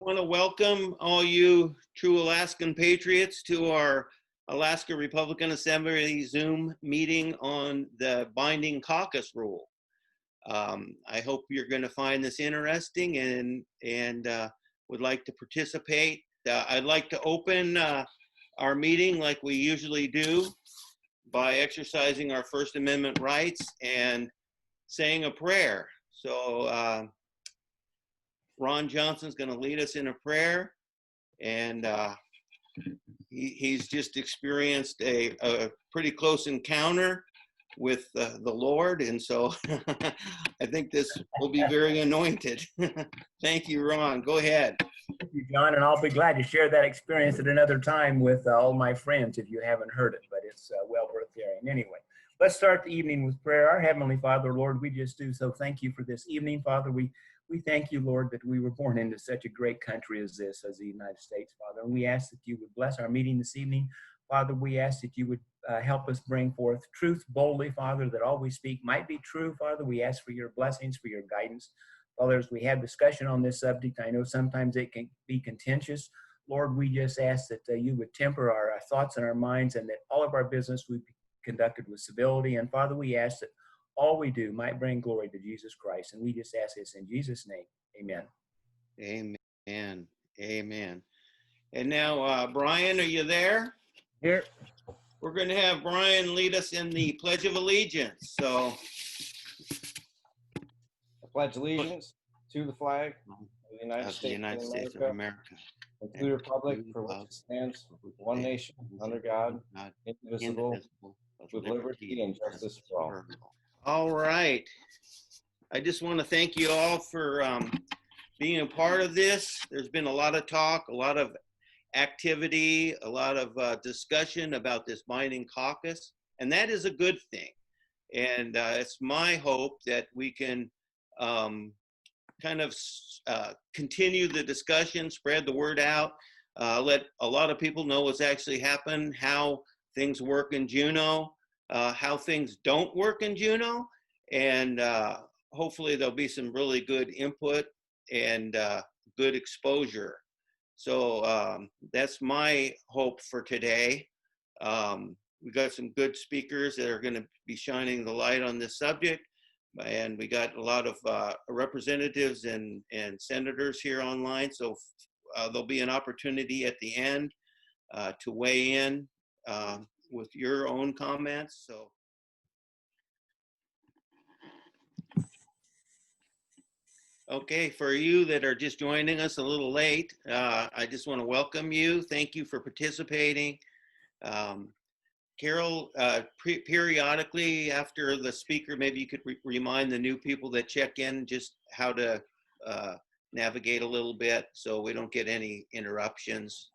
want to welcome all you true Alaskan patriots to our Alaska Republican Assembly Zoom meeting on the Binding Caucus Rule. I hope you're going to find this interesting and would like to participate. I'd like to open our meeting like we usually do by exercising our First Amendment rights and saying a prayer. So Ron Johnson's going to lead us in a prayer, and he's just experienced a pretty close encounter with the Lord, and so I think this will be very anointed. Thank you, Ron. Go ahead. Thank you, John, and I'll be glad to share that experience at another time with all my friends if you haven't heard it, but it's well worth hearing. Anyway, let's start the evening with prayer. Our Heavenly Father, Lord, we just do so thank you for this evening, Father. We thank you, Lord, that we were born into such a great country as this, as the United States, Father. And we ask that you would bless our meeting this evening. Father, we ask that you would help us bring forth truth boldly, Father, that all we speak might be true, Father. We ask for your blessings, for your guidance. Father, as we have discussion on this subject, I know sometimes it can be contentious. Lord, we just ask that you would temper our thoughts and our minds, and that all of our business would be conducted with civility. And Father, we ask that all we do might bring glory to Jesus Christ. And we just ask this in Jesus' name. Amen. Amen. Amen. And now, Brian, are you there? Here. We're going to have Brian lead us in the Pledge of Allegiance. So, I pledge allegiance to the flag of the United States of America, and to the republic for which it stands, one nation, under God, indivisible, with liberty and justice for all. All right. I just want to thank you all for being a part of this. There's been a lot of talk, a lot of activity, a lot of discussion about this binding caucus, and that is a good thing. And it's my hope that we can kind of continue the discussion, spread the word out, let a lot of people know what's actually happened, how things work in Juneau, how things don't work in Juneau, and hopefully there'll be some really good input and good exposure. So that's my hope for today. We got some good speakers that are going to be shining the light on this subject, and we got a lot of representatives and senators here online. So there'll be an opportunity at the end to weigh in with your own comments. So. Okay, for you that are just joining us a little late, I just want to welcome you. Thank you for participating. Carol, periodically after the speaker, maybe you could remind the new people that check in just how to navigate a little bit so we don't get any interruptions,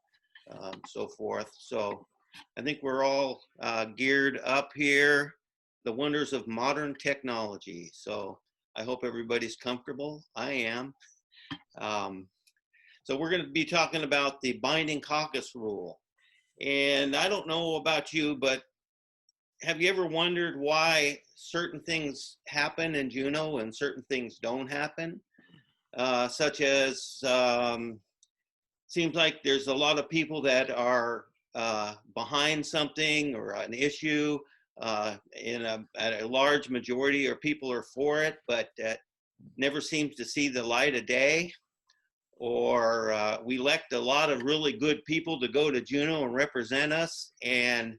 so forth. So I think we're all geared up here, the wonders of modern technology. So I hope everybody's comfortable. I am. So we're going to be talking about the Binding Caucus Rule. And I don't know about you, but have you ever wondered why certain things happen in Juneau and certain things don't happen? Such as, seems like there's a lot of people that are behind something or an issue. At a large majority or people are for it, but never seems to see the light of day. Or we elect a lot of really good people to go to Juneau and represent us, and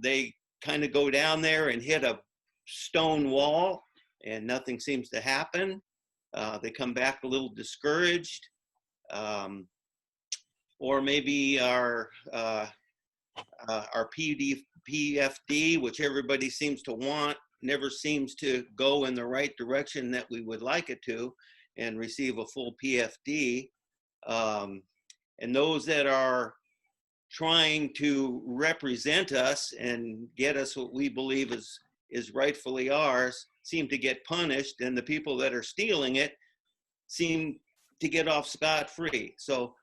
they kind of go down there and hit a stone wall and nothing seems to happen. They come back a little discouraged. Or maybe our PFD, which everybody seems to want, never seems to go in the right direction that we would like it to and receive a full PFD. And those that are trying to represent us and get us what we believe is rightfully ours seem to get punished, and the people that are stealing it seem to get off scot-free. So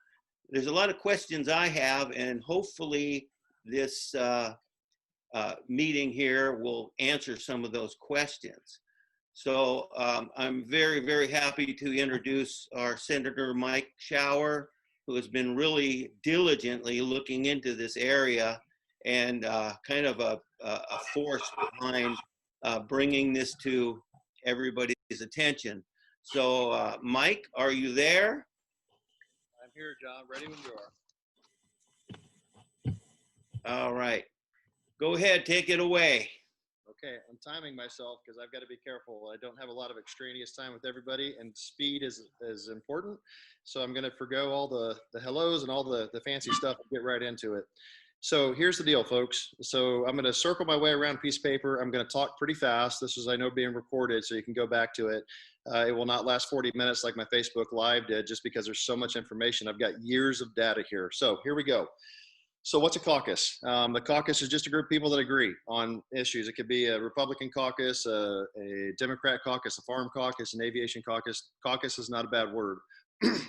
there's a lot of questions I have, and hopefully this meeting here will answer some of those questions. So I'm very, very happy to introduce our Senator Mike Shower, who has been really diligently looking into this area and kind of a force behind bringing this to everybody's attention. So Mike, are you there? I'm here, John, ready when you are. All right. Go ahead, take it away. Okay, I'm timing myself because I've got to be careful. I don't have a lot of extraneous time with everybody, and speed is important. So I'm going to forgo all the hellos and all the fancy stuff and get right into it. So here's the deal, folks. So I'm going to circle my way around a piece of paper. I'm going to talk pretty fast. This is, I know, being recorded, so you can go back to it. It will not last 40 minutes like my Facebook Live did, just because there's so much information. I've got years of data here. So here we go. So what's a caucus? The caucus is just a group of people that agree on issues. It could be a Republican caucus, a Democrat caucus, a farm caucus, an aviation caucus. Caucus is not a bad word.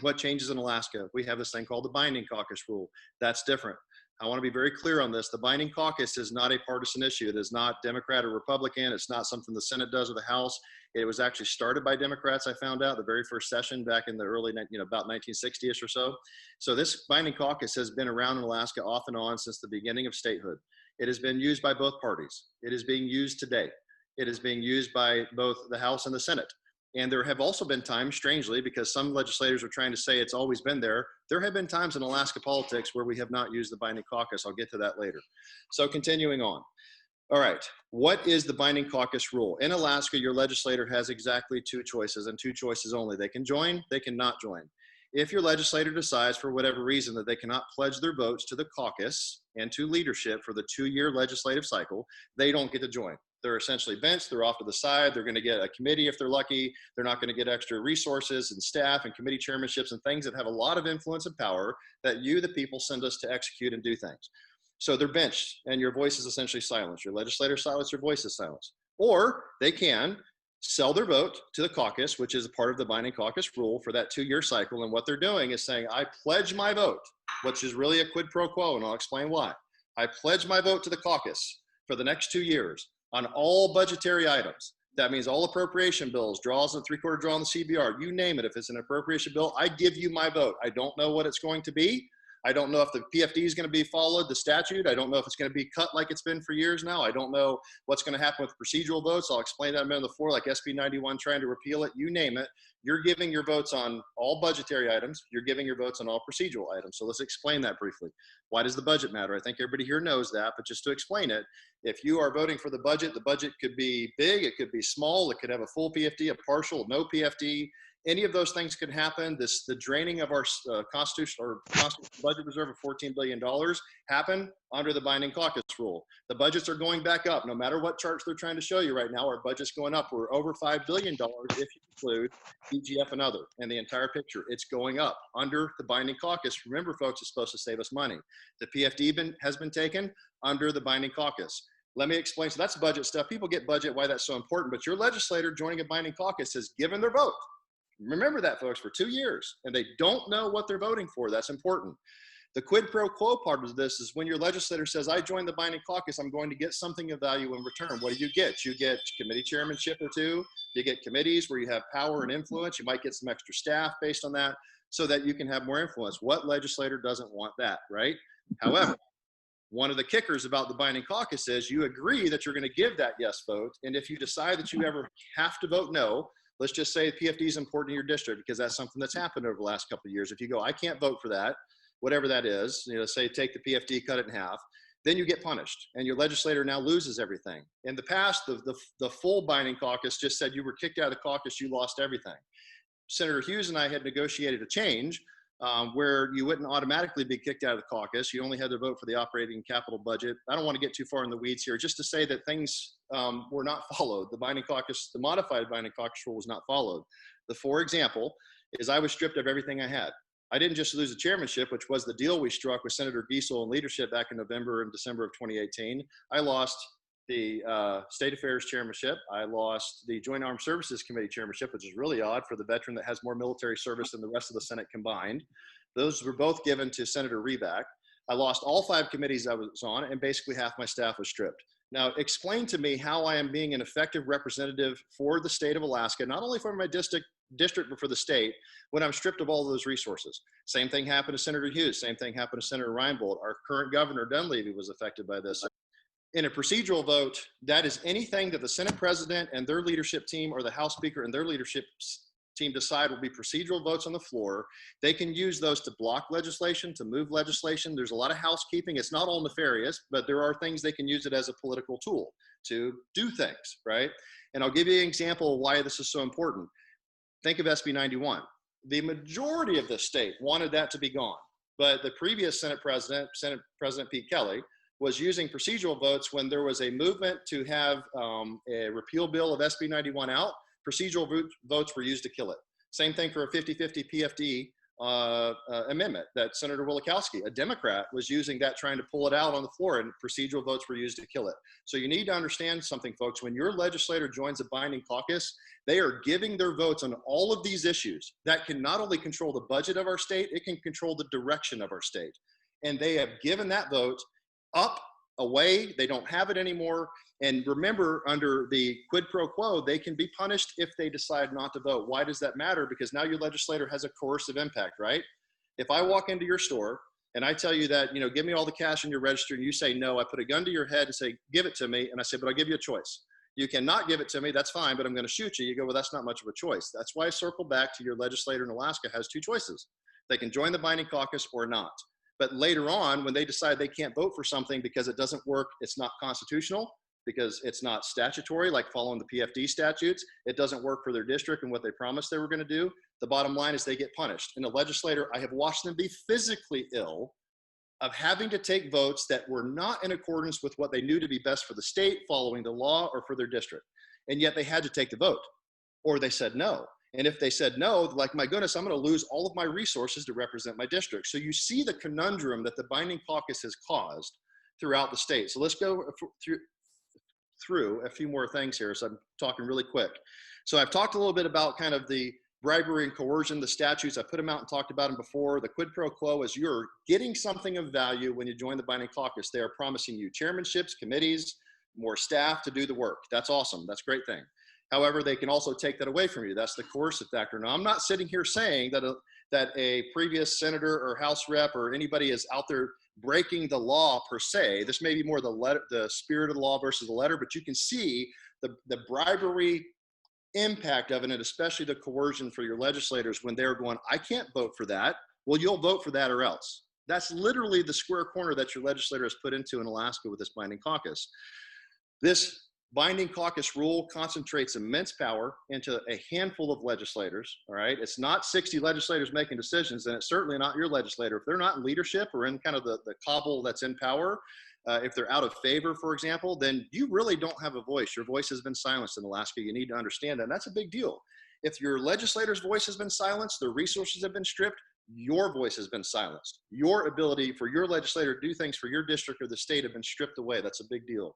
What changes in Alaska? We have this thing called the Binding Caucus Rule. That's different. I want to be very clear on this. The Binding Caucus is not a partisan issue. It is not Democrat or Republican. It's not something the Senate does or the House. It was actually started by Democrats, I found out, the very first session back in the early, about 1960-ish or so. So this Binding Caucus has been around in Alaska off and on since the beginning of statehood. It has been used by both parties. It is being used today. It is being used by both the House and the Senate. And there have also been times, strangely, because some legislators are trying to say it's always been there, there have been times in Alaska politics where we have not used the Binding Caucus. I'll get to that later. So continuing on. All right, what is the Binding Caucus Rule? In Alaska, your legislator has exactly two choices, and two choices only. They can join, they cannot join. If your legislator decides for whatever reason that they cannot pledge their votes to the caucus and to leadership for the 2-year legislative cycle, they don't get to join. They're essentially benched, they're off to the side, they're gonna get a committee if they're lucky, they're not gonna get extra resources and staff and committee chairmanships and things that have a lot of influence and power that you, the people, send us to execute and do things. So they're benched and your voice is essentially silenced. Your legislator silenced, your voice is silenced. Or they can sell their vote to the caucus, which is a part of the Binding Caucus Rule for that 2-year cycle. And what they're doing is saying, I pledge my vote, which is really a quid pro quo, and I'll explain why. I pledge my vote to the caucus for the next 2 years on all budgetary items. That means all appropriation bills, draws, and 3/4 draw on the CBR, you name it. If it's an appropriation bill, I give you my vote. I don't know what it's going to be. I don't know if the PFD is going to be followed, the statute. I don't know if it's going to be cut like it's been for years now. I don't know what's going to happen with procedural votes. I'll explain that in a minute on the floor, like SB 91 trying to repeal it, you name it. You're giving your votes on all budgetary items. You're giving your votes on all procedural items. So let's explain that briefly. Why does the budget matter? I think everybody here knows that, but just to explain it, if you are voting for the budget could be big, it could be small, it could have a full PFD, a partial, no PFD. Any of those things could happen. The draining of our constitutional budget reserve of $14 billion happened under the Binding Caucus Rule. The budgets are going back up. No matter what charts they're trying to show you right now, our budget's going up. We're over $5 billion if you include EGF and other, and the entire picture. It's going up under the Binding Caucus. Remember, folks, it's supposed to save us money. The PFD has been taken under the Binding Caucus. Let me explain. So that's budget stuff. People get budget, why that's so important, but your legislator joining a Binding Caucus has given their vote. Remember that, folks, for 2 years, and they don't know what they're voting for. That's important. The quid pro quo part of this is when your legislator says, I joined the Binding Caucus, I'm going to get something of value in return. What do you get? You get committee chairmanship or two. You get committees where you have power and influence. You might get some extra staff based on that so that you can have more influence. What legislator doesn't want that, right? However, one of the kickers about the Binding Caucus is you agree that you're going to give that yes vote, and if you decide that you ever have to vote no, let's just say PFD is important in your district because that's something that's happened over the last couple of years. If you go, I can't vote for that, whatever that is, say take the PFD, cut it in half, then you get punished and your legislator now loses everything. In the past, the full Binding Caucus just said you were kicked out of the caucus, you lost everything. Senator Hughes and I had negotiated a change where you wouldn't automatically be kicked out of the caucus. You only had to vote for the operating capital budget. I don't want to get too far in the weeds here, just to say that things were not followed. The Binding Caucus, the modified Binding Caucus Rule was not followed. For example, is I was stripped of everything I had. I didn't just lose the chairmanship, which was the deal we struck with Senator Giesel and leadership back in November and December of 2018. I lost the State Affairs chairmanship. I lost the Joint Armed Services Committee chairmanship, which is really odd for the veteran that has more military service than the rest of the Senate combined. Those were both given to Senator Reback. I lost all 5 committees I was on, and basically half my staff was stripped. Now, explain to me how I am being an effective representative for the state of Alaska, not only for my district, but for the state, when I'm stripped of all those resources. Same thing happened to Senator Hughes. Same thing happened to Senator Reinbold. Our current governor, Dunleavy, was affected by this. In a procedural vote, that is anything that the Senate president and their leadership team, or the House Speaker and their leadership team decide will be procedural votes on the floor. They can use those to block legislation, to move legislation. There's a lot of housekeeping. It's not all nefarious, but there are things they can use it as a political tool to do things, right? And I'll give you an example of why this is so important. Think of SB 91. The majority of the state wanted that to be gone, but the previous Senate President Pete Kelly, was using procedural votes when there was a movement to have a repeal bill of SB 91 out. Procedural votes were used to kill it. Same thing for a 50-50 PFD amendment that Senator Wielechowski, a Democrat, was using that, trying to pull it out on the floor, and procedural votes were used to kill it. So you need to understand something, folks. When your legislator joins a binding caucus, they are giving their votes on all of these issues that can not only control the budget of our state, it can control the direction of our state. And they have given that vote up, away. They don't have it anymore. And remember, under the quid pro quo, they can be punished if they decide not to vote. Why does that matter? Because now your legislator has a coercive impact, right? If I walk into your store and I tell you that, give me all the cash in your register, and you say no, I put a gun to your head and say, give it to me. And I say, but I'll give you a choice. You cannot give it to me. That's fine, but I'm going to shoot you. You go, well, that's not much of a choice. That's why I circle back to your legislator in Alaska has two choices. They can join the binding caucus or not. But later on, when they decide they can't vote for something because it doesn't work, it's not constitutional, because it's not statutory, like following the PFD statutes, it doesn't work for their district and what they promised they were going to do, the bottom line is they get punished. And the legislator, I have watched them be physically ill of having to take votes that were not in accordance with what they knew to be best for the state, following the law, or for their district. And yet they had to take the vote, or they said no. And if they said no, like, my goodness, I'm going to lose all of my resources to represent my district. So you see the conundrum that the binding caucus has caused throughout the state. So let's go through a few more things here. So I'm talking really quick. So I've talked a little bit about kind of the bribery and coercion, the statutes. I put them out and talked about them before. The quid pro quo is you're getting something of value when you join the binding caucus. They are promising you chairmanships, committees, more staff to do the work. That's awesome. That's a great thing. However, they can also take that away from you. That's the coercive factor. Now, I'm not sitting here saying that a previous senator or House rep or anybody is out there breaking the law per se. This may be more the spirit of the law versus the letter, but you can see the bribery impact of it, and especially the coercion for your legislators when they're going, I can't vote for that. Well, you'll vote for that or else. That's literally the square corner that your legislator has put into in Alaska with this binding caucus. This binding caucus rule concentrates immense power into a handful of legislators, all right? It's not 60 legislators making decisions, and it's certainly not your legislator. If they're not in leadership or in kind of the cobble that's in power, if they're out of favor, for example, then you really don't have a voice. Your voice has been silenced in Alaska. You need to understand that, and that's a big deal. If your legislator's voice has been silenced, their resources have been stripped, your voice has been silenced. Your ability for your legislator to do things for your district or the state have been stripped away. That's a big deal.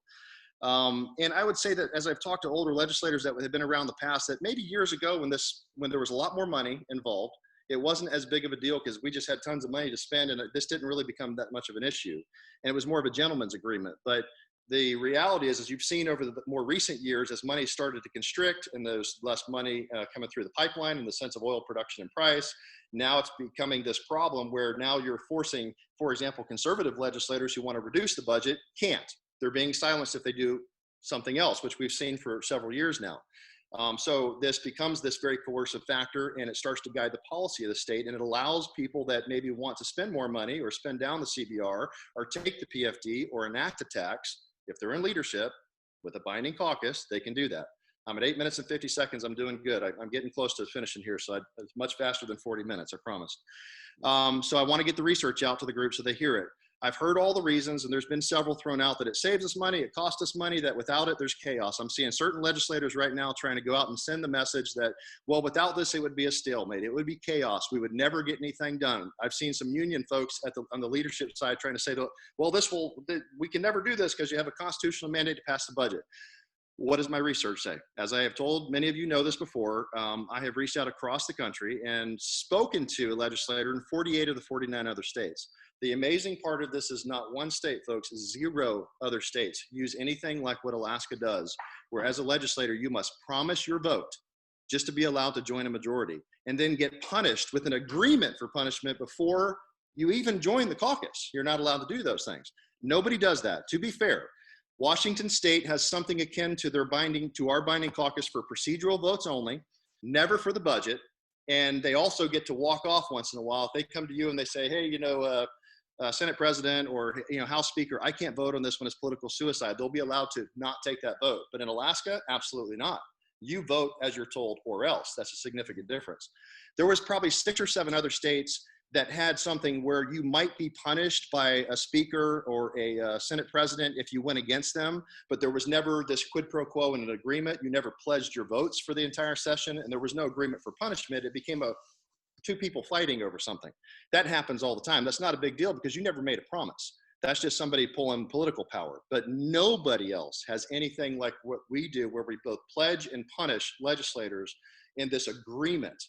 And I would say that as I've talked to older legislators that have been around the past, that maybe years ago when there was a lot more money involved, it wasn't as big of a deal because we just had tons of money to spend, and this didn't really become that much of an issue. And it was more of a gentleman's agreement. But the reality is, as you've seen over the more recent years, as money started to constrict and there's less money coming through the pipeline in the sense of oil production and price, now it's becoming this problem where now you're forcing, for example, conservative legislators who want to reduce the budget can't. They're being silenced if they do something else, which we've seen for several years now. So this becomes this very coercive factor, and it starts to guide the policy of the state, and it allows people that maybe want to spend more money or spend down the CBR or take the PFD or enact a tax. If they're in leadership with a binding caucus, they can do that. I'm at 8 minutes and 50 seconds. I'm doing good. I'm getting close to finishing here, so it's much faster than 40 minutes, I promise. So I want to get the research out to the group so they hear it. I've heard all the reasons, and there's been several thrown out, that it saves us money, it costs us money, that without it, there's chaos. I'm seeing certain legislators right now trying to go out and send the message that, well, without this, it would be a stalemate. It would be chaos. We would never get anything done. I've seen some union folks on the leadership side trying to say, well, we can never do this because you have a constitutional mandate to pass the budget. What does my research say? As I have told, many of you know this before, I have reached out across the country and spoken to a legislator in 48 of the 49 other states. The amazing part of this is not one state, folks, 0 other states use anything like what Alaska does, where as a legislator, you must promise your vote just to be allowed to join a majority, and then get punished with an agreement for punishment before you even join the caucus. You're not allowed to do those things. Nobody does that. To be fair, Washington State has something akin to our binding caucus for procedural votes only, never for the budget. And they also get to walk off once in a while. If they come to you and they say, hey, Senate President or House Speaker, I can't vote on this when it's political suicide, they'll be allowed to not take that vote. But in Alaska, absolutely not. You vote as you're told or else. That's a significant difference. There was probably 6 or 7 other states that had something where you might be punished by a speaker or a Senate president if you went against them, but there was never this quid pro quo in an agreement. You never pledged your votes for the entire session, and there was no agreement for punishment. It became 2 people fighting over something. That happens all the time. That's not a big deal because you never made a promise. That's just somebody pulling political power. But nobody else has anything like what we do, where we both pledge and punish legislators in this agreement.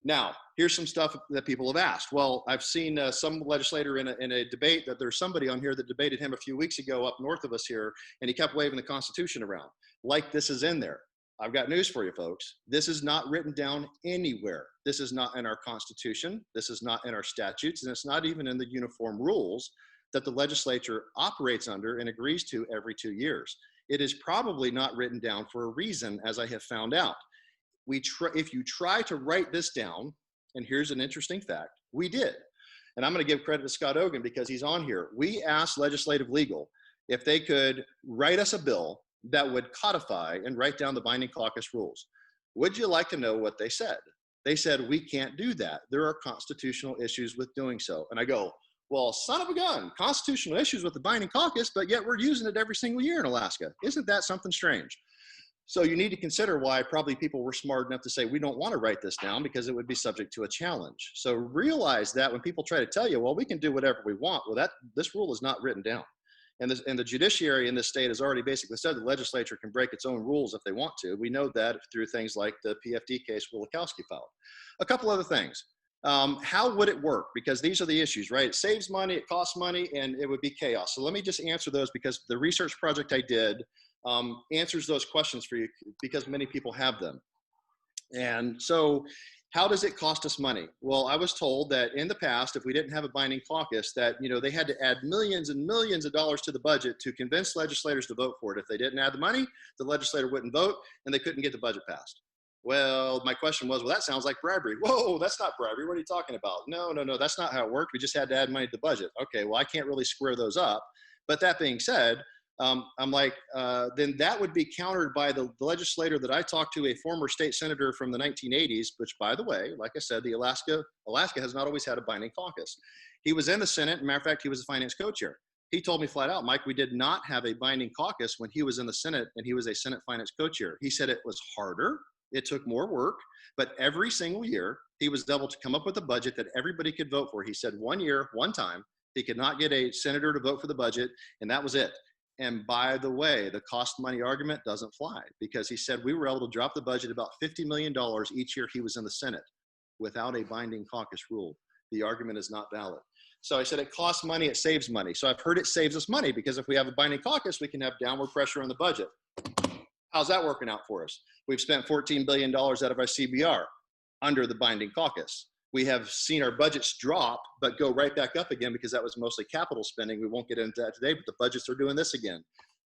Now, here's some stuff that people have asked. Well, I've seen some legislator in a debate that there's somebody on here that debated him a few weeks ago up north of us here, and he kept waving the Constitution around like this is in there. I've got news for you, folks. This is not written down anywhere. This is not in our Constitution. This is not in our statutes, and it's not even in the uniform rules that the legislature operates under and agrees to every 2 years. It is probably not written down for a reason, as I have found out. If you try to write this down, and here's an interesting fact, we did. And I'm going to give credit to Scott Ogan because he's on here. We asked Legislative Legal if they could write us a bill that would codify and write down the binding caucus rules. Would you like to know what they said? They said, we can't do that. There are constitutional issues with doing so. And I go, well, son of a gun, constitutional issues with the binding caucus, but yet we're using it every single year in Alaska. Isn't that something strange? So you need to consider why probably people were smart enough to say, we don't want to write this down because it would be subject to a challenge. So realize that when people try to tell you, well, we can do whatever we want. Well, this rule is not written down. And the judiciary in this state has already basically said the legislature can break its own rules if they want to. We know that through things like the PFD case Wielechowski filed. A couple other things. How would it work? Because these are the issues, right? It saves money, it costs money, and it would be chaos. So let me just answer those because the research project I did answers those questions for you because many people have them. And so how does it cost us money? Well, I was told that in the past, if we didn't have a binding caucus, that they had to add millions and millions of dollars to the budget to convince legislators to vote for it. If they didn't add the money, the legislator wouldn't vote and they couldn't get the budget passed. Well, my question was, well, that sounds like bribery. Whoa, that's not bribery. What are you talking about? No, that's not how it worked. We just had to add money to the budget. Okay, well, I can't really square those up. But that being said, I'm like, then that would be countered by the legislator that I talked to, a former state senator from the 1980s, which, by the way, like I said, Alaska has not always had a binding caucus. He was in the Senate. Matter of fact, he was the finance co-chair. He told me flat out, Mike, we did not have a binding caucus when he was in the Senate and he was a Senate finance co-chair. He said it was harder. It took more work, but every single year he was able to come up with a budget that everybody could vote for. He said 1 year, one time, he could not get a senator to vote for the budget, and that was it. And by the way, the cost money argument doesn't fly because he said we were able to drop the budget about $50 million each year he was in the Senate without a binding caucus rule. The argument is not valid. So I said it costs money, it saves money. So I've heard it saves us money because if we have a binding caucus, we can have downward pressure on the budget. How's that working out for us? We've spent $14 billion out of our CBR under the binding caucus. We have seen our budgets drop, but go right back up again because that was mostly capital spending. We won't get into that today, but the budgets are doing this again.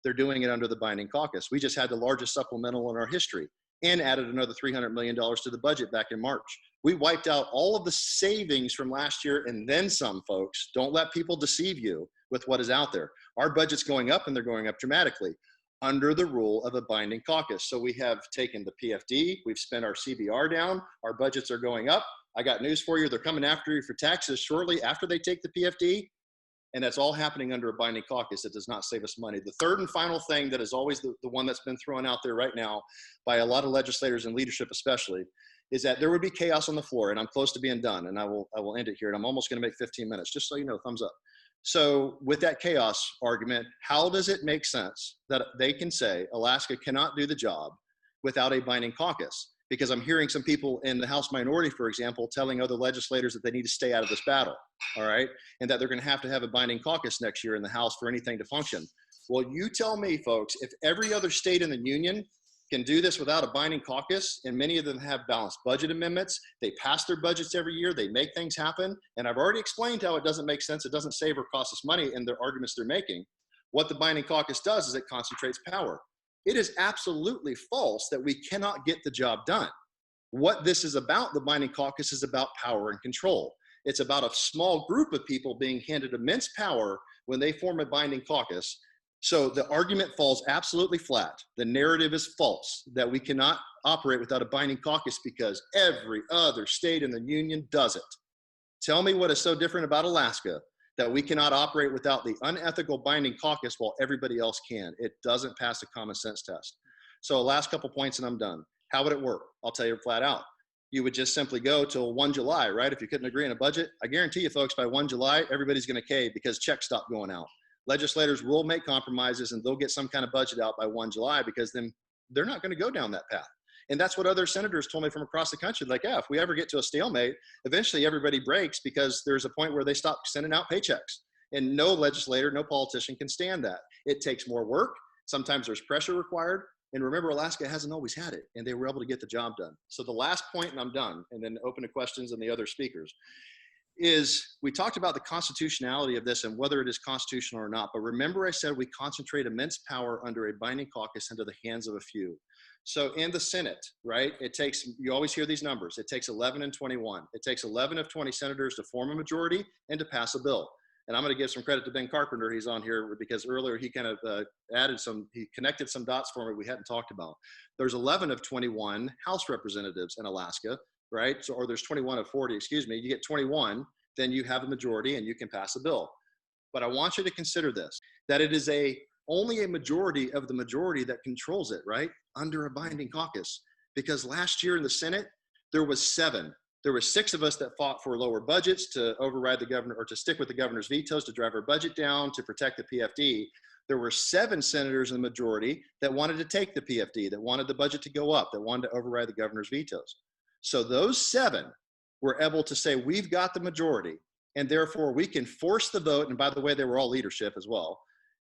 They're doing it under the binding caucus. We just had the largest supplemental in our history and added another $300 million to the budget back in March. We wiped out all of the savings from last year and then some, folks. Don't let people deceive you with what is out there. Our budget's going up and they're going up dramatically under the rule of a binding caucus. So we have taken the PFD, we've spent our CBR down, our budgets are going up. I got news for you. They're coming after you for taxes shortly after they take the PFD. And that's all happening under a binding caucus. It does not save us money. The third and final thing that is always the one that's been thrown out there right now by a lot of legislators and leadership especially is that there would be chaos on the floor. And I'm close to being done. And I will end it here. And I'm almost going to make 15 minutes, just so you know, thumbs up. So with that chaos argument, how does it make sense that they can say Alaska cannot do the job without a binding caucus? Because I'm hearing some people in the House minority, for example, telling other legislators that they need to stay out of this battle, all right? And that they're going to have a binding caucus next year in the House for anything to function. Well, you tell me, folks, if every other state in the union can do this without a binding caucus, and many of them have balanced budget amendments, they pass their budgets every year, they make things happen, and I've already explained how it doesn't make sense, it doesn't save or cost us money in their arguments they're making. What the binding caucus does is it concentrates power. It is absolutely false that we cannot get the job done. What this is about, the binding caucus, is about power and control. It's about a small group of people being handed immense power when they form a binding caucus. So the argument falls absolutely flat. The narrative is false that we cannot operate without a binding caucus because every other state in the union does it. Tell me what is so different about Alaska that we cannot operate without the unethical binding caucus while everybody else can. It doesn't pass the common sense test. So last couple points and I'm done. How would it work? I'll tell you flat out. You would just simply go till 1 July, right? If you couldn't agree on a budget, I guarantee you folks, by 1 July, everybody's gonna cave because checks stop going out. Legislators will make compromises and they'll get some kind of budget out by 1 July because then they're not gonna go down that path. And that's what other senators told me from across the country. Like, yeah, if we ever get to a stalemate, eventually everybody breaks because there's a point where they stop sending out paychecks. And no legislator, no politician can stand that. It takes more work. Sometimes there's pressure required. And remember, Alaska hasn't always had it, and they were able to get the job done. So the last point, and I'm done, and then open to questions and the other speakers, is we talked about the constitutionality of this and whether it is constitutional or not. But remember I said we concentrate immense power under a binding caucus into the hands of a few. So in the Senate, right, it takes, you always hear these numbers, it takes 11 and 21. It takes 11 of 20 senators to form a majority and to pass a bill. And I'm going to give some credit to Ben Carpenter. He's on here because earlier he kind of he connected some dots for me we hadn't talked about. There's 11 of 21 House representatives in Alaska, right? So, or there's 21 of 40, excuse me. You get 21, then you have a majority and you can pass a bill. But I want you to consider this, that it is only a majority of the majority that controls it, right? Under a binding caucus. Because last year in the Senate, there was 7. There were 6 of us that fought for lower budgets to override the governor or to stick with the governor's vetoes to drive our budget down to protect the PFD. There were 7 senators in the majority that wanted to take the PFD, that wanted the budget to go up, that wanted to override the governor's vetoes. So those 7 were able to say, we've got the majority and therefore we can force the vote. And by the way, they were all leadership as well.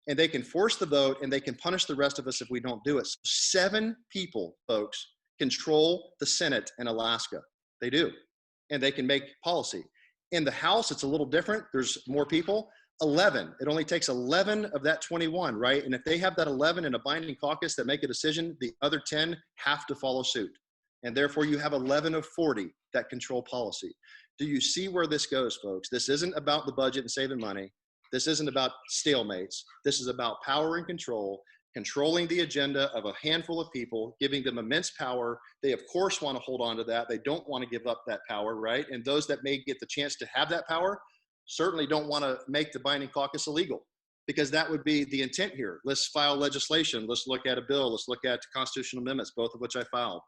And they can force the vote and they can punish the rest of us if we don't do it. So 7 people, folks, control the Senate in Alaska. They do. And they can make policy. In the House, it's a little different. There's more people. 11. It only takes 11 of that 21, right? And if they have that 11 in a binding caucus that make a decision, the other 10 have to follow suit. And therefore, you have 11 of 40 that control policy. Do you see where this goes, folks? This isn't about the budget and saving money. This isn't about stalemates. This is about power and control, controlling the agenda of a handful of people, giving them immense power. They, of course, want to hold on to that. They don't want to give up that power, right? And those that may get the chance to have that power certainly don't want to make the binding caucus illegal because that would be the intent here. Let's file legislation. Let's look at a bill. Let's look at constitutional amendments, both of which I filed.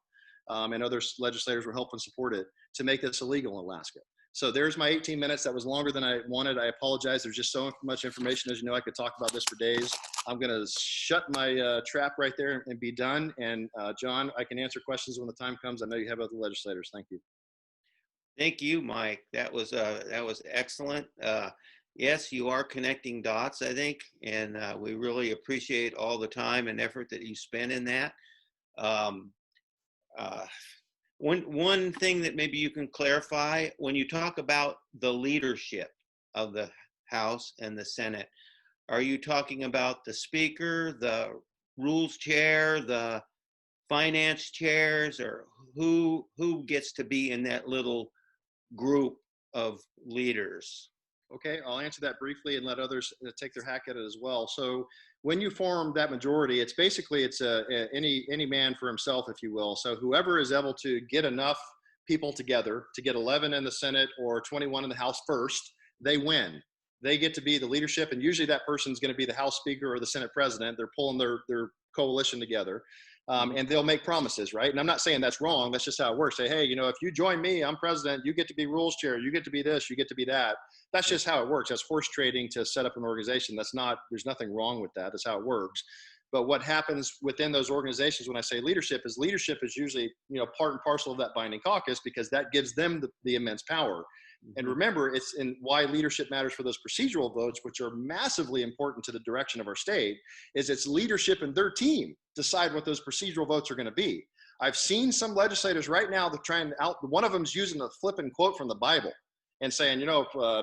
And other legislators were helping support it to make this illegal in Alaska. So there's my 18 minutes. That was longer than I wanted. I apologize. There's just so much information. As you know, I could talk about this for days. I'm going to shut my trap right there and be done. And John, I can answer questions when the time comes. I know you have other legislators. Thank you. Thank you, Mike. That was excellent. Yes, you are connecting dots, I think, and we really appreciate all the time and effort that you spend in that. One thing that maybe you can clarify, when you talk about the leadership of the House and the Senate, are you talking about the Speaker, the Rules Chair, the Finance Chairs, or who gets to be in that little group of leaders? Okay, I'll answer that briefly and let others take their hack at it as well. So when you form that majority, it's basically any man for himself, if you will. So whoever is able to get enough people together to get 11 in the Senate or 21 in the House first, they win. They get to be the leadership, and usually that person's going to be the House Speaker or the Senate President. They're pulling their coalition together. And they'll make promises, right? And I'm not saying that's wrong. That's just how it works. Say, hey, if you join me, I'm president, you get to be rules chair, you get to be this, you get to be that. that's just how it works. That's horse trading to set up an organization. There's nothing wrong with that. That's how it works. But what happens within those organizations when I say leadership is usually, part and parcel of that binding caucus, because that gives them the immense power. And remember, it's in why leadership matters for those procedural votes, which are massively important to the direction of our state, is it's leadership and their team decide what those procedural votes are going to be. I've seen some legislators right now that one of them's using a flipping quote from the Bible and saying,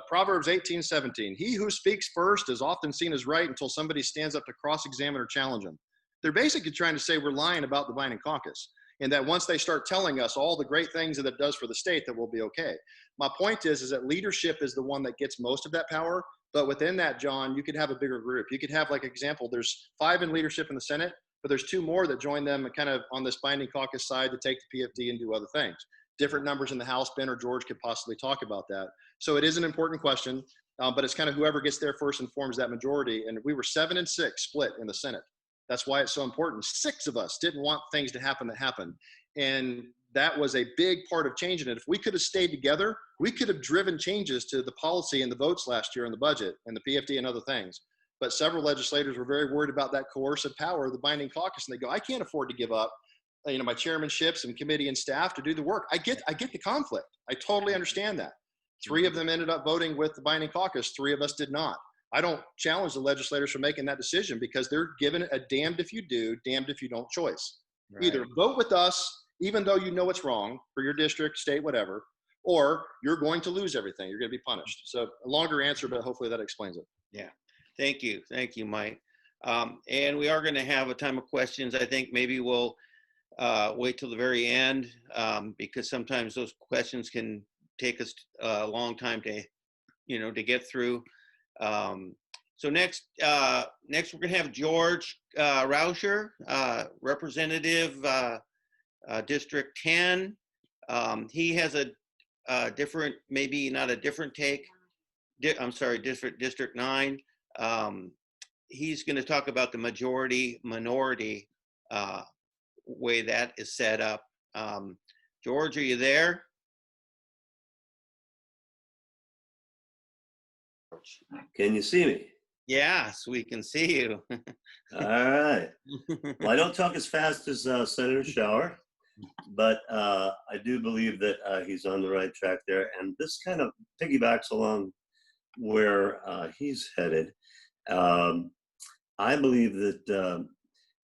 Proverbs 18:17, he who speaks first is often seen as right until somebody stands up to cross-examine or challenge him. They're basically trying to say we're lying about the binding caucus, and that once they start telling us all the great things that it does for the state, that we'll be okay. My point is that leadership is the one that gets most of that power. But within that, John, you could have a bigger group. You could have, like, example, there's 5 in leadership in the Senate, but there's 2 more that join them kind of on this binding caucus side to take the PFD and do other things. Different numbers in the House. Ben or George could possibly talk about that. So it is an important question, but it's kind of whoever gets there first and forms that majority. And we were 7 and 6 split in the Senate. That's why it's so important. 6 of us didn't want things to happen that happened. And that was a big part of changing it. If we could have stayed together, we could have driven changes to the policy and the votes last year in the budget and the PFD and other things. But several legislators were very worried about that coercive power of the binding caucus. And they go, I can't afford to give up, my chairmanships and committee and staff to do the work. I get the conflict. I totally understand that. 3 of them ended up voting with the binding caucus. 3 of us did not. I don't challenge the legislators for making that decision, because they're given a damned if you do, damned if you don't choice. Right. Either vote with us, even though you know it's wrong for your district, state, whatever, or you're going to lose everything. You're going to be punished. So a longer answer, but hopefully that explains it. Yeah. Thank you. Thank you, Mike. And we are going to have a time of questions. I think maybe we'll wait till the very end, because sometimes those questions can take us a long time to get through. So next we're going to have George Rauscher, Representative District 10. He has a different, maybe not a different take. District 9. He's going to talk about the majority-minority way that is set up. George, are you there? Can you see me? Yes, we can see you. All right. Well, I don't talk as fast as Senator Shower, but I do believe that he's on the right track there. And this kind of piggybacks along where he's headed. I believe that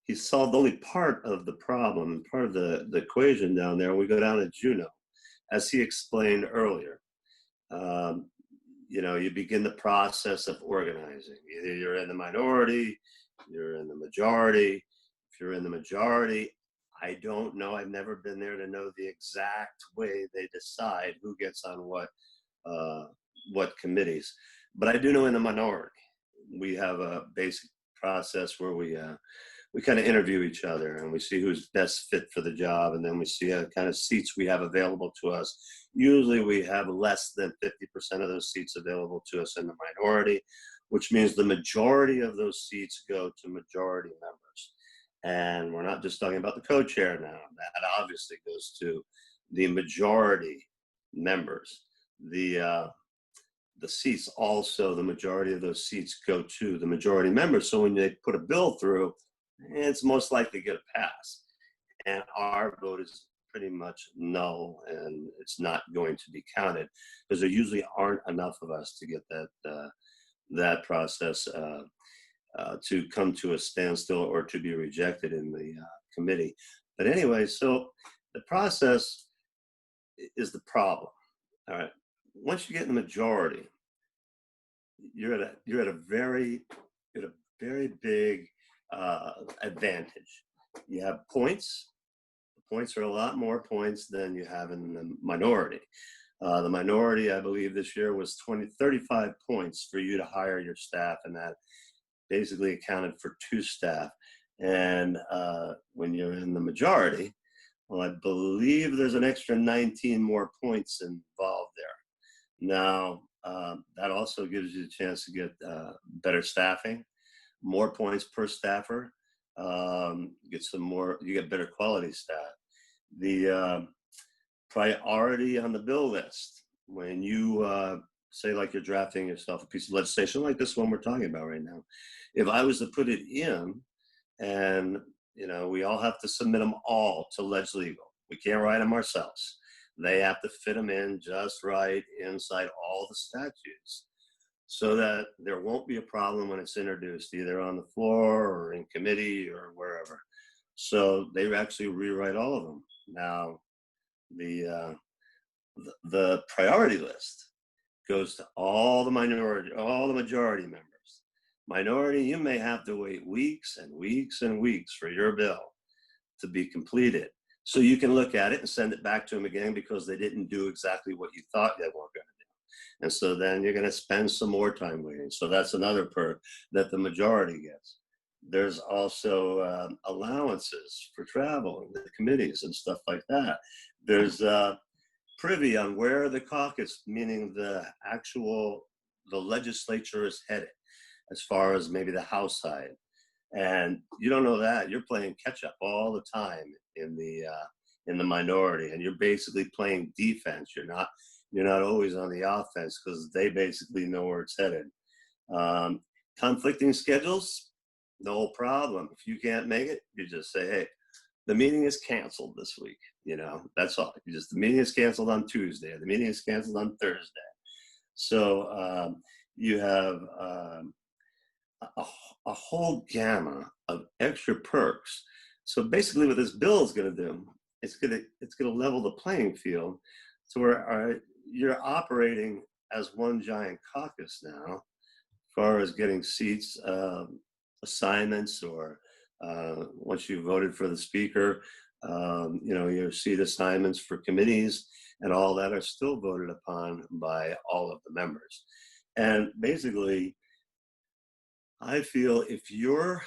he solved only part of the problem, part of the equation down there. We go down to Juneau, as he explained earlier. You begin the process of organizing. Either you're in the minority, you're in the majority. If you're in the majority, I don't know. I've never been there to know the exact way they decide who gets on what committees. But I do know in the minority, we have a basic process where we kind of interview each other and we see who's best fit for the job, and then we see what kind of seats we have available to us. Usually we have less than 50% of those seats available to us in the minority, which means the majority of those seats go to majority members. And we're not just talking about the co-chair now. That obviously goes to the majority members. The seats also, the majority of those seats go to the majority members. So when they put a bill through, it's most likely to get a pass. And our vote is pretty much null, and it's not going to be counted because there usually aren't enough of us to get that process to come to a standstill or to be rejected in the committee. But anyway, so the process is the problem. All right. Once you get in the majority, you're at a very big advantage. You have points. The points are a lot more points than you have in the minority. The minority, I believe, this year was 35 points for you to hire your staff, and that basically accounted for 2 staff. And when you're in the majority, well, I believe there's an extra 19 more points involved there. Now, that also gives you a chance to get better staffing, more points per staffer, you get better quality staff. The priority on the bill list, when you say like you're drafting yourself a piece of legislation like this one we're talking about right now. If I was to put it in, and we all have to submit them all to Legal. We can't write them ourselves. They have to fit them in just right inside all the statutes, so that there won't be a problem when it's introduced, either on the floor or in committee or wherever. So they actually rewrite all of them. Now, the priority list goes to all the majority members. Minority, you may have to wait weeks and weeks and weeks for your bill to be completed. So you can look at it and send it back to them again because they didn't do exactly what you thought they were going to do. And so then you're going to spend some more time waiting. So that's another perk that the majority gets. There's also allowances for travel and the committees and stuff like that. There's privy on where the caucus, meaning the legislature is headed, as far as maybe the House side. And you don't know that. You're playing catch up all the time in the minority, and you're basically playing defense. You're not always on the offense because they basically know where it's headed. Conflicting schedules, no problem. If you can't make it, you just say, hey, the meeting is canceled this week. That's all. The meeting is canceled on Tuesday. The meeting is canceled on Thursday. So you have a whole gamma of extra perks. So basically what this bill is going to do, it's going to level the playing field to where you're operating as one giant caucus now, as far as getting seats, assignments, or once you voted for the speaker, your seat assignments for committees and all that are still voted upon by all of the members. And basically, I feel if you're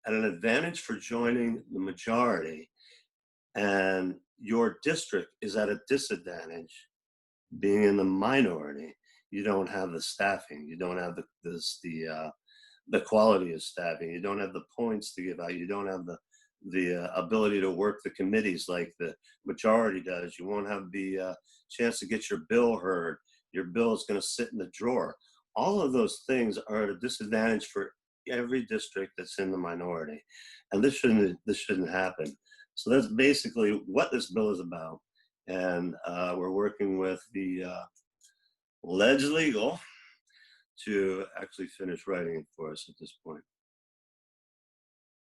at an advantage for joining the majority and your district is at a disadvantage being in the minority, you don't have the staffing, you don't have the quality of staffing, you don't have the points to give out, you don't have the ability to work the committees like the majority does, you won't have the chance to get your bill heard, your bill is going to sit in the drawer. All of those things are at a disadvantage for every district that's in the minority, and this shouldn't happen. So that's basically what this bill is about, and we're working with the Legal to actually finish writing it for us at this point.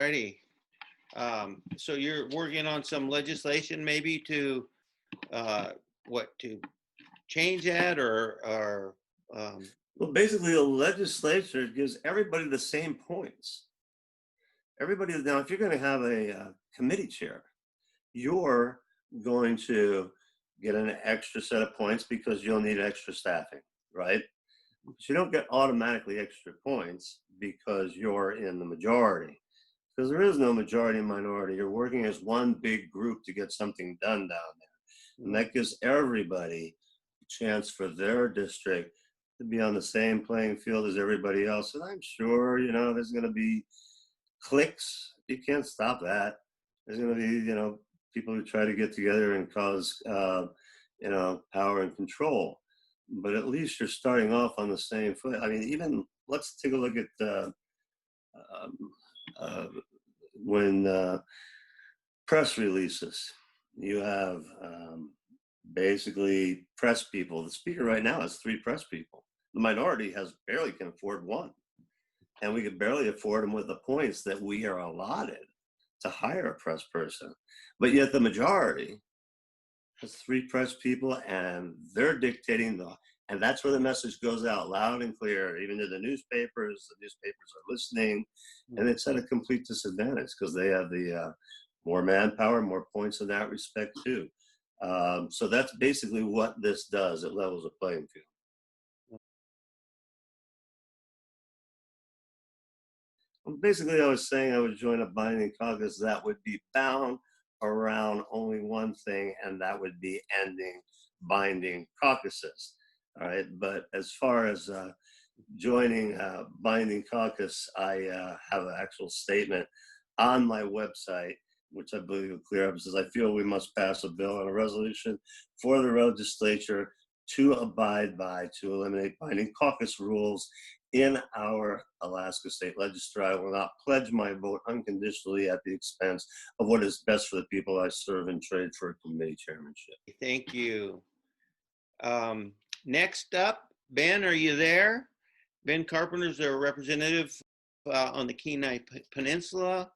Ready. So you're working on some legislation maybe to to change that or Well, basically, the legislature gives everybody the same points. Everybody, now, if you're going to have a committee chair, you're going to get an extra set of points because you'll need extra staffing, right? But you don't get automatically extra points because you're in the majority. Because there is no majority and minority. You're working as one big group to get something done down there. And that gives everybody a chance for their district to be on the same playing field as everybody else. And I'm sure, there's going to be cliques. You can't stop that. There's going to be, people who try to get together and cause, power and control. But at least you're starting off on the same foot. I mean, even let's take a look at when press releases. You have basically press people. The speaker right now has 3 press people. The minority barely can afford 1. And we could barely afford them with the points that we are allotted to hire a press person. But yet the majority has 3 press people, and they're dictating and that's where the message goes out loud and clear, even to the newspapers. The newspapers are listening, and it's at a complete disadvantage because they have the more manpower, more points in that respect too. So that's basically what this does. It levels the playing field. Basically, I was saying I would join a binding caucus that would be bound around only one thing, and that would be ending binding caucuses. All right, but as far as joining binding caucus, I have an actual statement on my website, which I believe will clear up. It says, I feel we must pass a bill and a resolution for the legislature to abide by, to eliminate binding caucus rules in our Alaska State Legislature. I will not pledge my vote unconditionally at the expense of what is best for the people I serve and trade for a committee chairmanship. Thank you. Next up, Ben, are you there? Ben Carpenter's a representative on the Kenai Peninsula,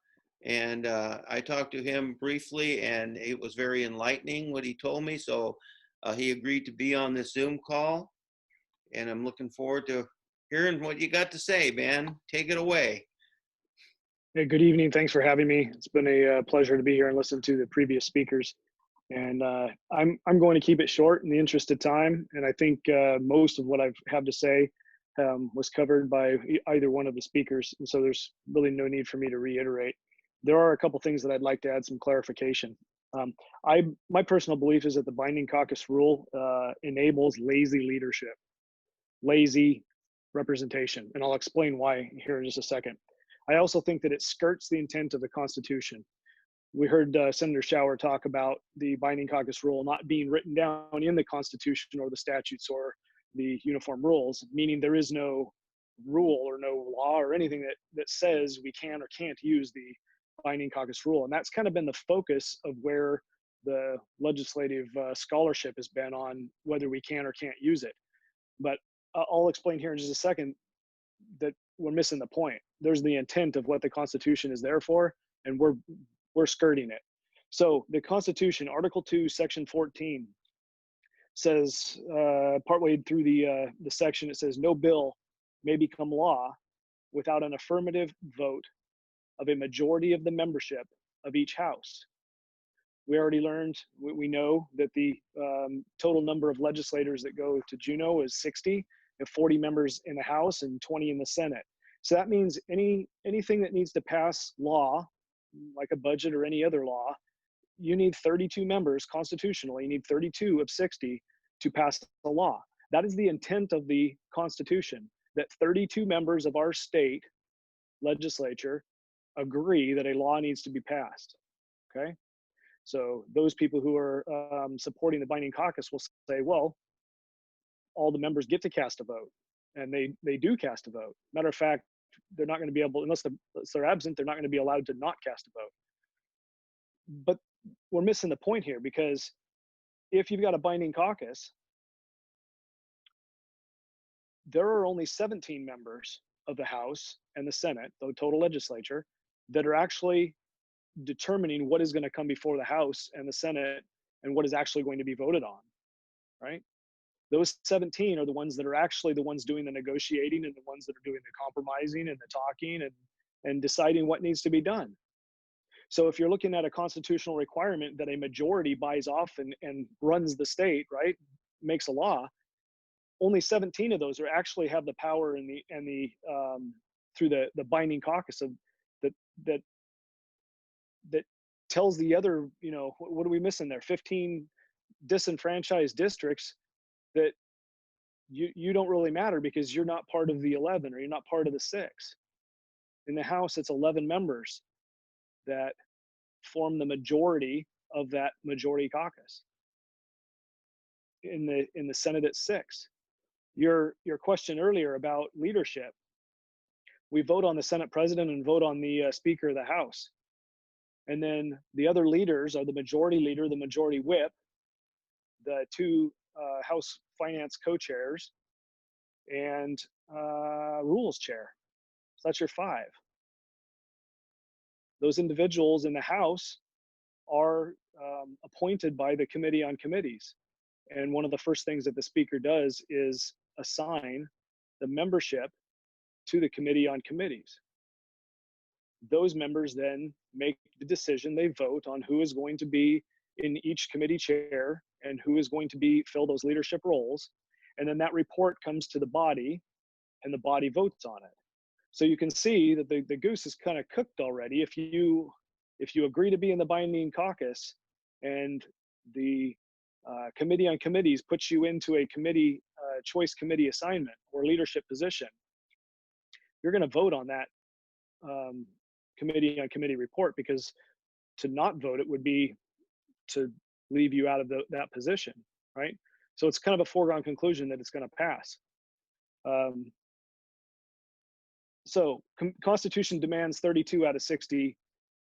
and I talked to him briefly, and it was very enlightening what he told me. So he agreed to be on this Zoom call, and I'm looking forward to hearing what you got to say, Ben. Take it away. Hey, good evening. Thanks for having me. It's been a pleasure to be here and listen to the previous speakers. And I'm going to keep it short in the interest of time. And I think most of what I have to say was covered by either one of the speakers. And so there's really no need for me to reiterate. There are a couple things that I'd like to add some clarification. My personal belief is that the Binding Caucus Rule enables lazy leadership, lazy representation. And I'll explain why here in just a second. I also think that it skirts the intent of the Constitution. We heard Senator Schauer talk about the Binding Caucus Rule not being written down in the Constitution or the statutes or the uniform rules, meaning there is no rule or no law or anything that says we can or can't use the Binding Caucus Rule. And that's kind of been the focus of where the legislative scholarship has been on whether we can or can't use it. But I'll explain here in just a second that we're missing the point. There's the intent of what the Constitution is there for, and we're skirting it. So the Constitution, Article 2, Section 14, says, partway through the section, it says, no bill may become law without an affirmative vote of a majority of the membership of each house. We already learned, we know that the total number of legislators that go to Juneau is 60, and 40 members in the House and 20 in the Senate. So that means anything that needs to pass law, like a budget or any other law, you need 32 members constitutionally. You need 32 of 60 to pass the law. That is the intent of the Constitution, that 32 members of our state legislature agree that a law needs to be passed, okay? So those people who are supporting the Binding Caucus will say, well, all the members get to cast a vote, and they do cast a vote. Matter of fact, they're not going to be able, unless they're absent, they're not going to be allowed to not cast a vote. But we're missing the point here, because if you've got a binding caucus, there are only 17 members of the House and the Senate, the total legislature, that are actually determining what is going to come before the House and the Senate and what is actually going to be voted on, right? Those 17 are the ones that are actually the ones doing the negotiating and the ones that are doing the compromising and the talking and deciding what needs to be done. So if you're looking at a constitutional requirement that a majority buys off and runs the state, right, makes a law, only 17 of those are actually have the power and the through the binding caucus of that tells the other, you know, what are we missing there? 15 disenfranchised districts that you don't really matter because you're not part of the 11 or you're not part of the 6. In the House, it's 11 members that form the majority of that majority caucus. In the Senate, it's 6. Your question earlier about leadership, we vote on the Senate president and vote on the Speaker of the House. And then the other leaders are the majority leader, the majority whip, the 2 House Finance co-chairs, and Rules chair. So that's your 5. Those individuals in the House are appointed by the Committee on Committees. And one of the first things that the Speaker does is assign the membership to the Committee on Committees. Those members then make the decision, they vote on who is going to be in each committee chair and who is going to fill those leadership roles. And then that report comes to the body and the body votes on it. So you can see that the goose is kind of cooked already. If you agree to be in the binding caucus and the Committee on Committees puts you into a committee choice committee assignment or leadership position, you're going to vote on that Committee on Committee report, because to not vote it would be to leave you out of that position, right? So it's kind of a foregone conclusion that it's going to pass. So Constitution demands 32 out of 60.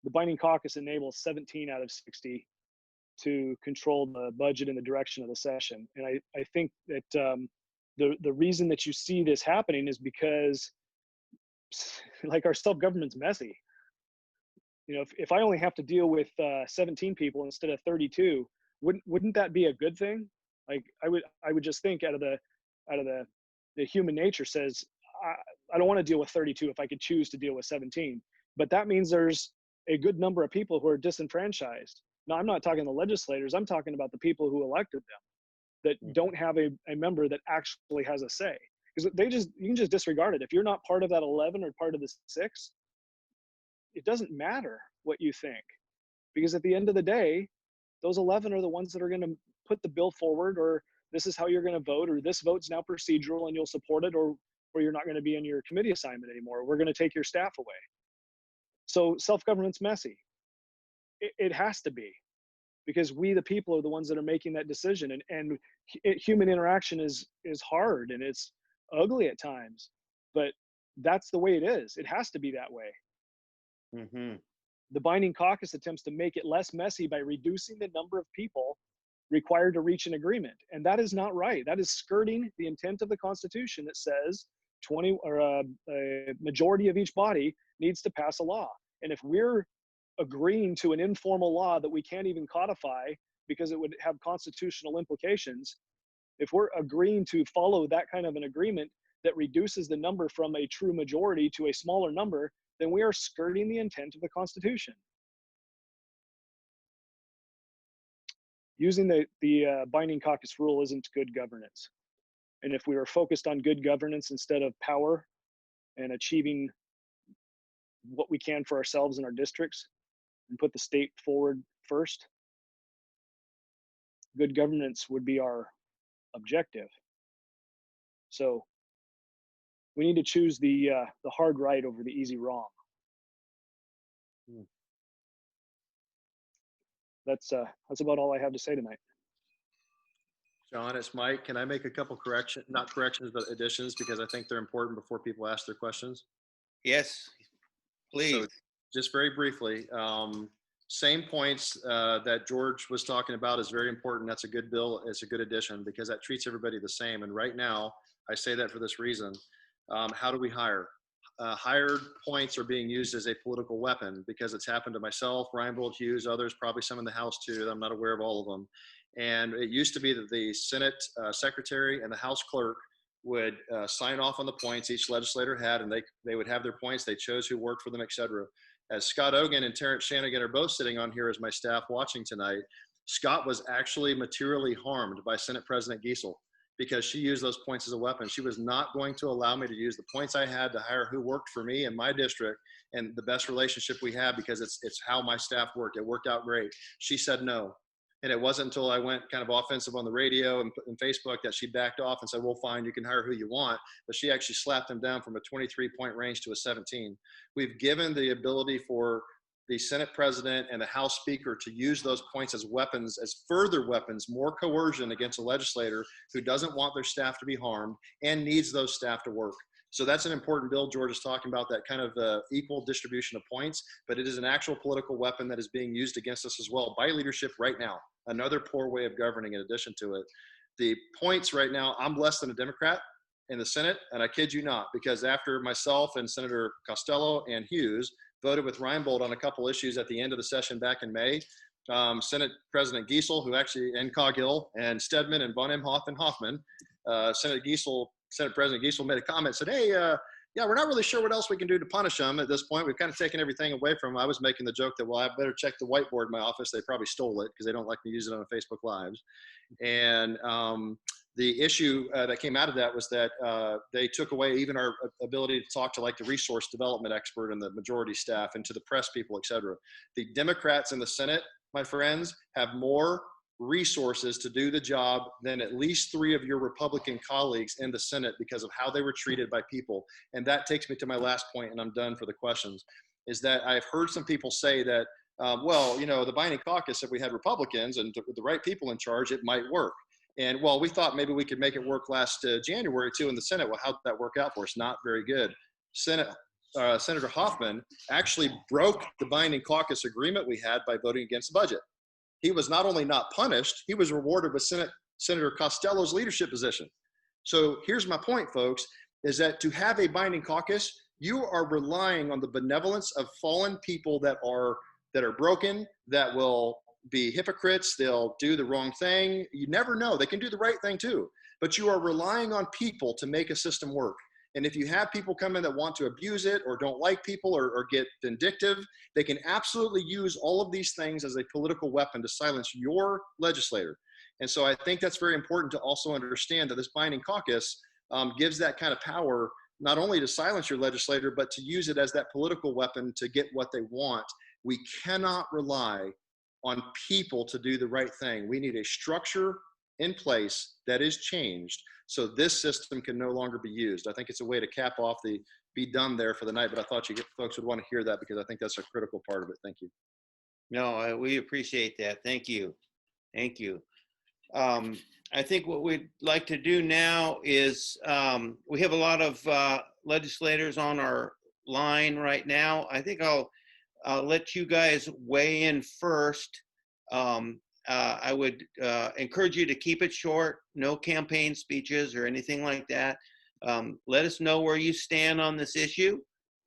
The Binding Caucus enables 17 out of 60 to control the budget and the direction of the session. And I think that the reason that you see this happening is because like our self-government's messy. You know, if I only have to deal with 17 people instead of 32, wouldn't that be a good thing? Like I would just think out of the human nature says, I don't want to deal with 32 if I could choose to deal with 17. But that means there's a good number of people who are disenfranchised. Now, I'm not talking the legislators. I'm talking about the people who elected them that don't have a member that actually has a say. Because you can just disregard it. If you're not part of that 11 or part of the 6, it doesn't matter what you think. Because at the end of the day, those 11 are the ones that are going to put the bill forward, or this is how you're going to vote, or this vote's now procedural and you'll support it, or you're not going to be in your committee assignment anymore. We're going to take your staff away. So self-government's messy. It has to be, because we, the people, are the ones that are making that decision. And human interaction is hard and it's ugly at times, but that's the way it is. It has to be that way. Mm-hmm. The Binding Caucus attempts to make it less messy by reducing the number of people required to reach an agreement. And that is not right. That is skirting the intent of the Constitution that says 20 or a majority of each body needs to pass a law. And if we're agreeing to an informal law that we can't even codify because it would have constitutional implications, if we're agreeing to follow that kind of an agreement that reduces the number from a true majority to a smaller number, then we are skirting the intent of the Constitution. Using the Binding Caucus Rule isn't good governance. And if we were focused on good governance instead of power and achieving what we can for ourselves and our districts and put the state forward first, good governance would be our objective. So we need to choose the hard right over the easy wrong. That's about all I have to say tonight. John, it's Mike. Can I make a couple not corrections, but additions, because I think they're important before people ask their questions? Yes, please. So just very briefly, same points that George was talking about is very important. That's a good bill. It's a good addition because that treats everybody the same. And right now, I say that for this reason. How do we hire? Hired points are being used as a political weapon because it's happened to myself, Reinbold, Hughes, others, probably some in the House too. I'm not aware of all of them. And it used to be that the Senate secretary and the House clerk would sign off on the points each legislator had, and they would have their points. They chose who worked for them, etc. As Scott Ogan and Terrence Shanigan are both sitting on here as my staff watching tonight, Scott was actually materially harmed by Senate President Giesel because she used those points as a weapon. She was not going to allow me to use the points I had to hire who worked for me in my district and the best relationship we have because it's how my staff worked. It worked out great. She said no. And it wasn't until I went kind of offensive on the radio and Facebook that she backed off and said, well, fine, you can hire who you want. But she actually slapped him down from a 23-point range to a 17. We've given the ability for the Senate president and the House speaker to use those points as weapons, as further weapons, more coercion against a legislator who doesn't want their staff to be harmed and needs those staff to work. So that's an important bill. George is talking about that kind of equal distribution of points, but it is an actual political weapon that is being used against us as well by leadership right now. Another poor way of governing in addition to it. The points right now, I'm less than a Democrat in the Senate, and I kid you not, because after myself and Senator Costello and Hughes voted with Reinbold on a couple issues at the end of the session back in May, Senate President Giesel, who actually, and Coghill, and Stedman, and Von Imhoff, and Hoffman, Senate President Giesel made a comment, said, hey, yeah, we're not really sure what else we can do to punish them at this point. We've kind of taken everything away from them. I was making the joke that, well, I better check the whiteboard in my office. They probably stole it because they don't like me to use it on Facebook Lives. And the issue that came out of that was that they took away even our ability to talk to like the resource development expert and the majority staff and to the press people, et cetera. The Democrats in the Senate, my friends, have more resources to do the job than at least 3 of your Republican colleagues in the Senate because of how they were treated by people. And that takes me to my last point, and I'm done for the questions, is that I've heard some people say that, well, you know, the Binding Caucus, if we had Republicans and the right people in charge, it might work. And well, we thought maybe we could make it work last January too in the Senate. Well, how'd that work out for us? Not very good. Senator Hoffman actually broke the binding caucus agreement we had by voting against the budget. He was not only not punished, he was rewarded with Senator Costello's leadership position. So here's my point, folks, is that to have a binding caucus, you are relying on the benevolence of fallen people that are broken, that will be hypocrites, they'll do the wrong thing. You never know, they can do the right thing too, but you are relying on people to make a system work. And if you have people come in that want to abuse it or don't like people or get vindictive, they can absolutely use all of these things as a political weapon to silence your legislator. And so I think that's very important to also understand that this binding caucus gives that kind of power, not only to silence your legislator, but to use it as that political weapon to get what they want. We cannot rely on people to do the right thing. We need a structure in place that is changed so this system can no longer be used. I think it's a way to cap off the be done there for the night, but I thought you folks would want to hear that because I think that's a critical part of it. Thank you. No, we appreciate that. Thank you. Thank you. I think what we'd like to do now is we have a lot of legislators on our line right now. I think I'll let you guys weigh in first. I would encourage you to keep it short, no campaign speeches or anything like that. Let us know where you stand on this issue.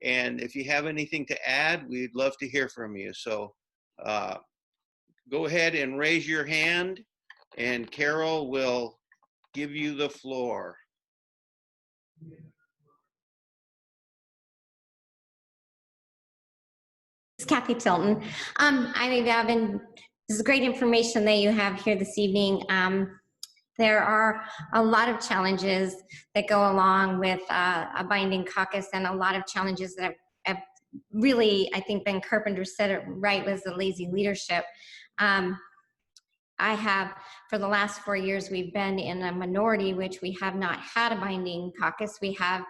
And if you have anything to add, we'd love to hear from you. So go ahead and raise your hand and Carol will give you the floor. It's Kathy Tilton. This is great information that you have here this evening. There are a lot of challenges that go along with a binding caucus, and a lot of challenges that have really, I think Ben Carpenter said it right, was the lazy leadership. I have, for the last 4 years, we've been in a minority, which we have not had a binding caucus. We have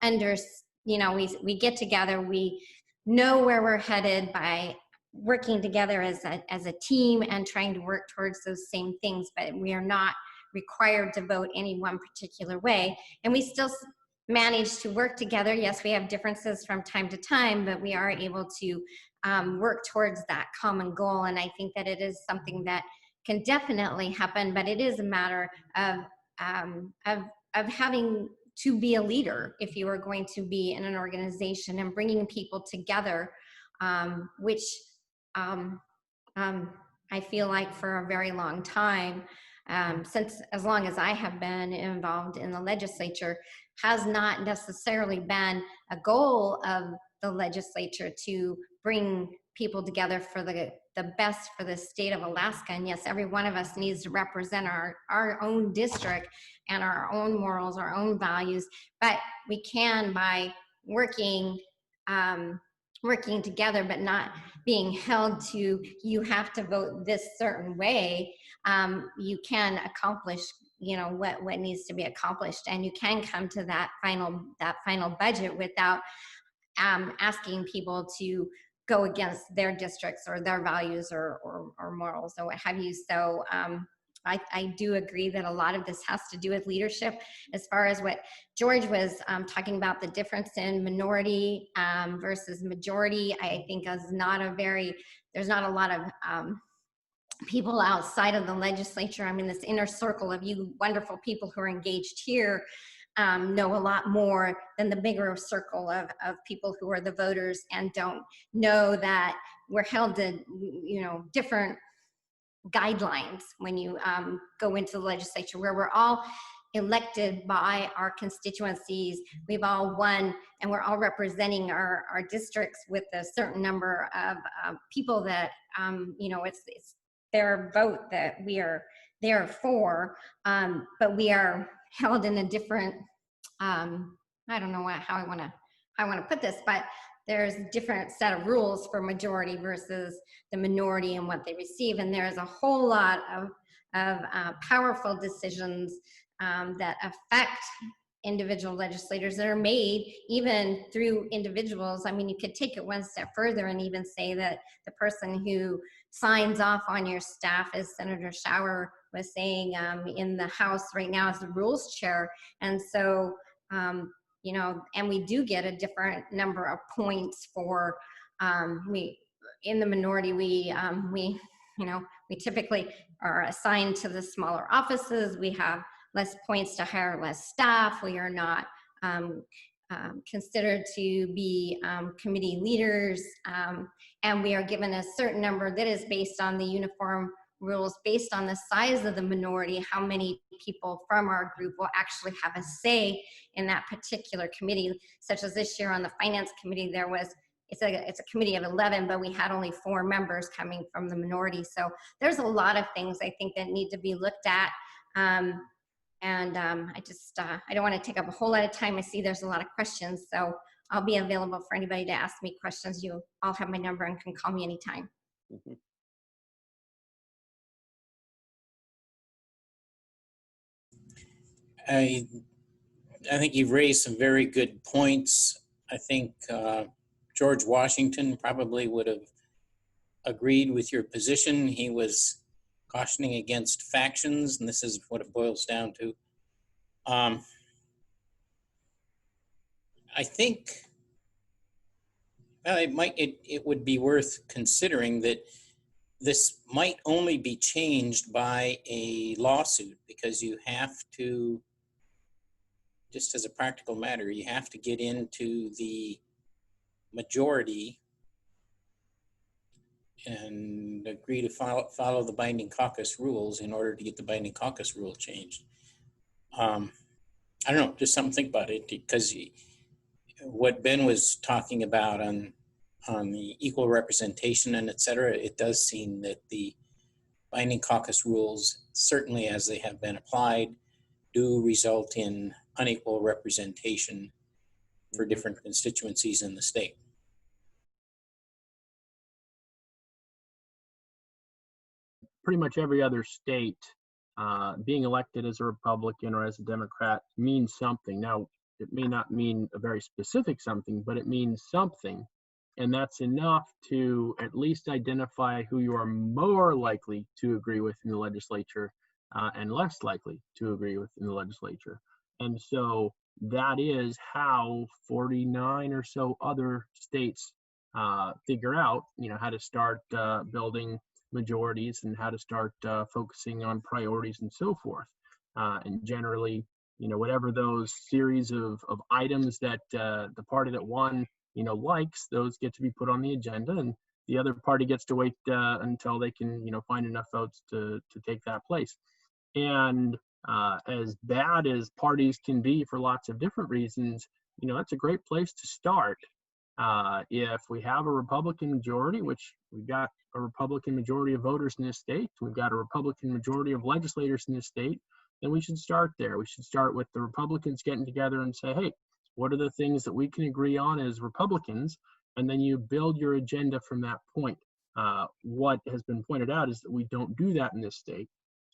we get together, we know where we're headed by working together as a team and trying to work towards those same things, but we are not required to vote any one particular way. And we still manage to work together. Yes, we have differences from time to time, but we are able to work towards that common goal. And I think that it is something that can definitely happen, but it is a matter of having to be a leader if you are going to be in an organization and bringing people together, which I feel like for a very long time, since as long as I have been involved in the legislature, has not necessarily been a goal of the legislature to bring people together for the best for the state of Alaska. And yes, every one of us needs to represent our own district and our own morals, our own values, but we can, by working together, but not being held to, you have to vote this certain way, you can accomplish what needs to be accomplished, and you can come to that final budget without asking people to go against their districts or their values or morals or what have you. So I do agree that a lot of this has to do with leadership. As far as what George was talking about, the difference in minority versus majority, I think there's not a lot of people outside of the legislature. I mean, this inner circle of you wonderful people who are engaged here know a lot more than the bigger circle of people who are the voters and don't know that we're held to, different guidelines when you go into the legislature, where we're all elected by our constituencies. We've all won, and we're all representing our districts with a certain number of people that, it's their vote that we are there for, but we are held in a different, I don't know how I want to put this, but there's a different set of rules for majority versus the minority and what they receive. And there's a whole lot of powerful decisions that affect individual legislators that are made even through individuals. I mean, you could take it one step further and even say that the person who signs off on your staff is Senator Schauer was saying, in the House right now as the rules chair. And so, you know, and we do get a different number of points for, in the minority, you know, we typically are assigned to the smaller offices. We have less points to hire less staff. We are not considered to be committee leaders, and we are given a certain number that is based on the uniform rules, based on the size of the minority, how many people from our group will actually have a say in that particular committee. Such as this year on the finance committee, there was, it's a committee of 11, but we had only 4 members coming from the minority. So there's a lot of things I think that need to be looked at. I don't want to take up a whole lot of time. I see there's a lot of questions, so I'll be available for anybody to ask me questions. You all have my number and can call me anytime. I think you've raised some very good points. I think George Washington probably would have agreed with your position. He was cautioning against factions, and this is what it boils down to. I think it would be worth considering that this might only be changed by a lawsuit, because you have to, just as a practical matter, you have to get into the majority and agree to follow the Binding Caucus rules in order to get the Binding Caucus rule changed. I don't know, just something to think about it, because what Ben was talking about on the equal representation and et cetera, it does seem that the Binding Caucus rules, certainly as they have been applied, do result in unequal representation for different constituencies in the state. Pretty much every other state, being elected as a Republican or as a Democrat means something. Now, it may not mean a very specific something, but it means something. And that's enough to at least identify who you are more likely to agree with in the legislature and less likely to agree with in the legislature. And so that is how 49 or so other states figure out, you know, how to start building majorities and how to start focusing on priorities and so forth. And generally, you know, whatever those series of items that the party that won, you know, likes, those get to be put on the agenda, and the other party gets to wait until they can, you know, find enough votes to take that place. And as bad as parties can be for lots of different reasons, you know, that's a great place to start. If we have a Republican majority, which we've got a Republican majority of voters in this state, we've got a Republican majority of legislators in this state, then we should start there. We should start with the Republicans getting together and say, hey, what are the things that we can agree on as Republicans? And then you build your agenda from that point. What has been pointed out is that we don't do that in this state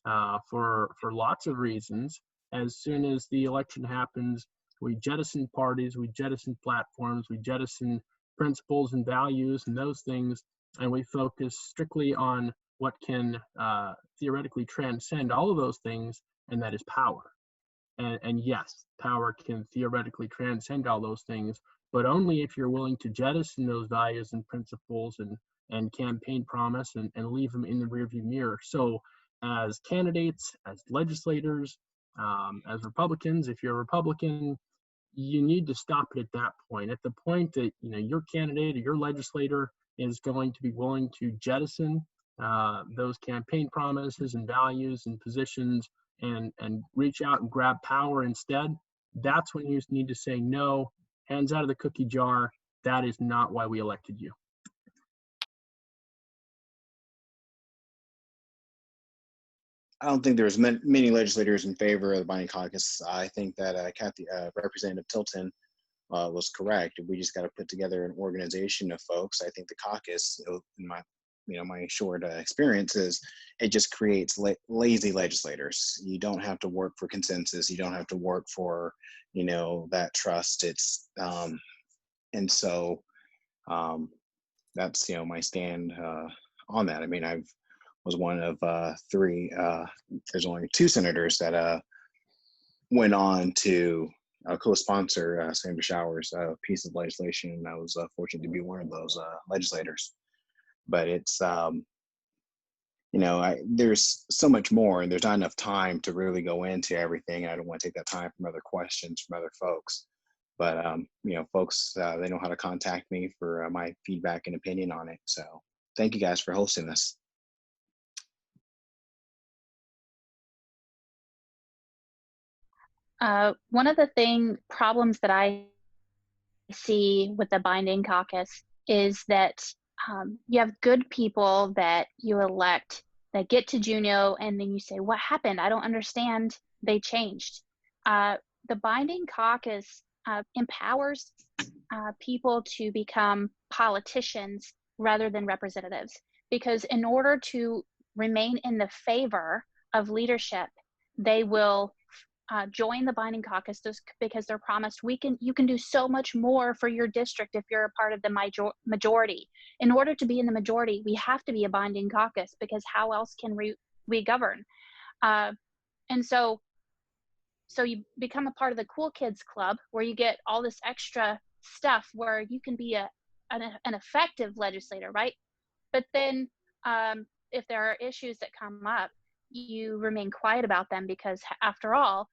for lots of reasons. As soon as the election happens, we jettison parties, we jettison platforms, we jettison principles and values and those things, and we focus strictly on what can theoretically transcend all of those things, and that is power. And yes, power can theoretically transcend all those things, but only if you're willing to jettison those values and principles and campaign promise and leave them in the rearview mirror. So as candidates, as legislators, as Republicans, if you're a Republican, you need to stop it at that point. At the point that, you know, your candidate or your legislator is going to be willing to jettison those campaign promises and values and positions and reach out and grab power instead, that's when you need to say, no, hands out of the cookie jar. That is not why we elected you. I don't think there's many legislators in favor of the Binding Caucus. I think that Representative Tilton was correct. We just got to put together an organization of folks. I think the caucus, in my short experience, is it just creates lazy legislators. You don't have to work for consensus. You don't have to work for, you know, that trust. It's and so that's, you know, my stand on that. I mean, I've was one of three. There's only 2 senators that went on to co-sponsor Senator Shower's piece of legislation, and I was fortunate to be one of those legislators. But it's, there's so much more, and there's not enough time to really go into everything. I don't want to take that time from other questions from other folks. But, folks, they know how to contact me for my feedback and opinion on it. So thank you guys for hosting this. One of the problems that I see with the Binding Caucus is that you have good people that you elect that get to Juneau, and then you say, what happened? I don't understand. They changed. The Binding Caucus empowers people to become politicians rather than representatives, because in order to remain in the favor of leadership, they will join the Binding Caucus because they're promised you can do so much more for your district if you're a part of the majority. In order to be in the majority, we have to be a Binding Caucus, because how else can we govern? And so you become a part of the Cool Kids Club, where you get all this extra stuff where you can be an effective legislator, right? But then if there are issues that come up, you remain quiet about them, because after all,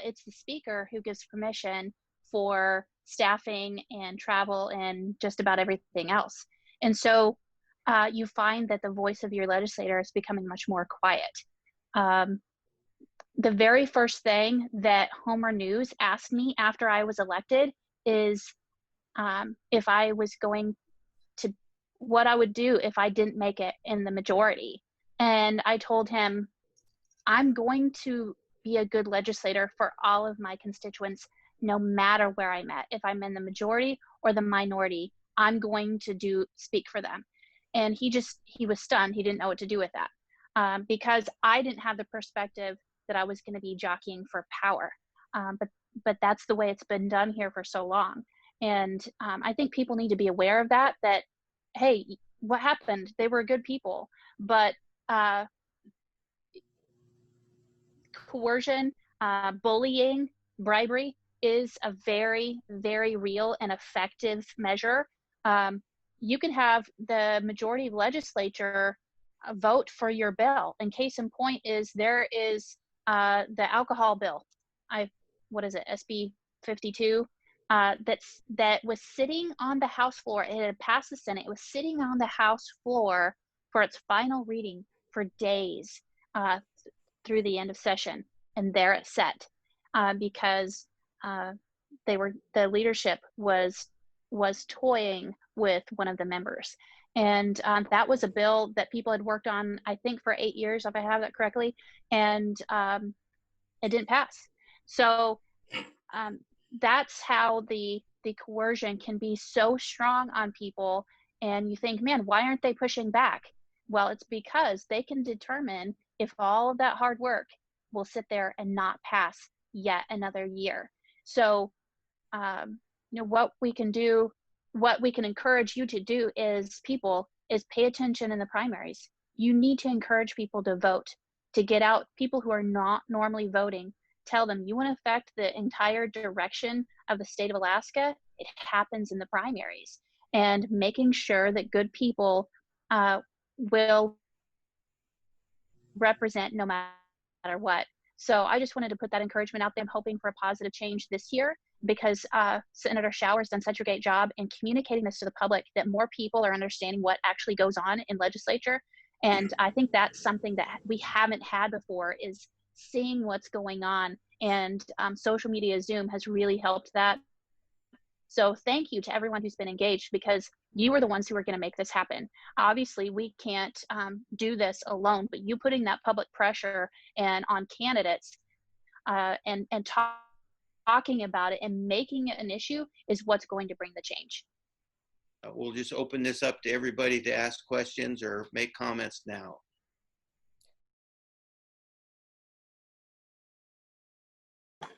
it's the speaker who gives permission for staffing and travel and just about everything else. And so you find that the voice of your legislator is becoming much more quiet. The very first thing that Homer News asked me after I was elected is if I was going to, what I would do if I didn't make it in the majority. And I told him, I'm going to be a good legislator for all of my constituents, no matter where I'm at. If I'm in the majority or the minority, I'm going to speak for them. And he was stunned. He didn't know what to do with that, because I didn't have the perspective that I was going to be jockeying for power. But that's the way it's been done here for so long. And I think people need to be aware of that, hey, what happened? They were good people, but coercion, bullying, bribery is a very, very real and effective measure. You can have the majority legislature vote for your bill. And case in point is there is the alcohol bill. What is it? SB 52. That was sitting on the House floor. It had passed the Senate. It was sitting on the House floor for its final reading for days through the end of session, and there it sat because the leadership was toying with one of the members, and that was a bill that people had worked on, I think, for 8 years, if I have that correctly, and it didn't pass. So that's how the coercion can be so strong on people, and you think, man, why aren't they pushing back? Well, it's because they can determine if all of that hard work will sit there and not pass yet another year. So, what we can do, what we can encourage you to do is pay attention in the primaries. You need to encourage people to vote, to get out, people who are not normally voting. Tell them, you want to affect the entire direction of the state of Alaska, it happens in the primaries. And making sure that good people will represent no matter what. So I just wanted to put that encouragement out there. I'm hoping for a positive change this year, because Senator Shower's done such a great job in communicating this to the public, that more people are understanding what actually goes on in legislature. And I think that's something that we haven't had before, is seeing what's going on. And social media, Zoom, has really helped that. So thank you to everyone who's been engaged, because you are the ones who are going to make this happen. Obviously, we can't do this alone, but you putting that public pressure and on candidates and talking about it and making it an issue is what's going to bring the change. We'll just open this up to everybody to ask questions or make comments now.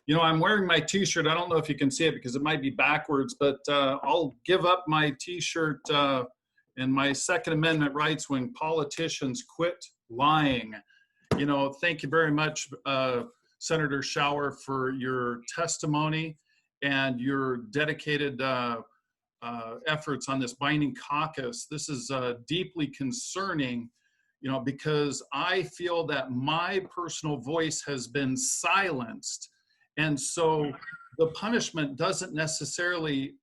You know, I'm wearing my t-shirt. I don't know if you can see it because it might be backwards, but I'll give up my t-shirt and my Second Amendment rights when politicians quit lying. You know, thank you very much, Senator Schauer, for your testimony and your dedicated efforts on this binding caucus. This is deeply concerning, you know, because I feel that my personal voice has been silenced. And so the punishment doesn't necessarily,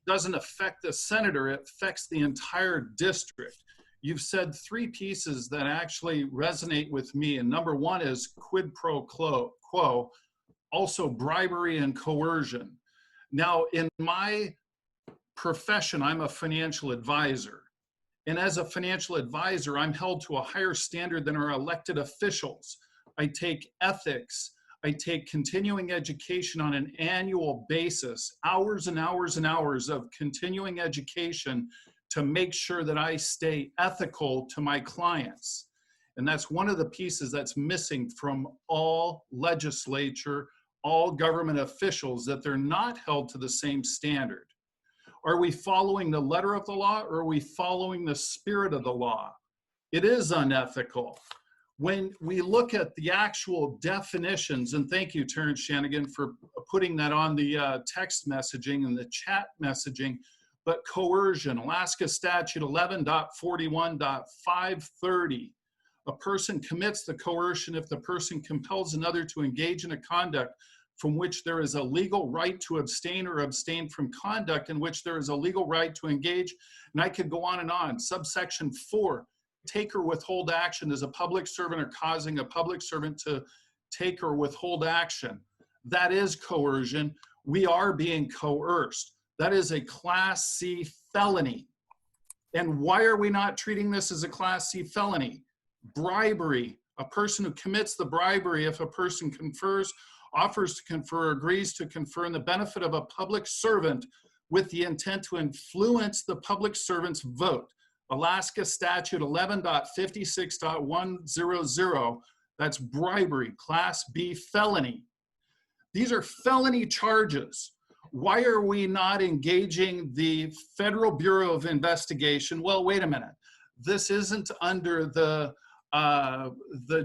doesn't affect the senator, it affects the entire district. You've said three pieces that actually resonate with me. And number one is quid pro quo, also bribery and coercion. Now, in my profession, I'm a financial advisor. And as a financial advisor, I'm held to a higher standard than our elected officials. I take ethics, I take continuing education on an annual basis, hours and hours and hours of continuing education to make sure that I stay ethical to my clients. And that's one of the pieces that's missing from all legislature, all government officials, that they're not held to the same standard. Are we following the letter of the law, or are we following the spirit of the law? It is unethical. When we look at the actual definitions, and thank you, Terrence Shanigan, for putting that on the text messaging and the chat messaging, but coercion, Alaska Statute 11.41.530, a person commits the coercion if the person compels another to engage in a conduct from which there is a legal right to abstain, or abstain from conduct in which there is a legal right to engage. And I could go on and on. Subsection 4, take or withhold action as a public servant or causing a public servant to take or withhold action. That is coercion. We are being coerced. That is a Class C felony. And why are we not treating this as a Class C felony? Bribery, a person who commits the bribery, if a person confers, offers to confer, agrees to confer in the benefit of a public servant with the intent to influence the public servant's vote. Alaska Statute 11.56.100, that's bribery, Class B felony. These are felony charges. Why are we not engaging the Federal Bureau of Investigation? Well, wait a minute. This isn't under the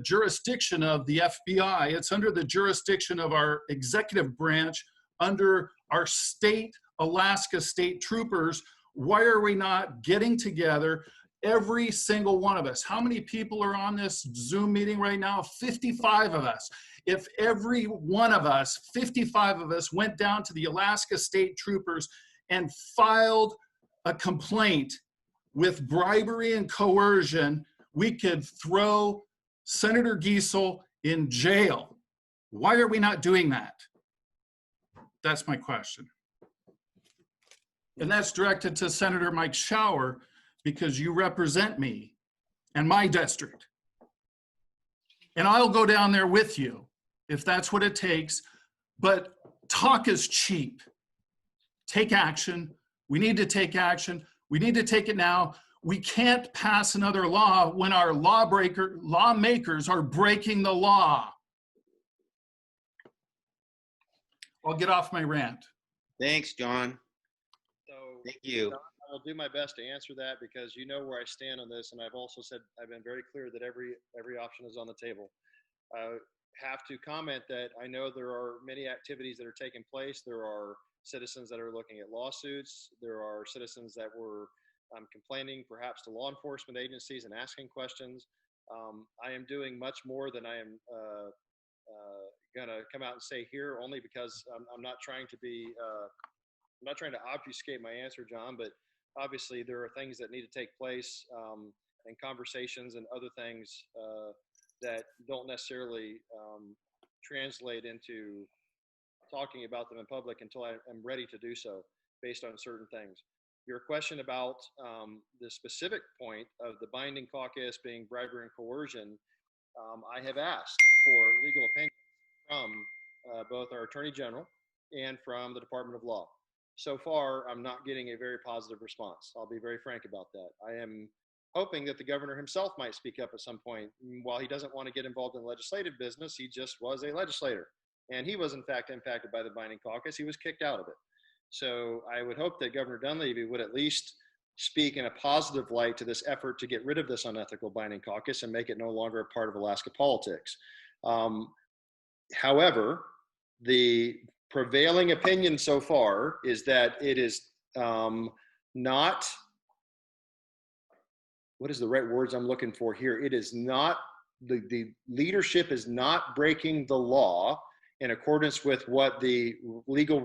jurisdiction of the FBI. It's under the jurisdiction of our executive branch, under our state, Alaska state troopers. Why are we not getting together, every single one of us? How many people are on this Zoom meeting right now? 55 of us. If every one of us, 55 of us, went down to the Alaska state troopers and filed a complaint with bribery and coercion, we could throw Senator Giesel in jail. Why are we not doing that? That's my question. And that's directed to Senator Mike Schauer, because you represent me and my district. And I'll go down there with you if that's what it takes. But talk is cheap. Take action. We need to take action. We need to take it now. We can't pass another law when our lawmakers are breaking the law. I'll get off my rant. Thanks, John. So, thank you. John, I will do my best to answer that, because you know where I stand on this, and I've also said I've been very clear that every option is on the table. I have to comment that I know there are many activities that are taking place. There are citizens that are looking at lawsuits. There are citizens that were complaining perhaps to law enforcement agencies and asking questions. I am doing much more than I am gonna come out and say here, only because I'm not trying to be, I'm not trying to obfuscate my answer, John, but obviously there are things that need to take place, and conversations and other things that don't necessarily translate into talking about them in public until I am ready to do so based on certain things. Your question about the specific point of the binding caucus being bribery and coercion, I have asked for legal opinion from both our Attorney General and from the Department of Law. So far, I'm not getting a very positive response. I'll be very frank about that. I am hoping that the governor himself might speak up at some point. While he doesn't want to get involved in legislative business, he just was a legislator. And he was in fact impacted by the binding caucus. He was kicked out of it. So I would hope that Governor Dunleavy would at least speak in a positive light to this effort to get rid of this unethical binding caucus and make it no longer a part of Alaska politics. However, the prevailing opinion so far is that it is not, what is the right words I'm looking for here? It is not, the leadership is not breaking the law in accordance with what the legal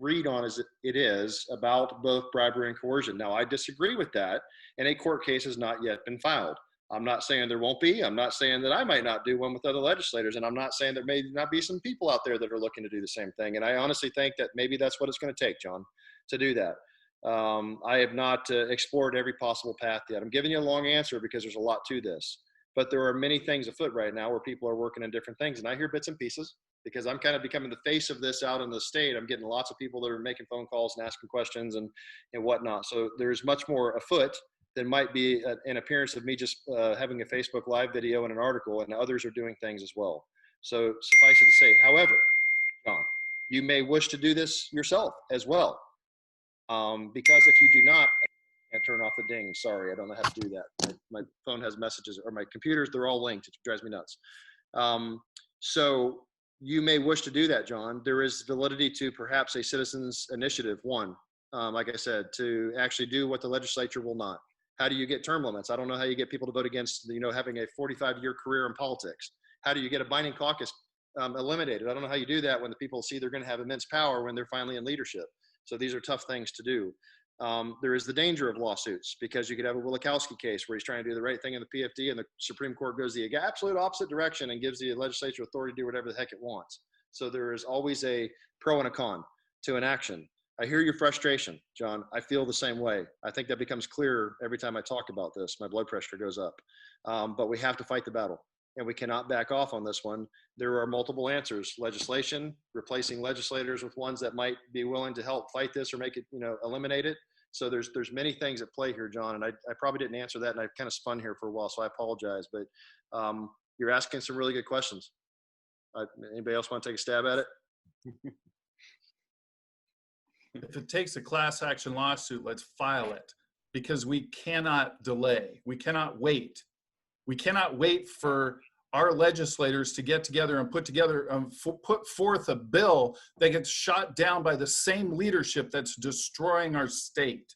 read on it is about both bribery and coercion. Now, I disagree with that, and a court case has not yet been filed. I'm not saying there won't be. I'm not saying that I might not do one with other legislators, and I'm not saying there may not be some people out there that are looking to do the same thing. And I honestly think that maybe that's what it's going to take, John, to do that. I have not explored every possible path yet. I'm giving you a long answer because there's a lot to this, but there are many things afoot right now where people are working on different things, and I hear bits and pieces because I'm kind of becoming the face of this out in the state. I'm getting lots of people that are making phone calls and asking questions and whatnot. So there's much more afoot than might be an appearance of me just having a Facebook Live video and an article, and others are doing things as well. So suffice it to say, however, John, you may wish to do this yourself as well. Because if you do not, I can't turn off the ding. Sorry, I don't know how to do that. My phone has messages, or my computers, they're all linked. It drives me nuts. So you may wish to do that, John. There is validity to perhaps a citizens initiative, one, like I said, to actually do what the legislature will not. How do you get term limits? I don't know how you get people to vote against, having a 45-year career in politics. How do you get a binding caucus eliminated? I don't know how you do that when the people see they're going to have immense power when they're finally in leadership. So these are tough things to do. There is the danger of lawsuits because you could have a Wilikowski case where he's trying to do the right thing in the PFD and the Supreme Court goes the absolute opposite direction and gives the legislature authority to do whatever the heck it wants. So there is always a pro and a con to an action. I hear your frustration, John. I feel the same way. I think that becomes clearer every time I talk about this. My blood pressure goes up. But we have to fight the battle, and we cannot back off on this one. There are multiple answers: legislation, replacing legislators with ones that might be willing to help fight this or make it, eliminate it. So there's many things at play here, John, and I probably didn't answer that, and I've kind of spun here for a while, so I apologize. But you're asking some really good questions. Anybody else want to take a stab at it? If it takes a class action lawsuit, let's file it, because we cannot delay. We cannot wait. We cannot wait for our legislators to get together and put forth a bill that gets shot down by the same leadership that's destroying our state.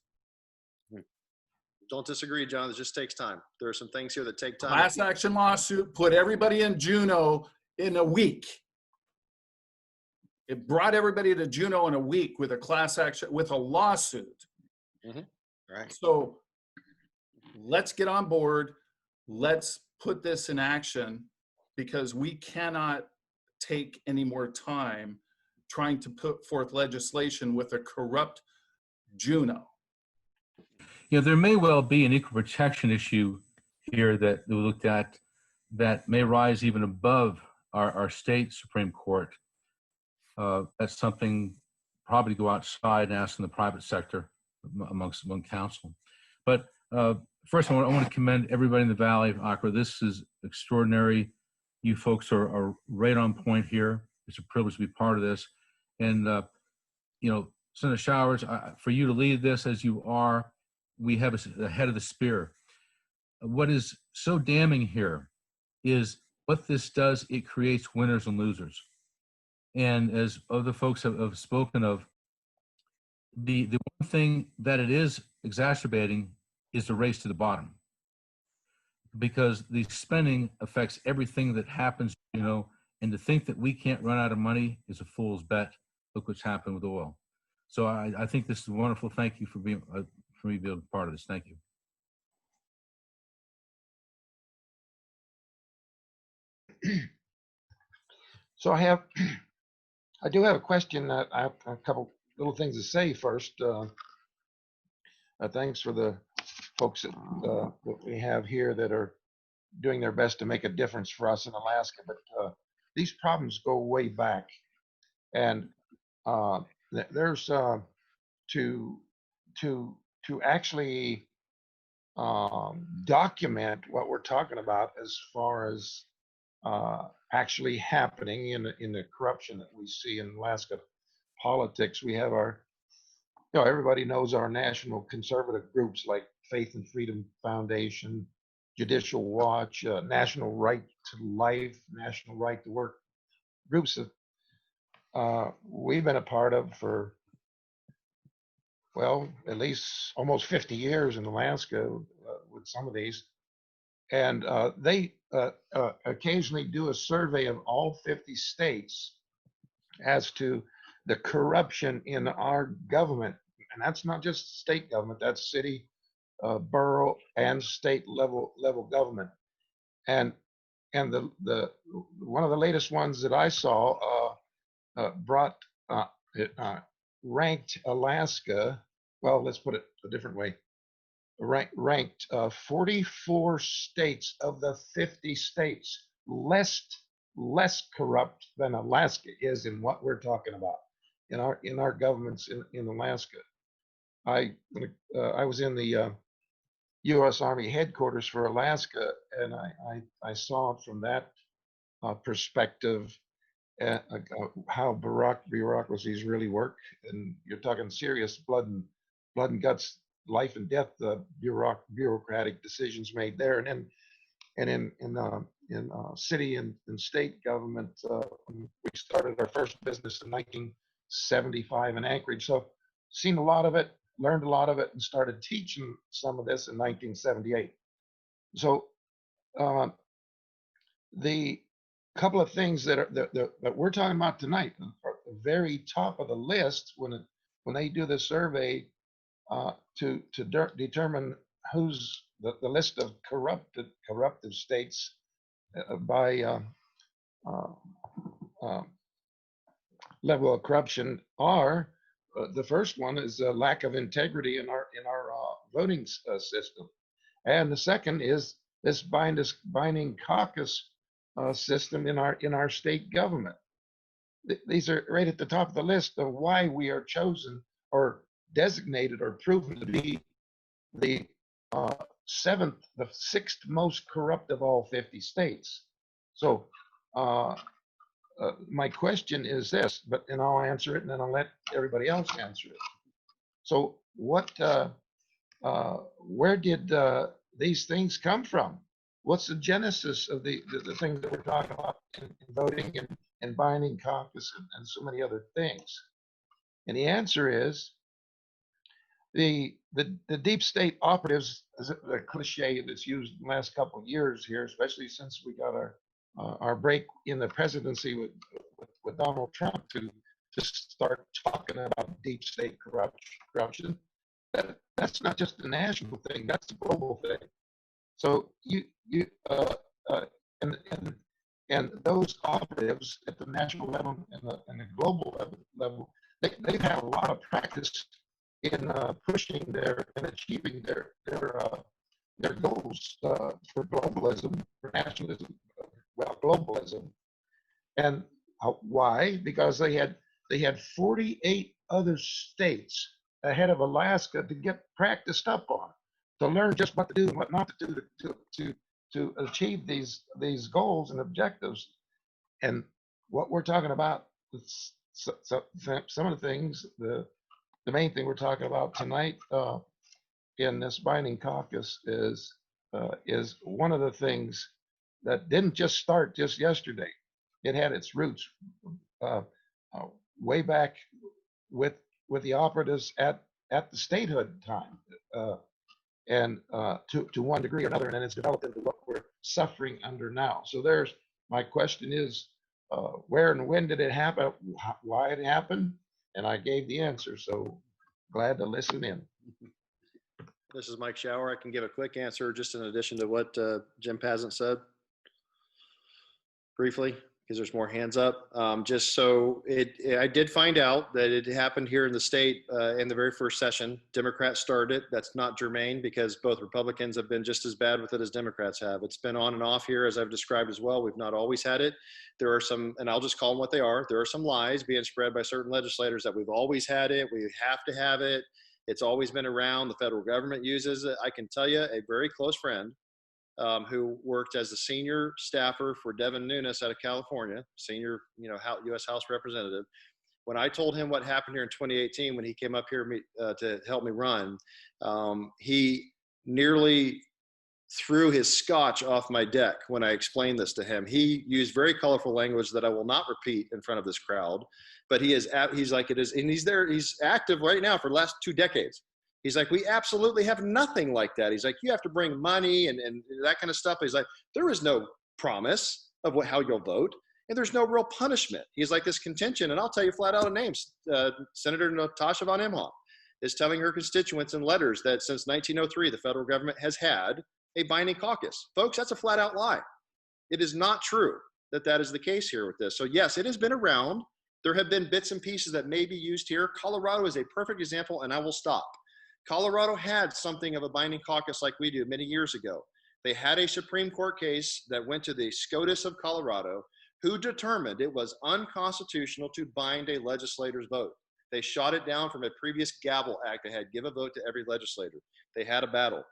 Don't disagree, John. It just takes time. There are some things here that take time. Class action lawsuit put everybody in Juneau in a week. It brought everybody to Juneau in a week with a class action, with a lawsuit. Mm-hmm. Right. So let's get on board. Let's put this in action, because we cannot take any more time trying to put forth legislation with a corrupt Juneau. Yeah, there may well be an equal protection issue here that we looked at that may rise even above our state Supreme Court. That's something probably to go outside and ask in the private sector among counsel. But first, I want to commend everybody in the Valley of Aqua. This is extraordinary. You folks are right on point here. It's a privilege to be part of this. And, Senator Showers, for you to lead this as you are, we have a head of the spear. What is so damning here is what this does. It creates winners and losers. And as other folks have spoken of, the one thing that it is exacerbating is the race to the bottom, because the spending affects everything that happens, and to think that we can't run out of money is a fool's bet. Look what's happened with oil. So I think this is wonderful. Thank you for me being a part of this. Thank you. So I do have a question. I have a couple little things to say first. Thanks for the folks that we have here that are doing their best to make a difference for us in Alaska. But these problems go way back, and there's to actually document what we're talking about as far as actually happening in the corruption that we see in Alaska politics. We have our everybody knows our national conservative groups like Faith and Freedom Foundation, Judicial Watch, National Right to Life, National Right to Work, groups that we've been a part of for, well, at least almost 50 years in Alaska with some of these. And they occasionally do a survey of all 50 states as to the corruption in our government. And that's not just state government, that's city, borough, and state level government. And the one of the latest ones that I saw ranked Alaska. Well, let's put it a different way. Ranked 44 states of the 50 states less corrupt than Alaska is in what we're talking about in our governments in Alaska. I was in the U.S. Army headquarters for Alaska, and I saw from that perspective how bureaucracies really work. And you're talking serious blood and guts, life and death bureaucratic decisions made there. And then in city and state government, we started our first business in 1975 in Anchorage. So seen a lot of it, learned a lot of it, and started teaching some of this in 1978. So the couple of things that we're talking about tonight are the very top of the list when they do the survey to determine who's the list of corruptive states by level of corruption are. The first one is a lack of integrity in our voting system, and the second is this binding caucus system in our state government. These are right at the top of the list of why we are chosen or designated or proven to be the sixth most corrupt of all 50 states. So my question is this, and I'll answer it, and then I'll let everybody else answer it. So where did these things come from? What's the genesis of the things that we're talking about in voting and binding caucus and so many other things? And the answer is the deep state operatives is a cliche that's used in the last couple of years here, especially since we got our break in the presidency with Donald Trump to start talking about deep state corruption. That's not just a national thing; that's a global thing. So and those operatives at the national level and the global level, they've had a lot of practice in pushing and achieving their goals for globalism, for nationalism, globalism. And why? Because they had 48 other states ahead of Alaska to get practiced up on, to learn just what to do and what not to do to achieve these goals and objectives. And what we're talking about, some of the things, the main thing we're talking about tonight in this binding caucus is one of the things that didn't just start just yesterday. It had its roots way back with the operatives at the statehood time, and to one degree or another, and then it's developed into what we're suffering under now. So there's my question is, where and when did it happen? Why it happened? And I gave the answer. So glad to listen in. This is Mike Shower. I can give a quick answer just in addition to what Jim Pazant said briefly, because there's more hands up. Just so I did find out that it happened here in the state in the very first session. Democrats started it. That's not germane because both Republicans have been just as bad with it as Democrats have. It's been on and off here, as I've described as well. We've not always had it. There are some, and I'll just call them what they are. There are some lies being spread by certain legislators that we've always had it. We have to have it. It's always been around. The federal government uses it. I can tell you a very close friend who worked as a senior staffer for Devin Nunes out of California, senior, U.S. House representative. When I told him what happened here in 2018, when he came up here to help me run, he nearly threw his scotch off my deck when I explained this to him. He used very colorful language that I will not repeat in front of this crowd, but he's like, it is, and he's there, he's active right now for the last 2 decades. He's like, we absolutely have nothing like that. He's like, you have to bring money and that kind of stuff. He's like, there is no promise of how you'll vote, and there's no real punishment. He's like, this contention, and I'll tell you flat out a name, Senator Natasha von Imhoff is telling her constituents in letters that since 1903, the federal government has had a binding caucus. Folks, that's a flat out lie. It is not true that that is the case here with this. So yes, it has been around. There have been bits and pieces that may be used here. Colorado is a perfect example, and I will stop. Colorado had something of a binding caucus like we do many years ago. They had a Supreme Court case that went to the SCOTUS of Colorado, who determined it was unconstitutional to bind a legislator's vote. They shot it down from a previous gavel act that had give a vote to every legislator. They had a battle.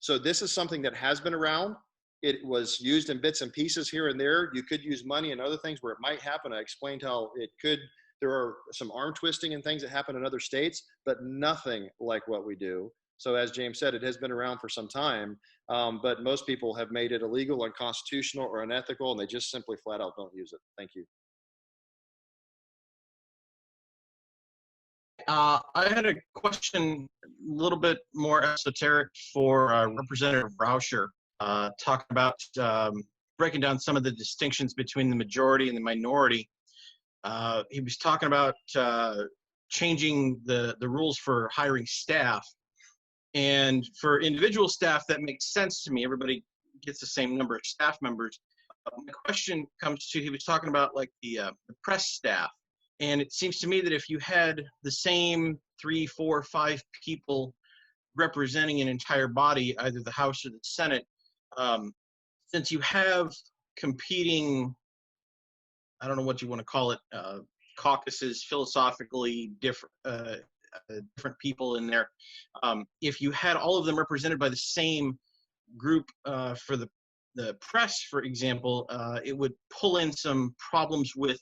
So this is something that has been around. It was used in bits and pieces here and there. You could use money and other things where it might happen. I explained how it could. There are some arm twisting and things that happen in other states, but nothing like what we do. So as James said, it has been around for some time, but most people have made it illegal, unconstitutional, or unethical, and they just simply flat out don't use it. Thank you. I had a question, a little bit more esoteric for Representative Rauscher, talking about breaking down some of the distinctions between the majority and the minority. He was talking about changing the rules for hiring staff. And for individual staff, that makes sense to me. Everybody gets the same number of staff members. My question comes to, he was talking about like the press staff. And it seems to me that if you had the same 3, 4, 5 people representing an entire body, either the House or the Senate, since you have competing, I don't know what you want to call it, caucuses, philosophically different people in there, if you had all of them represented by the same group for the press, for example, it would pull in some problems with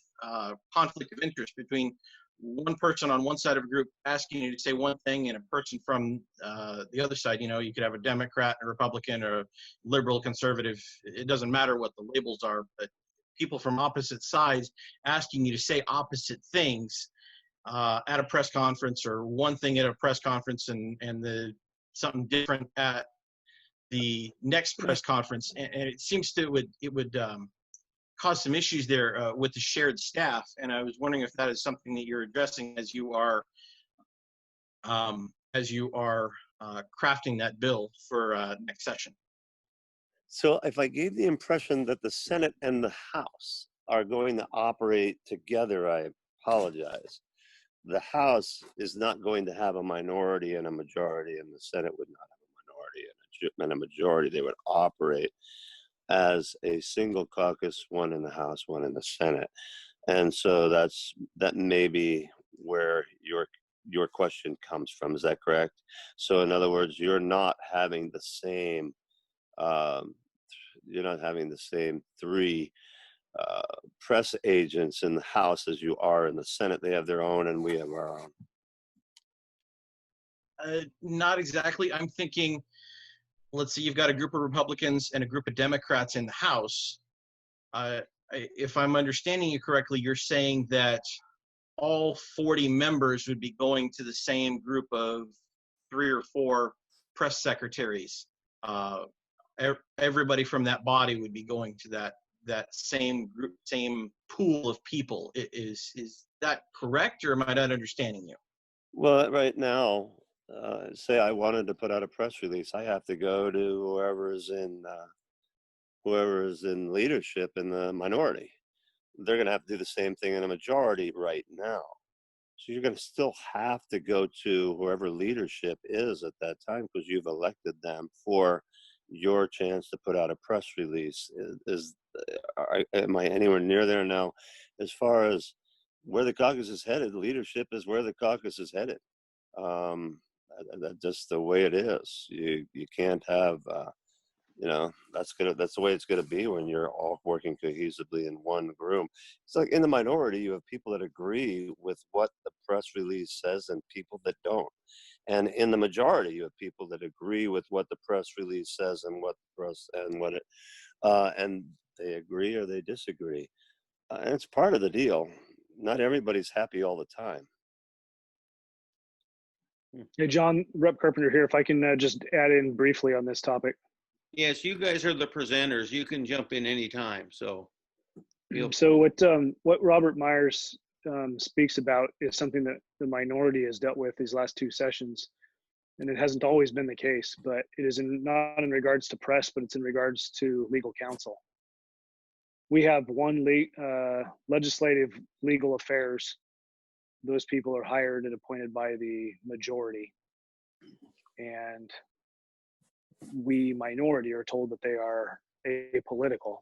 conflict of interest between one person on one side of a group asking you to say one thing and a person from the other side. You know, you could have a Democrat, a Republican, or a liberal, conservative. It doesn't matter what the labels are, but people from opposite sides asking you to say opposite things at a press conference, or one thing at a press conference and something different at the next press conference. And it seems to it would cause some issues there with the shared staff. And I was wondering if that is something that you're addressing as you are crafting that bill for next session. So if I gave the impression that the Senate and the House are going to operate together, I apologize. The House is not going to have a minority and a majority, and the Senate would not have a minority and a majority. They would operate as a single caucus, one in the House, one in the Senate. And so that may be where your question comes from. Is that correct? So in other words, you're not having the same 3 press agents in the House as you are in the Senate. They have their own and we have our own. Not exactly. I'm thinking, let's say you've got a group of Republicans and a group of Democrats in the House. If I'm understanding you correctly, you're saying that all 40 members would be going to the same group of 3 or 4 press secretaries. Everybody from that body would be going to that same group, same pool of people. Is that correct, or am I not understanding you? Well, right now, say I wanted to put out a press release, I have to go to whoever is in leadership in the minority. They're going to have to do the same thing in a majority right now. So you're going to still have to go to whoever leadership is at that time, because you've elected them for your chance to put out a press release. Am I anywhere near there now? As far as where the caucus is headed, leadership is where the caucus is headed. That's just the way it is. You can't have You know, that's the way it's gonna be when you're all working cohesively in one room. It's like in the minority, you have people that agree with what the press release says and people that don't. And in the majority, you have people that agree with what the press release says and what the press and what it and they agree or they disagree. And it's part of the deal. Not everybody's happy all the time. Hey, John, Rep. Carpenter here. If I can just add in briefly on this topic. Yes, you guys are the presenters. You can jump in anytime. So, So what Robert Myers speaks about is something that the minority has dealt with these last two sessions, and it hasn't always been the case. But it is not in regards to press, but it's in regards to legal counsel. We have one legislative legal affairs. Those people are hired and appointed by the majority, and we minority are told that they are apolitical,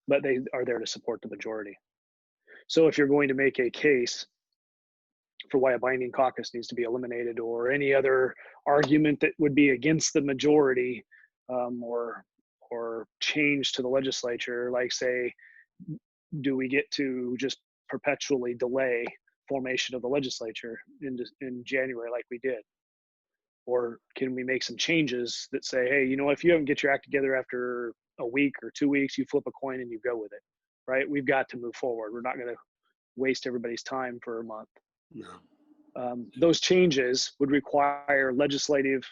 but they are there to support the majority. So if you're going to make a case for why a binding caucus needs to be eliminated, or any other argument that would be against the majority, or change to the legislature, like say, do we get to just perpetually delay formation of the legislature in January like we did? Or can we make some changes that say, hey, you know, if you don't get your act together after a week or 2 weeks, you flip a coin and you go with it, right? We've got to move forward. We're not going to waste everybody's time for a month. No. Those changes would require legislative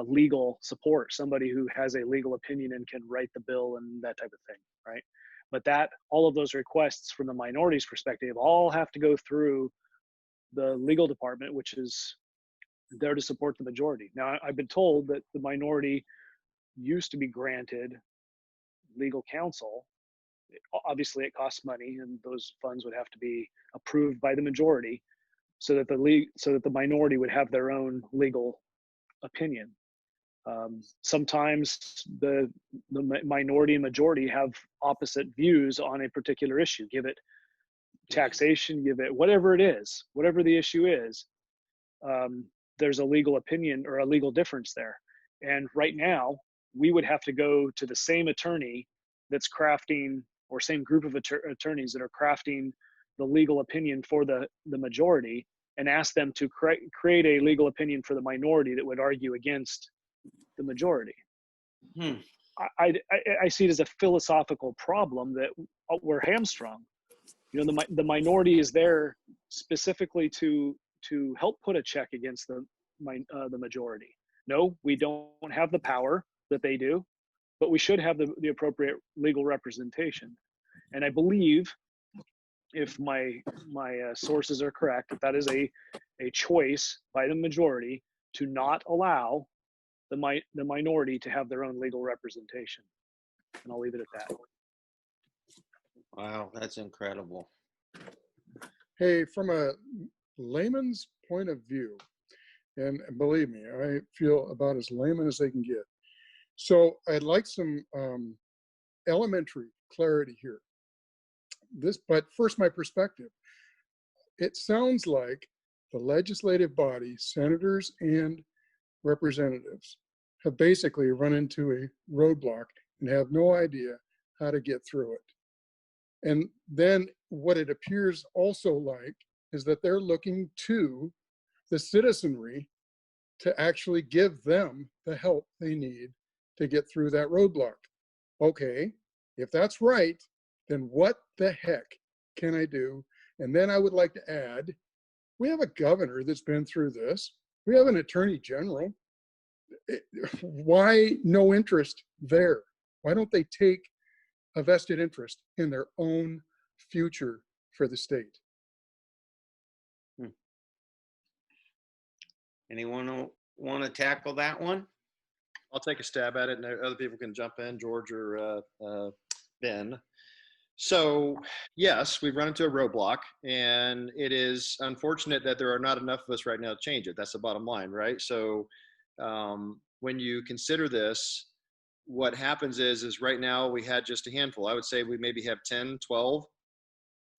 legal support, somebody who has a legal opinion and can write the bill and that type of thing, right? But all of those requests from the minority's perspective all have to go through the legal department, which is there to support the majority. Now, I've been told that the minority used to be granted legal counsel. Obviously, it costs money, and those funds would have to be approved by the majority, so that the minority would have their own legal opinion. Sometimes the minority and majority have opposite views on a particular issue. Give it taxation, give it whatever it is, whatever the issue is. There's a legal opinion or a legal difference there. And right now, we would have to go to the same attorney that's crafting, or same group of attorneys that are crafting the legal opinion for the majority, and ask them to create a legal opinion for the minority that would argue against the majority. I see it as a philosophical problem that we're hamstrung. You know, the minority is there specifically to help put a check against the majority. No, we don't have the power that they do, but we should have the appropriate legal representation. And I believe, if my sources are correct, that is a choice by the majority to not allow the minority to have their own legal representation. And I'll leave it at that. Wow, that's incredible. Hey, from a layman's point of view, and believe me, I feel about as layman as they can get. So I'd like some elementary clarity here. But first, my perspective. It sounds like the legislative body, senators and representatives, have basically run into a roadblock and have no idea how to get through it. And then what it appears also like is that they're looking to the citizenry to actually give them the help they need to get through that roadblock. Okay, if that's right, then what the heck can I do? And then I would like to add, we have a governor that's been through this. We have an attorney general. Why no interest there? Why don't they take a vested interest in their own future for the state? Anyone want to tackle that one? I'll take a stab at it, and other people can jump in, George or Ben. So, yes, we've run into a roadblock, and it is unfortunate that there are not enough of us right now to change it. That's the bottom line, right? So, when you consider this, what happens is right now we had just a handful. I would say we maybe have 10, 12,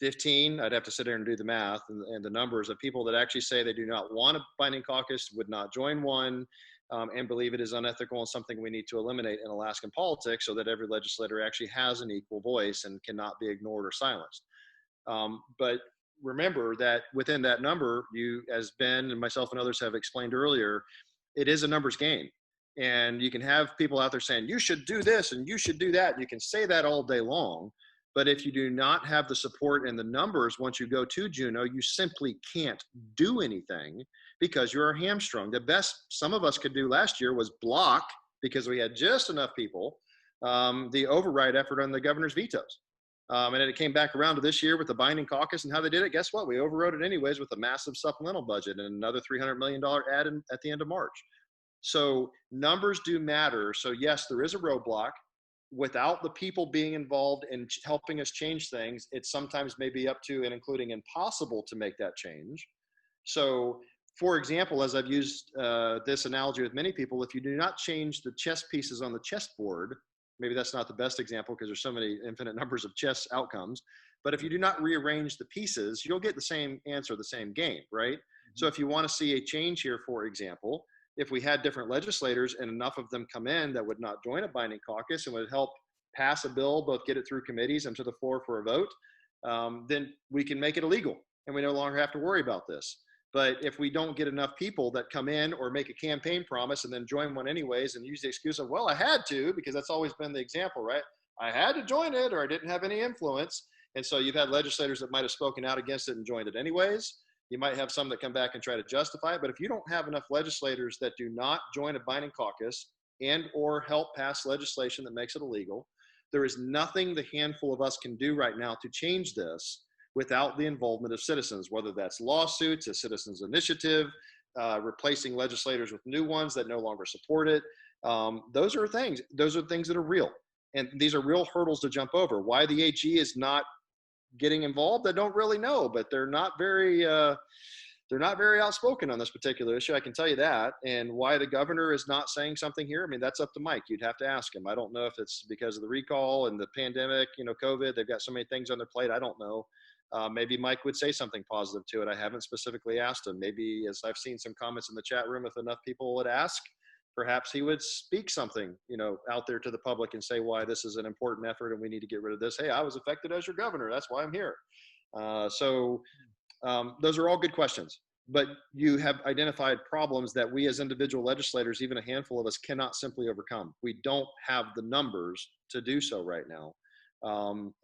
15. I'd have to sit there and do the math and the numbers of people that actually say they do not want a binding caucus, would not join one. and believe it is unethical and something we need to eliminate in Alaskan politics so that every legislator actually has an equal voice and cannot be ignored or silenced. But remember that within that number, you, as Ben and myself and others have explained earlier, it is a numbers game. And you can have people out there saying, you should do this and you should do that. You can say that all day long. But if you do not have the support and the numbers once you go to Juneau, you simply can't do anything because you're hamstrung. The best some of us could do last year was block, because we had just enough people, the override effort on the governor's vetoes. And then it came back around to this year with the binding caucus and how they did it. Guess what? We overrode it anyways with a massive supplemental budget and another $300 million add in at the end of March. So numbers do matter. So yes, there is a roadblock. Without the people being involved in helping us change things, it sometimes may be up to and including impossible to make that change. So for example, as I've used this analogy with many people, if you do not change the chess pieces on the chessboard, maybe that's not the best example because there's so many infinite numbers of chess outcomes, but if you do not rearrange the pieces, you'll get the same answer, the same game, right? Mm-hmm. So if you want to see a change here, for example, if we had different legislators and enough of them come in that would not join a binding caucus and would help pass a bill, both get it through committees and to the floor for a vote, then we can make it illegal and we no longer have to worry about this. But if we don't get enough people that come in or make a campaign promise and then join one anyways and use the excuse of, well, I had to, because that's always been the example, right? I had to join it or I didn't have any influence. And so you've had legislators that might have spoken out against it and joined it anyways. You might have some that come back and try to justify it, but if you don't have enough legislators that do not join a binding caucus and or help pass legislation that makes it illegal, there is nothing the handful of us can do right now to change this without the involvement of citizens, whether that's lawsuits, a citizens initiative, replacing legislators with new ones that no longer support it. Those are things that are real. And these are real hurdles to jump over. Why the AG is not getting involved, I don't really know, but they're not very outspoken on this particular issue. I can tell you that. And why the governor is not saying something here, I mean, that's up to Mike. You'd have to ask him. I don't know if it's because of the recall and the pandemic, COVID, they've got so many things on their plate. I don't know. Maybe Mike would say something positive to it. I haven't specifically asked him. Maybe, as I've seen some comments in the chat room, if enough people would ask, perhaps he would speak something, out there to the public and say why this is an important effort and we need to get rid of this. Hey, I was affected as your governor. That's why I'm here. So those are all good questions, but you have identified problems that we as individual legislators, even a handful of us, cannot simply overcome. We don't have the numbers to do so right now.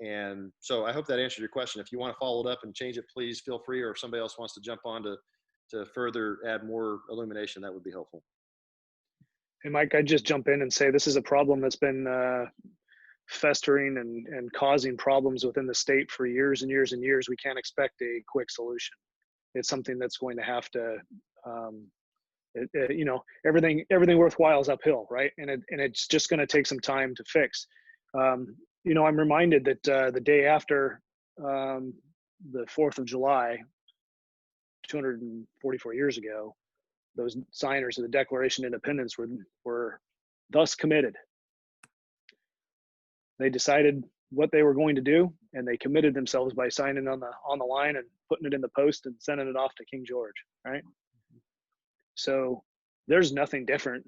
And so I hope that answered your question. If you want to follow it up and change it, please feel free, or if somebody else wants to jump on to further add more illumination, that would be helpful. Hey, Mike, I'd just jump in and say this is a problem that's been festering and causing problems within the state for years and years and years. We can't expect a quick solution. It's something that's going to have to, everything worthwhile is uphill, right? And it's just going to take some time to fix. I'm reminded that the day after the 4th of July, 244 years ago, those signers of the Declaration of Independence were thus committed. They decided what they were going to do, and they committed themselves by signing on the line and putting it in the post and sending it off to King George, right? So there's nothing different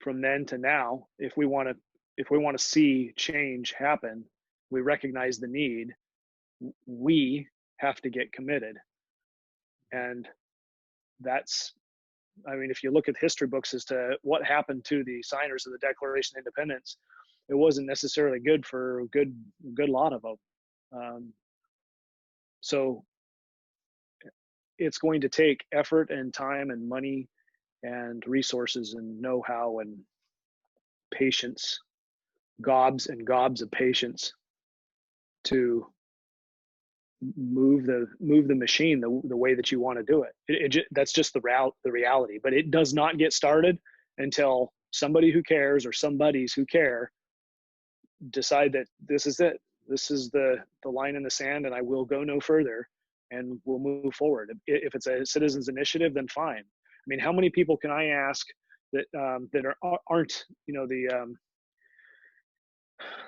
from then to now. If we want to see change happen, we recognize the need. We have to get committed, and if you look at history books as to what happened to the signers of the Declaration of Independence, it wasn't necessarily good for a good lot of them. So it's going to take effort and time and money and resources and know-how and patience, gobs and gobs of patience, to move the machine the way that you want to do it. That's just the reality. But it does not get started until somebody who cares, or somebodies who care, decide that this is it. This is the line in the sand, and I will go no further, and we'll move forward. If it's a citizens initiative, then fine. I mean, how many people can I ask that aren't the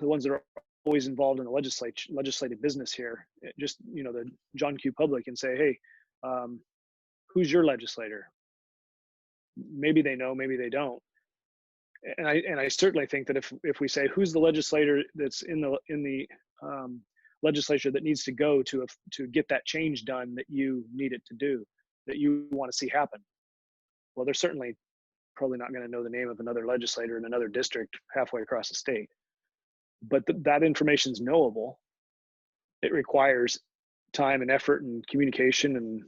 ones that are always involved in the legislative business here, just the John Q. public, and say, hey, who's your legislator? maybe they know, maybe they don't. And I certainly think that if we say who's the legislator that's in the legislature that needs to go to get that change done that you need it to do, that you want to see happen, well, they're certainly probably not going to know the name of another legislator in another district halfway across the state. But that information is knowable. It requires time and effort and communication and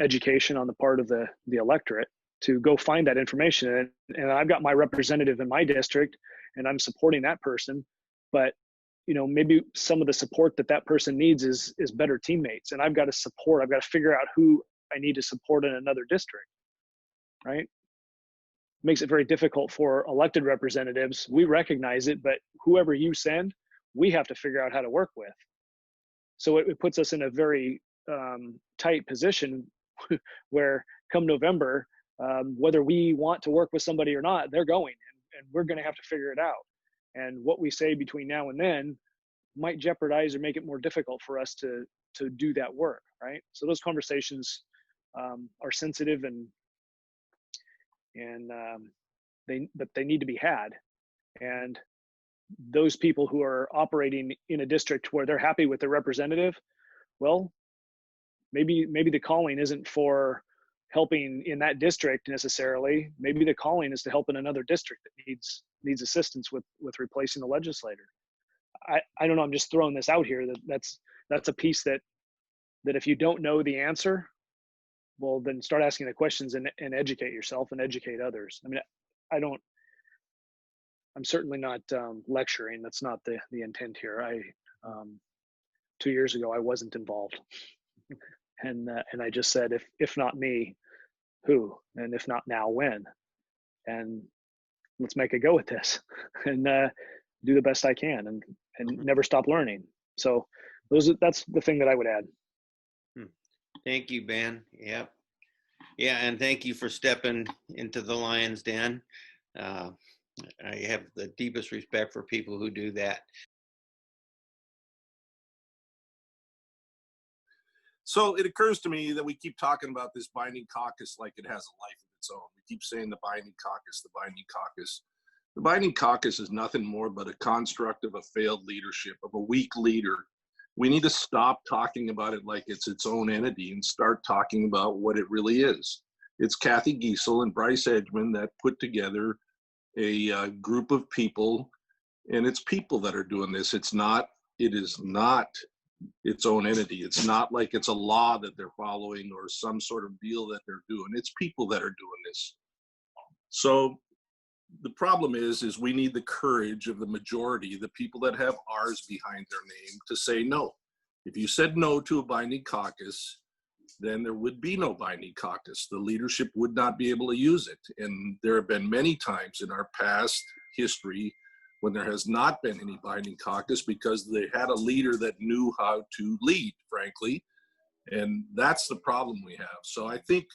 education on the part of the electorate to go find that information. And I've got my representative in my district and I'm supporting that person, but maybe some of the support that person needs is better teammates. And I've got to figure out who I need to support in another district, right? Makes it very difficult for elected representatives. We recognize it, but whoever you send, we have to figure out how to work with. So it puts us in a very tight position where come November, whether we want to work with somebody or not, they're going, and we're going to have to figure it out. And what we say between now and then might jeopardize or make it more difficult for us to do that work, right? So those conversations are sensitive but they need to be had. And those people who are operating in a district where they're happy with their representative, well, maybe the calling isn't for helping in that district necessarily. Maybe the calling is to help in another district that needs assistance with replacing the legislator. I don't know. I'm just throwing this out here. That's a piece that if you don't know the answer, well, then start asking the questions and educate yourself and educate others. I mean, I'm certainly not lecturing. That's not the intent here. 2 years ago, I wasn't involved. And I just said, if not me, who? And if not now, when? And let's make a go at this and do the best I can and never stop learning. So that's the thing that I would add. Thank you, Ben. Yep. Yeah, and thank you for stepping into the lion's den. I have the deepest respect for people who do that. So it occurs to me that we keep talking about this binding caucus like it has a life of its own. We keep saying the binding caucus, the binding caucus. The binding caucus is nothing more but a construct of a failed leadership, of a weak leader. We need to stop talking about it like it's its own entity and start talking about what it really is. It's Kathy Giesel and Bryce Edgman that put together a group of people, and it's people that are doing this. It is not its own entity. It's not like it's a law that they're following or some sort of deal that they're doing. It's people that are doing this. So the problem is we need the courage of the majority, the people that have R's behind their name, to say no. If you said no to a binding caucus, then there would be no binding caucus. The leadership would not be able to use it. And there have been many times in our past history when there has not been any binding caucus because they had a leader that knew how to lead, frankly. And that's the problem we have. So I think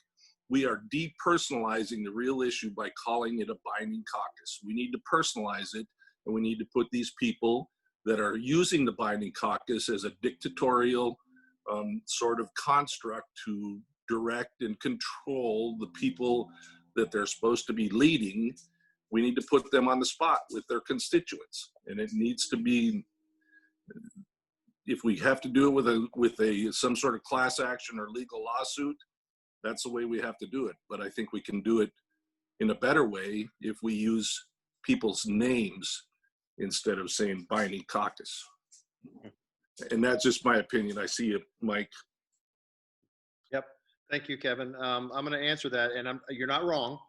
we are depersonalizing the real issue by calling it a binding caucus. We need to personalize it, and we need to put these people that are using the binding caucus as a dictatorial sort of construct to direct and control the people that they're supposed to be leading. We need to put them on the spot with their constituents, and it needs to be, if we have to do it with some sort of class action or legal lawsuit, that's the way we have to do it. But I think we can do it in a better way if we use people's names instead of saying binding caucus. And that's just my opinion. I see it, Mike. Yep. Thank you, Kevin. I'm going to answer that, and you're not wrong.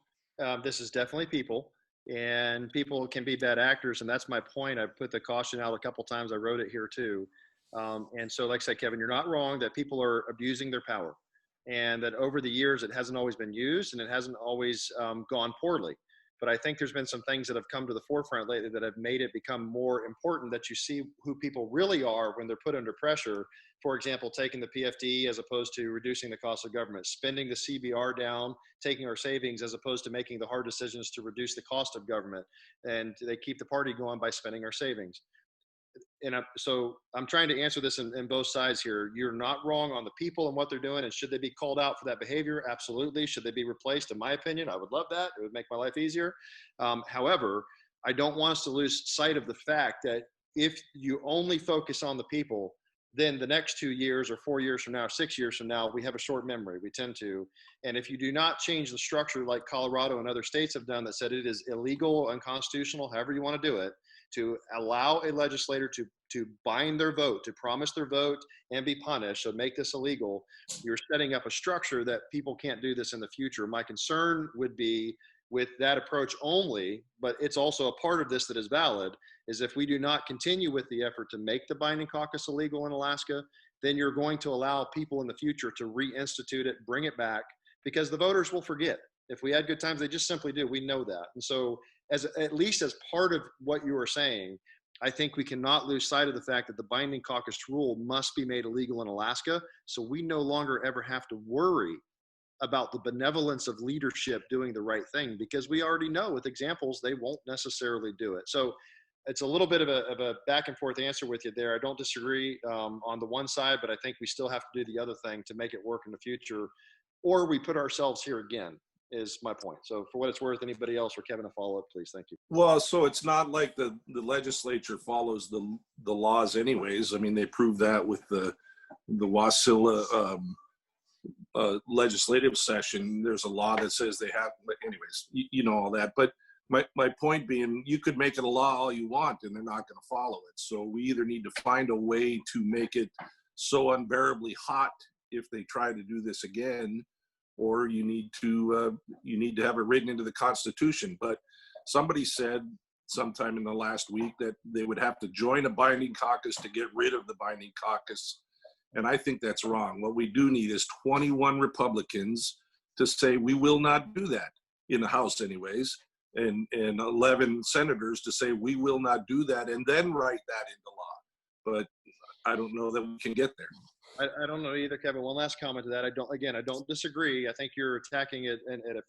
This is definitely people, and people can be bad actors, and that's my point. I put the caution out a couple times. I wrote it here too. And so, like I said, Kevin, you're not wrong that people are abusing their power, and that over the years it hasn't always been used, and it hasn't always gone poorly. But I think there's been some things that have come to the forefront lately that have made it become more important that you see who people really are when they're put under pressure. For example, taking the PFD as opposed to reducing the cost of government, spending the CBR down, taking our savings as opposed to making the hard decisions to reduce the cost of government. And they keep the party going by spending our savings. so I'm trying to answer this in both sides here. You're not wrong on the people and what they're doing, and should they be called out for that behavior? Absolutely. Should they be replaced? In my opinion, I would love that. It would make my life easier. However, I don't want us to lose sight of the fact that if you only focus on the people, then the next 2 years or 4 years from now, or 6 years from now, we have a short memory. We tend to. And if you do not change the structure like Colorado and other states have done that said it is illegal, unconstitutional, however you want to do it, to allow a legislator to bind their vote, to promise their vote and be punished, so make this illegal, you're setting up a structure that people can't do this in the future. My concern would be with that approach only, but it's also a part of this that is valid, is if we do not continue with the effort to make the binding caucus illegal in Alaska, then you're going to allow people in the future to reinstitute it, bring it back, because the voters will forget. If we had good times, they just simply do. We know that. And so at least as part of what you are saying, I think we cannot lose sight of the fact that the binding caucus rule must be made illegal in Alaska, so we no longer ever have to worry about the benevolence of leadership doing the right thing, because we already know with examples they won't necessarily do it. So it's a little bit of a back and forth answer with you there. I don't disagree on the one side, but I think we still have to do the other thing to make it work in the future, or we put ourselves here again, is my point. So for what it's worth, anybody else or Kevin, a follow-up, please. Thank you. Well, so it's not like the legislature follows the laws anyways. I mean, they proved that with the Wasilla legislative session. There's a law that says they have, but anyways, you know all that. But my point being, you could make it a law all you want and they're not going to follow it. So we either need to find a way to make it so unbearably hot if they try to do this again, or you need to have it written into the Constitution. But somebody said sometime in the last week that they would have to join a binding caucus to get rid of the binding caucus. And I think that's wrong. What we do need is 21 Republicans to say we will not do that, in the House anyways, and 11 senators to say we will not do that, and then write that into law. But I don't know that we can get there. I don't know either, Kevin. One last comment to that. I don't disagree. I think you're attacking it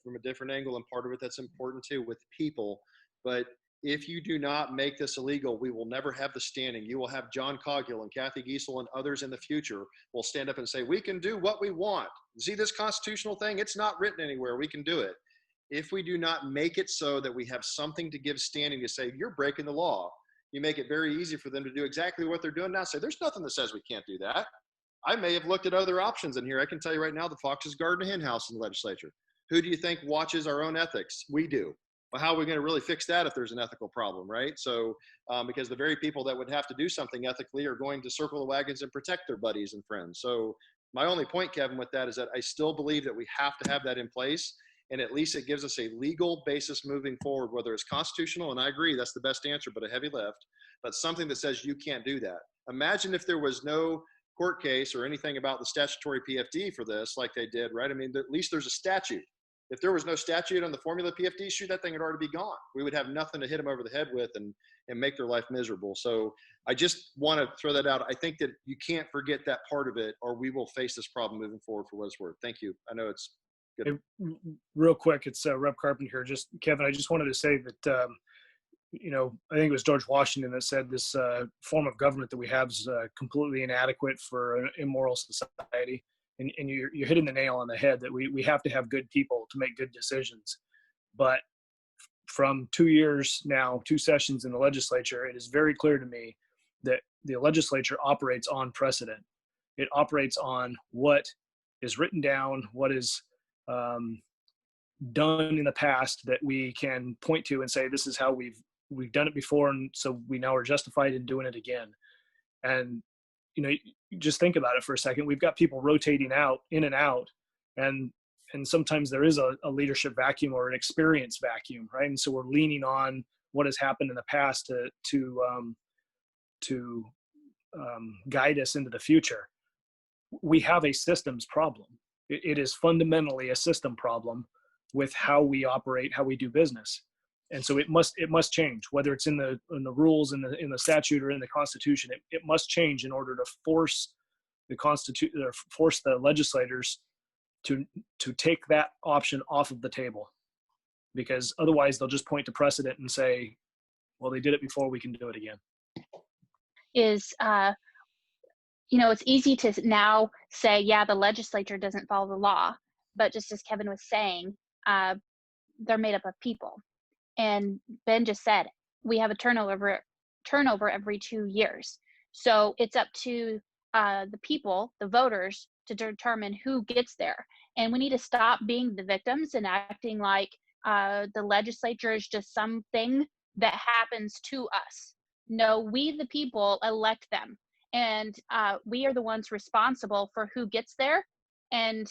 from a different angle, and part of it that's important too with people. But if you do not make this illegal, we will never have the standing. You will have John Coghill and Kathy Giesel and others in the future will stand up and say, we can do what we want. See this constitutional thing? It's not written anywhere. We can do it. If we do not make it so that we have something to give standing to say, you're breaking the law, you make it very easy for them to do exactly what they're doing now. Say, there's nothing that says we can't do that. I may have looked at other options in here. I can tell you right now, the Fox's Garden Hen House in the legislature. Who do you think watches our own ethics? We do. Well, how are we going to really fix that if there's an ethical problem, right? So, because the very people that would have to do something ethically are going to circle the wagons and protect their buddies and friends. So my only point, Kevin, with that is that I still believe that we have to have that in place. And at least it gives us a legal basis moving forward, whether it's constitutional, and I agree, that's the best answer, but a heavy lift, but something that says you can't do that. Imagine if there was no court case or anything about the statutory PFD for this, like they did, right? I mean, at least there's a statute. If there was no statute on the formula PFD, shoot, that thing had already be gone. We would have nothing to hit them over the head with and make their life miserable. So I just want to throw that out. I think that you can't forget that part of it, or we will face this problem moving forward for what it's worth. Thank you. I know it's good. Hey, real quick, it's Rep. Carpenter here. Just Kevin, I just wanted to say that, I think it was George Washington that said this form of government that we have is completely inadequate for an immoral society. And you're hitting the nail on the head that we have to have good people to make good decisions. But from 2 years now, 2 sessions in the legislature, it is very clear to me that the legislature operates on precedent. It operates on what is written down, what is done in the past that we can point to and say, this is how we've done it before, and so we now are justified in doing it again. And just think about it for a second. We've got people rotating in and out, and sometimes there is a leadership vacuum or an experience vacuum, right? And so we're leaning on what has happened in the past to guide us into the future. We have a systems problem. It is fundamentally a system problem with how we operate, how we do business. And so it must change, whether it's in the rules, in the statute, or in the Constitution. It must change in order to force the legislators to take that option off of the table, because otherwise they'll just point to precedent and say, well, they did it before, we can do it again. is, it's easy to now say, yeah, the legislature doesn't follow the law. But just as Kevin was saying, they're made up of people. And Ben just said, we have a turnover every 2 years. So it's up to the people, the voters, to determine who gets there. And we need to stop being the victims and acting like the legislature is just something that happens to us. No, we the people elect them. And we are the ones responsible for who gets there. And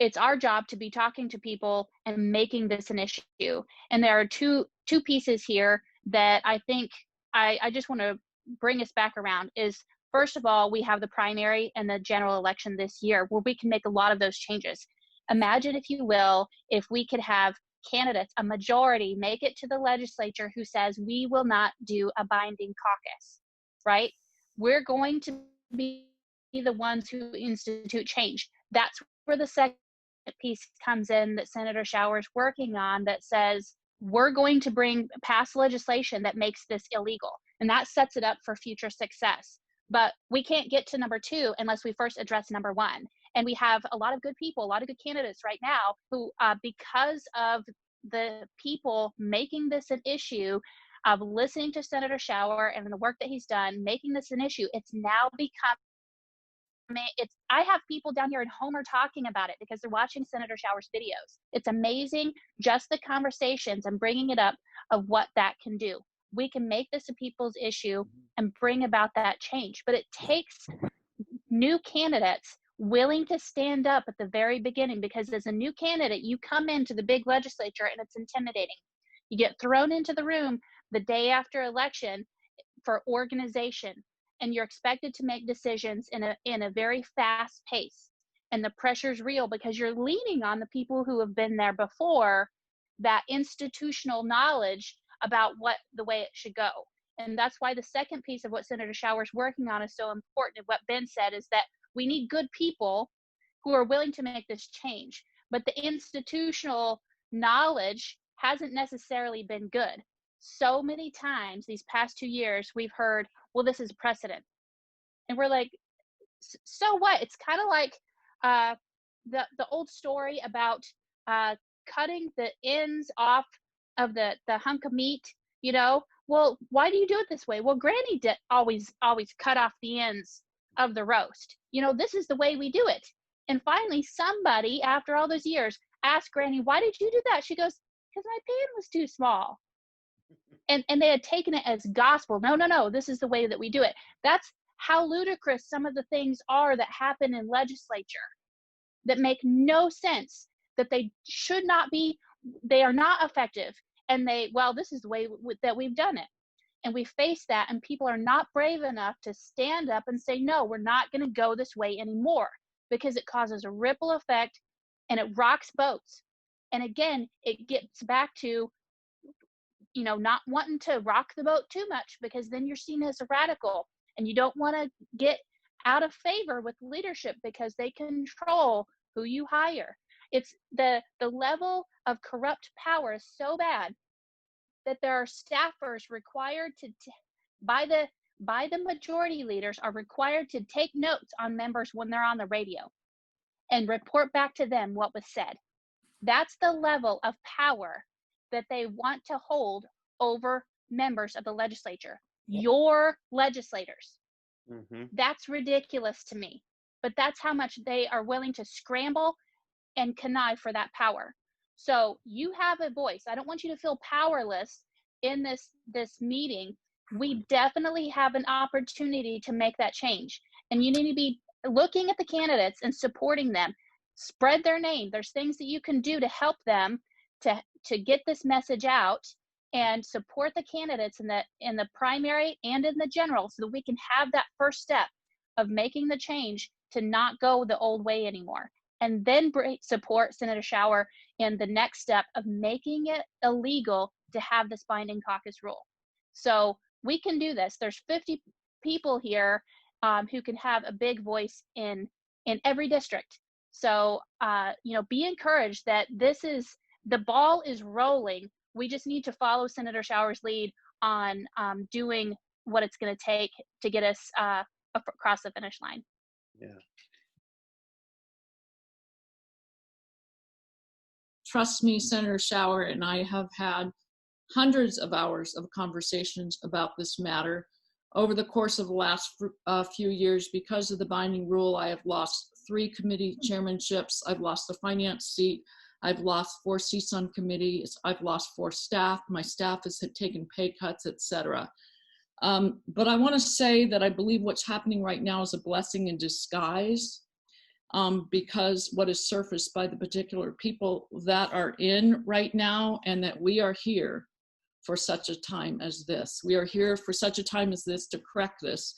it's our job to be talking to people and making this an issue. And there are two pieces here that I think I just want to bring us back around is, first of all, we have the primary and the general election this year where we can make a lot of those changes. Imagine, if you will, if we could have candidates, a majority, make it to the legislature who says we will not do a binding caucus, right? We're going to be the ones who institute change. That's where the second piece comes in that Senator Shower's working on, that says we're going to pass legislation that makes this illegal, and that sets it up for future success. But we can't get to number 2 unless we first address number 1. And we have a lot of good people, a lot of good candidates right now who, because of the people making this an issue, of listening to Senator Shower and the work that he's done, making this an issue, it's now become, I have people down here at home are talking about it because they're watching Senator Shower's videos. It's amazing, just the conversations and bringing it up of what that can do. We can make this a people's issue and bring about that change. But it takes new candidates willing to stand up at the very beginning, because as a new candidate, you come into the big legislature and it's intimidating. You get thrown into the room the day after election for organization, and you're expected to make decisions in a very fast pace. And the pressure's real because you're leaning on the people who have been there before, that institutional knowledge about the way it should go. And that's why the second piece of what Senator Shower's working on is so important. And what Ben said is that we need good people who are willing to make this change. But the institutional knowledge hasn't necessarily been good. So many times these past 2 years, we've heard, well, this is precedent. And we're like, so what? It's kind of like the old story about cutting the ends off of the hunk of meat, well, why do you do it this way? Well, Granny did always cut off the ends of the roast. This is the way we do it. And finally, somebody, after all those years, asked Granny, why did you do that? She goes, because my pan was too small. And they had taken it as gospel. No, this is the way that we do it. That's how ludicrous some of the things are that happen in legislature that make no sense, that they should not be, they are not effective. And this is the way that we've done it. And we face that, and people are not brave enough to stand up and say, no, we're not going to go this way anymore, because it causes a ripple effect and it rocks boats. And again, it gets back to, not wanting to rock the boat too much, because then you're seen as a radical, and you don't want to get out of favor with leadership because they control who you hire. It's the level of corrupt power is so bad that there are staffers required by the majority leaders are required to take notes on members when they're on the radio and report back to them what was said. That's the level of power that they want to hold over members of the legislature, your legislators. Mm-hmm. That's ridiculous to me, but that's how much they are willing to scramble and connive for that power. So you have a voice. I don't want you to feel powerless in this meeting. We definitely have an opportunity to make that change, and you need to be looking at the candidates and supporting them. Spread their name. There's things that you can do to help them to get this message out, and support the candidates in the primary and in the general, so that we can have that first step of making the change to not go the old way anymore. And then support Senator Shower in the next step of making it illegal to have this binding caucus rule. So we can do this. There's 50 people here who can have a big voice in every district. So, be encouraged that the ball is rolling. We just need to follow Senator Shower's lead on doing what it's going to take to get us across the finish line. Yeah. Trust me, Senator Shower and I have had hundreds of hours of conversations about this matter over the course of the last few years. Because of the binding rule, I have lost 3 committee chairmanships. I've lost the finance seat. I've lost 4 seats on committees. I've lost 4 staff. My staff has taken pay cuts, etc. But I want to say that I believe what's happening right now is a blessing in disguise, because what is surfaced by the particular people that are in right now, and that we are here for such a time as this. We are here for such a time as this to correct this,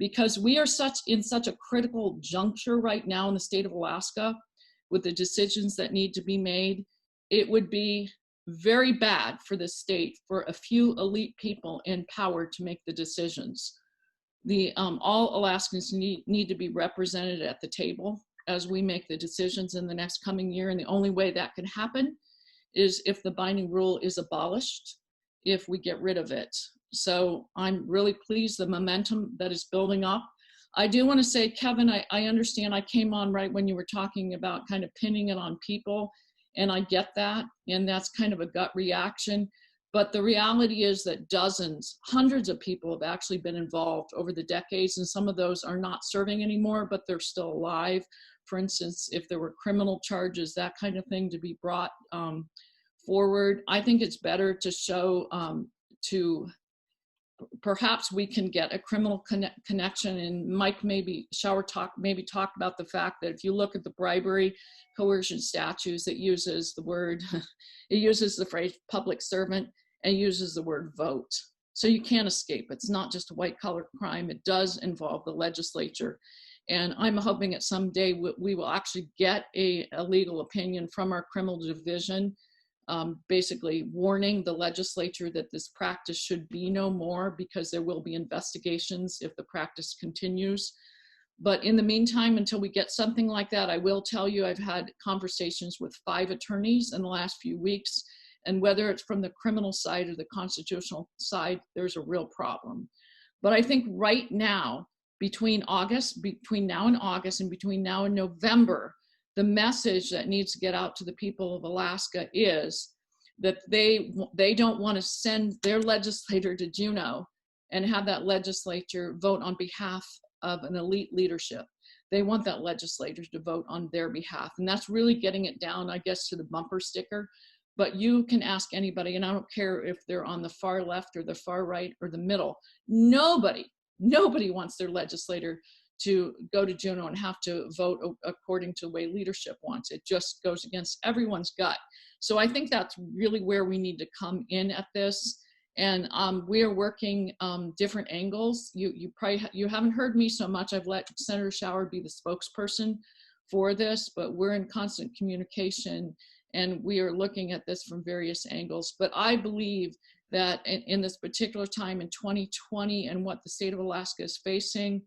because we are in such a critical juncture right now in the state of Alaska with the decisions that need to be made. It would be very bad for the state for a few elite people in power to make the decisions. All Alaskans need to be represented at the table as we make the decisions in the next coming year. And the only way that can happen is if the binding rule is abolished, if we get rid of it. So I'm really pleased the momentum that is building up. I do want to say, Kevin, I understand I came on right when you were talking about kind of pinning it on people, and I get that, and that's kind of a gut reaction. But the reality is that dozens, hundreds of people have actually been involved over the decades, and some of those are not serving anymore, but they're still alive. For instance, if there were criminal charges, that kind of thing to be brought forward. I think it's better to show perhaps we can get a criminal connection. And Mike talked about the fact that if you look at the bribery coercion statutes, it uses the phrase public servant and uses the word vote. So you can't escape. It's not just a white collar crime. It does involve the legislature. And I'm hoping that someday we will actually get a legal opinion from our criminal division, basically warning the legislature that this practice should be no more, because there will be investigations if the practice continues. But in the meantime, until we get something like that, I will tell you I've had conversations with 5 attorneys in the last few weeks, and whether it's from the criminal side or the constitutional side, there's a real problem. But I think right now, between now and August, and between now and November, the message that needs to get out to the people of Alaska is that they don't want to send their legislator to Juneau and have that legislature vote on behalf of an elite leadership. They want that legislator to vote on their behalf. And that's really getting it down, I guess, to the bumper sticker. But you can ask anybody, and I don't care if they're on the far left or the far right or the middle. Nobody wants their legislator to go to Juneau and have to vote according to the way leadership wants. It just goes against everyone's gut. So I think that's really where we need to come in at this. And we are working different angles. You haven't heard me so much. I've let Senator Shower be the spokesperson for this, but we're in constant communication, and we are looking at this from various angles. But I believe that in this particular time in 2020 and what the state of Alaska is facing,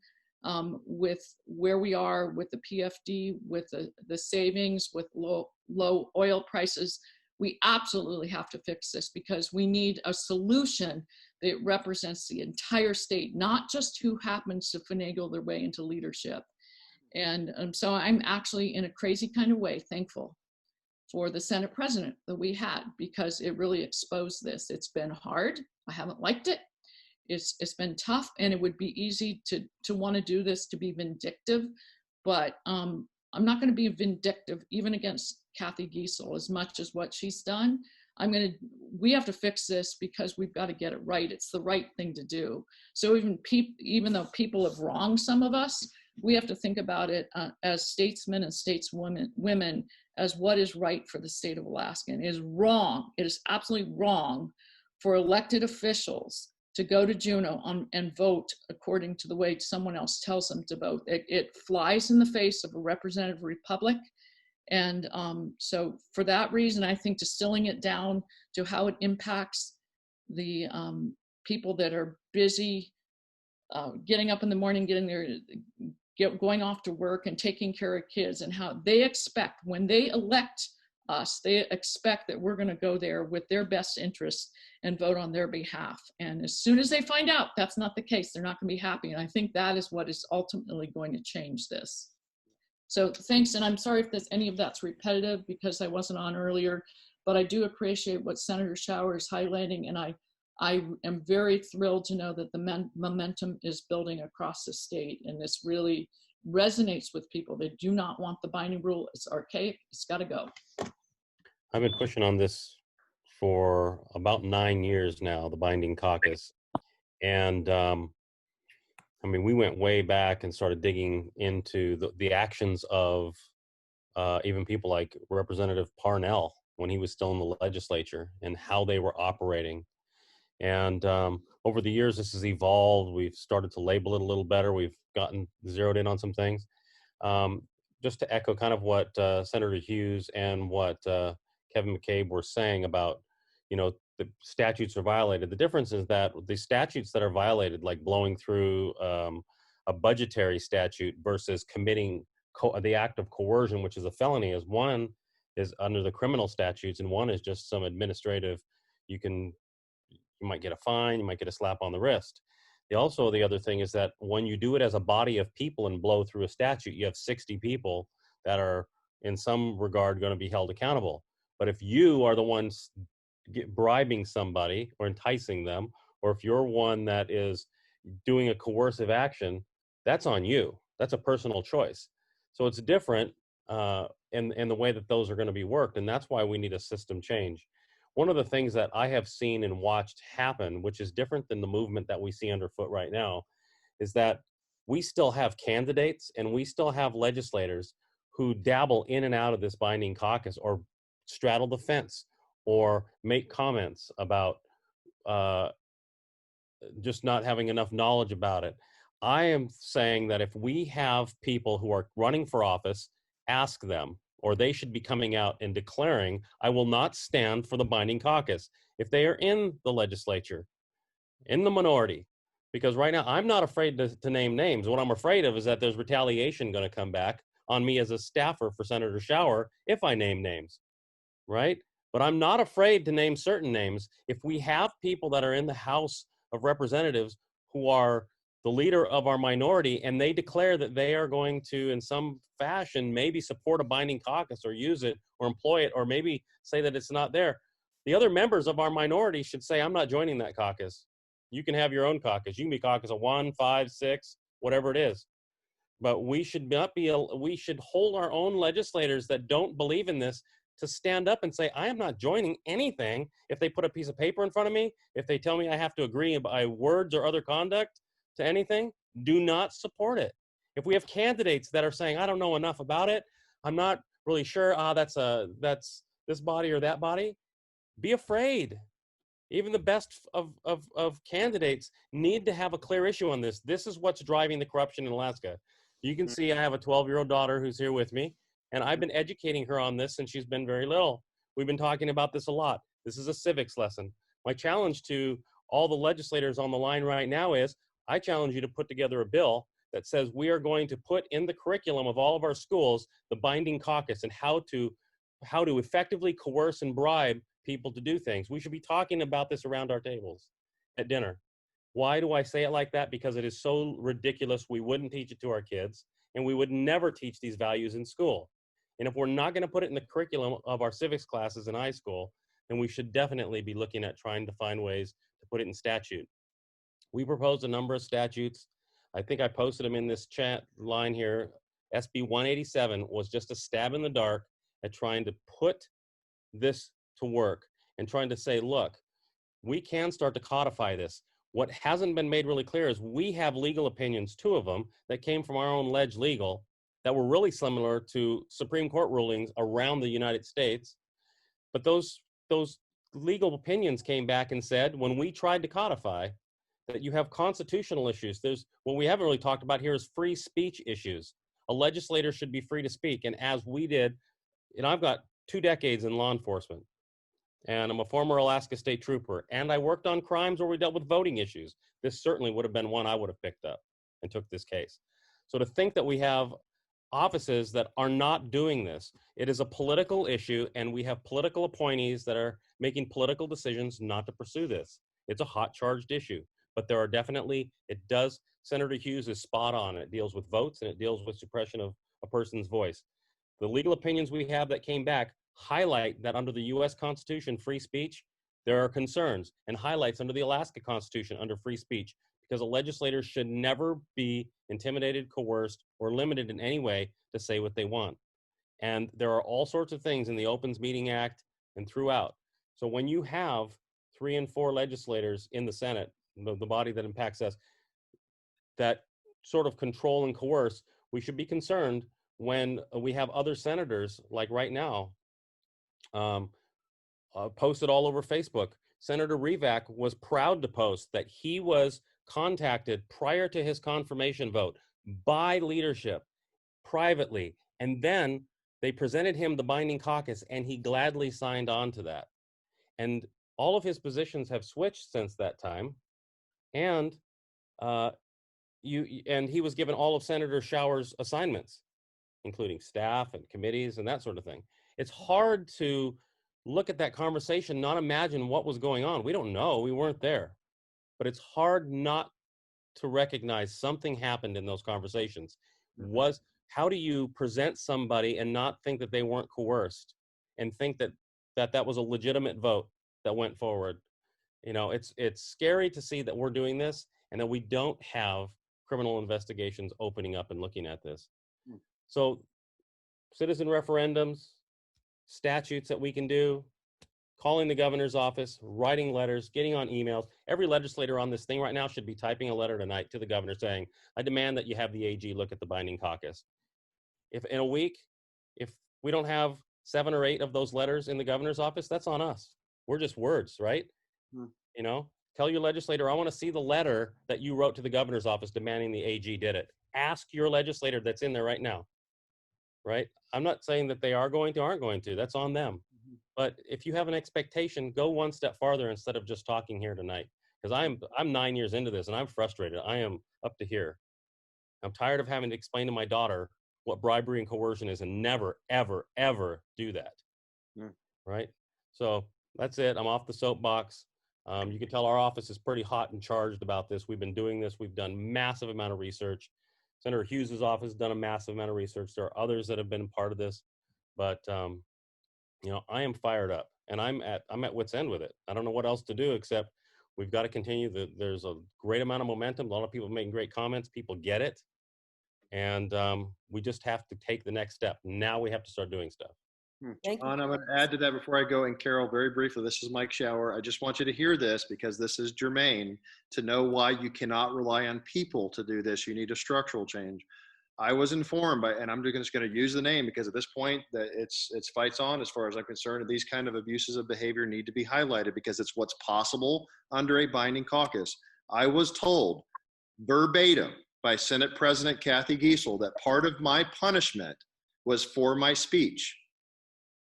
with where we are with the PFD, with the savings, with low oil prices, we absolutely have to fix this, because we need a solution that represents the entire state, not just who happens to finagle their way into leadership. And so I'm actually, in a crazy kind of way, thankful for the Senate president that we had, because it really exposed this. It's been hard. I haven't liked it. It's been tough, and it would be easy to want to do this to be vindictive, but I'm not going to be vindictive even against Kathy Giesel as much as what she's done. We have to fix this, because we've got to get it right. It's the right thing to do. So even though people have wronged some of us, we have to think about it as statesmen and stateswomen as what is right for the state of Alaska. And it is wrong. It is absolutely wrong for elected officials to go to Juneau and vote according to the way someone else tells them to vote. It flies in the face of a representative republic. And so for that reason, I think distilling it down to how it impacts the people that are busy getting up in the morning, going off to work and taking care of kids, and how they expect, when they elect us. They expect that we're going to go there with their best interests and vote on their behalf. And as soon as they find out that's not the case, they're not going to be happy. And I think that is what is ultimately going to change this. So thanks, and I'm sorry if any of that's repetitive because I wasn't on earlier, but I do appreciate what Senator Shower is highlighting, and I am very thrilled to know that the momentum is building across the state, and this really resonates with people. They do not want the binding rule. It's archaic. It's got to go. I've been pushing on this for about 9 years now, the Binding Caucus. And I mean, we went way back and started digging into the actions of even people like Representative Parnell when he was still in the legislature and how they were operating. And over the years, this has evolved. We've started to label it a little better. We've gotten zeroed in on some things. Just to echo kind of what Senator Hughes and what Kevin McCabe were saying about, you know, the statutes are violated. The difference is that the statutes that are violated, like blowing through a budgetary statute versus committing the act of coercion, which is a felony, is one is under the criminal statutes and one is just some administrative. You might get a fine, you might get a slap on the wrist. The other thing is that when you do it as a body of people and blow through a statute, you have 60 people that are in some regard going to be held accountable. But if you are the ones bribing somebody or enticing them, or if you're one that is doing a coercive action, that's on you. That's a personal choice. So it's different in the way that those are going to be worked. And that's why we need a system change. One of the things that I have seen and watched happen, which is different than the movement that we see underfoot right now, is that we still have candidates and we still have legislators who dabble in and out of this binding caucus or straddle the fence or make comments about just not having enough knowledge about it. I am saying that if we have people who are running for office, ask them, or they should be coming out and declaring, I will not stand for the binding caucus. If they are in the legislature, in the minority, because right now I'm not afraid to name names. What I'm afraid of is that there's retaliation going to come back on me as a staffer for Senator Shower if I name names, right? But I'm not afraid to name certain names. If we have people that are in the House of Representatives who are the leader of our minority and they declare that they are going to, in some fashion, maybe support a binding caucus or use it or employ it or maybe say that it's not there, the other members of our minority should say, I'm not joining that caucus. You can have your own caucus. You can be caucus of 1, 5, 6, whatever it is. But we should not be, we should hold our own legislators that don't believe in this to stand up and say, I am not joining anything. If they put a piece of paper in front of me, if they tell me I have to agree by words or other conduct to anything, do not support it. If we have candidates that are saying, I don't know enough about it, I'm not really sure, that's this body or that body, be afraid. Even the best of candidates need to have a clear issue on this. This is what's driving the corruption in Alaska. You can see I have a 12-year-old daughter who's here with me, and I've been educating her on this since she's been very little. We've been talking about this a lot. This is a civics lesson. My challenge to all the legislators on the line right now is, I challenge you to put together a bill that says we are going to put in the curriculum of all of our schools the binding caucus and how to effectively coerce and bribe people to do things. We should be talking about this around our tables at dinner. Why do I say it like that? Because it is so ridiculous. We wouldn't teach it to our kids, and we would never teach these values in school. And if we're not going to put it in the curriculum of our civics classes in high school, then we should definitely be looking at trying to find ways to put it in statute. We proposed a number of statutes. I think I posted them in this chat line here. SB 187 was just a stab in the dark at trying to put this to work and trying to say, look, we can start to codify this. What hasn't been made really clear is we have legal opinions, 2 of them, that came from our own Ledge Legal that were really similar to Supreme Court rulings around the United States. But those legal opinions came back and said, when we tried to codify, that you have constitutional issues. What we haven't really talked about here is free speech issues. A legislator should be free to speak. And as we did, and I've got 2 decades in law enforcement, and I'm a former Alaska State Trooper, and I worked on crimes where we dealt with voting issues. This certainly would have been one I would have picked up and took this case. So to think that we have offices that are not doing this. It is a political issue, and we have political appointees that are making political decisions not to pursue this. It's a hot charged issue, but there are definitely, Senator Hughes is spot on. It deals with votes and it deals with suppression of a person's voice. The legal opinions we have that came back highlight that under the US Constitution, free speech, there are concerns, and highlights under the Alaska Constitution under free speech, because a legislator should never be intimidated, coerced, or limited in any way to say what they want. And there are all sorts of things in the Opens Meeting Act and throughout. So when you have 3 and 4 legislators in the Senate, the body that impacts us, that sort of control and coerce, we should be concerned when we have other senators, like right now, posted all over Facebook. Senator Rivak was proud to post that he was contacted prior to his confirmation vote by leadership privately, and then they presented him the binding caucus, and he gladly signed on to that. And all of his positions have switched since that time, and he was given all of Senator Shower's assignments, including staff and committees and that sort of thing. It's hard to look at that conversation, not imagine what was going on. We don't know, we weren't there. But it's hard not to recognize something happened in those conversations. How do you present somebody and not think that they weren't coerced, and think that was a legitimate vote that went forward? You know, it's scary to see that we're doing this and that we don't have criminal investigations opening up and looking at this. So citizen referendums, statutes that we can do, calling the governor's office, writing letters, getting on emails. Every legislator on this thing right now should be typing a letter tonight to the governor saying, I demand that you have the AG look at the binding caucus. If in a week, if we don't have 7 or 8 of those letters in the governor's office, that's on us. We're just words, right? You know, tell your legislator, I want to see the letter that you wrote to the governor's office demanding the AG did it. Ask your legislator that's in there right now, right? I'm not saying that they are going to, aren't going to. That's on them. But if you have an expectation, go one step farther instead of just talking here tonight. Because I'm 9 years into this and I'm frustrated. I am up to here. I'm tired of having to explain to my daughter what bribery and coercion is and never, ever, ever do that. Right? So that's it. I'm off the soapbox. You can tell our office is pretty hot and charged about this. We've been doing this. We've done massive amount of research. Senator Hughes' office has done a massive amount of research. There are others that have been part of this, but you know, I am fired up, and I'm at wit's end with it. I don't know what else to do except we've got to continue. There's a great amount of momentum. A lot of people making great comments. People get it, and we just have to take the next step. Now we have to start doing stuff. John, I'm going to add to that before I go. And Carol, very briefly, this is Mike Shower. I just want you to hear this because this is germane to know why you cannot rely on people to do this. You need a structural change. I was informed by, and I'm just going to use the name because at this point that it's fights on as far as I'm concerned. These kind of abuses of behavior need to be highlighted because it's what's possible under a binding caucus. I was told verbatim by Senate President Kathy Giesel that part of my punishment was for my speech.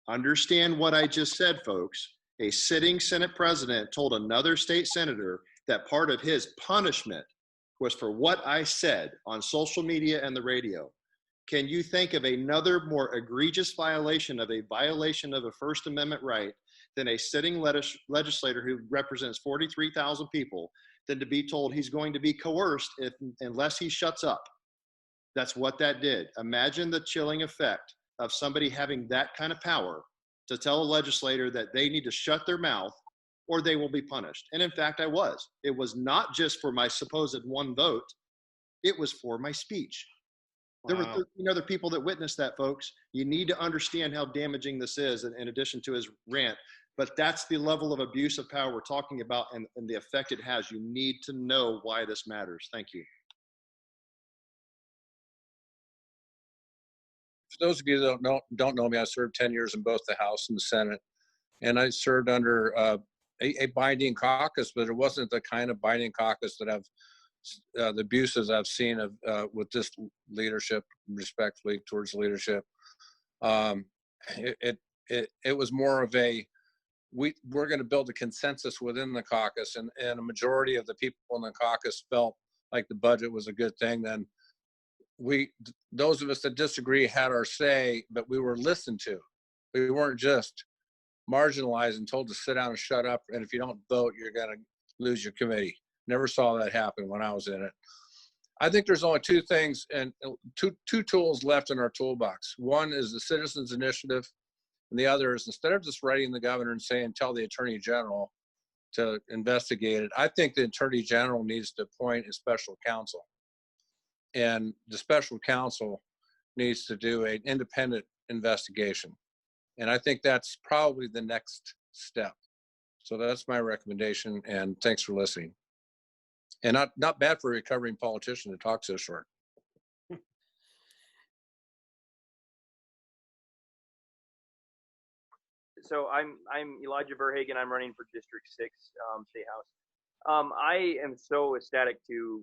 Understand what I just said, folks. A sitting Senate president told another state senator that part of his punishment was for what I said on social media and the radio. Can you think of another more egregious violation of a First Amendment right than a sitting legislator who represents 43,000 people than to be told he's going to be coerced unless he shuts up? That's what that did. Imagine the chilling effect of somebody having that kind of power to tell a legislator that they need to shut their mouth or they will be punished. And in fact, I was. It was not just for my supposed one vote. It was for my speech. There were 13 other people that witnessed that, folks. You need to understand how damaging this is in addition to his rant. But that's the level of abuse of power we're talking about and the effect it has. You need to know why this matters. Thank you. For those of you that don't know me, I served 10 years in both the House and the Senate. And I served under a binding caucus, but it wasn't the kind of binding caucus that I've the abuses I've seen of with this leadership, respectfully towards leadership. It was more of a we're going to build a consensus within the caucus, and a majority of the people in the caucus felt like the budget was a good thing. Then those of us that disagree had our say, but we were listened to. We weren't just marginalized and told to sit down and shut up. And if you don't vote, you're going to lose your committee. Never saw that happen when I was in it. I think there's only two things and two tools left in our toolbox. One is the Citizens Initiative, and the other is, instead of just writing the governor and saying, tell the Attorney General to investigate it, I think the Attorney General needs to appoint a special counsel. And the special counsel needs to do an independent investigation. And I think that's probably the next step. So that's my recommendation, and thanks for listening. And not bad for a recovering politician to talk so short. So I'm Elijah Verhagen. I'm running for District 6 State House. I am so ecstatic to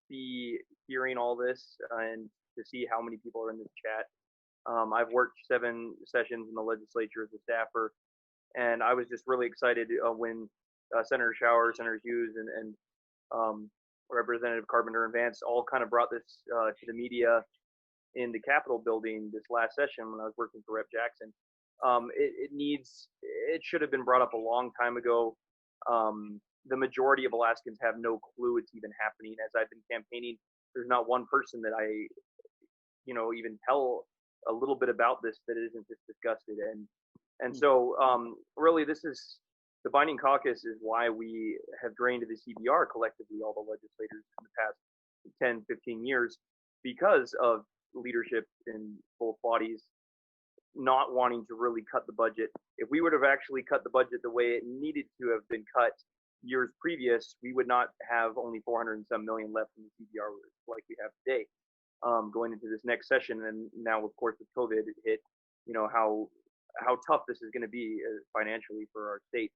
be hearing all this and to see how many people are in this chat. I've worked 7 sessions in the legislature as a staffer, and I was just really excited when Senator Shower, Senator Hughes, and Representative Carpenter and Vance all kind of brought this to the media in the Capitol building this last session when I was working for Rep. Jackson. It should have been brought up a long time ago. The majority of Alaskans have no clue it's even happening. As I've been campaigning, there's not one person that I, even tell a little bit about this that isn't just disgusted. And so really this is, the Binding Caucus is why we have drained to the CBR collectively, all the legislators in the past 10, 15 years, because of leadership in both bodies not wanting to really cut the budget. If we would have actually cut the budget the way it needed to have been cut years previous, we would not have only 400 and some million left in the CBR like we have today. Going into this next session, and now of course with COVID hit, how tough this is going to be financially for our state.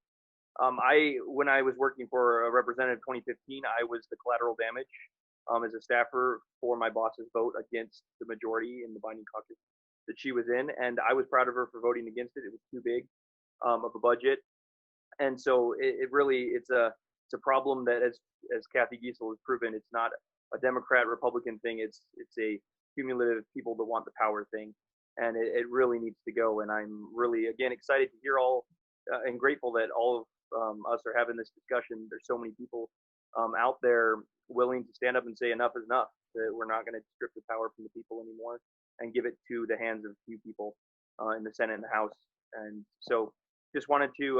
When I was working for a representative 2015, I was the collateral damage as a staffer for my boss's vote against the majority in the Binding Caucus that she was in, and I was proud of her for voting against it. It was too big of a budget, and so it's a problem that, as Kathy Giesel has proven, it's not a Democrat Republican thing. It's a cumulative people that want the power thing, and it really needs to go. And I'm really again excited to hear all and grateful that all of us are having this discussion. There's so many people out there willing to stand up and say enough is enough, that we're not going to strip the power from the people anymore and give it to the hands of a few people in the Senate and the House. And so just wanted to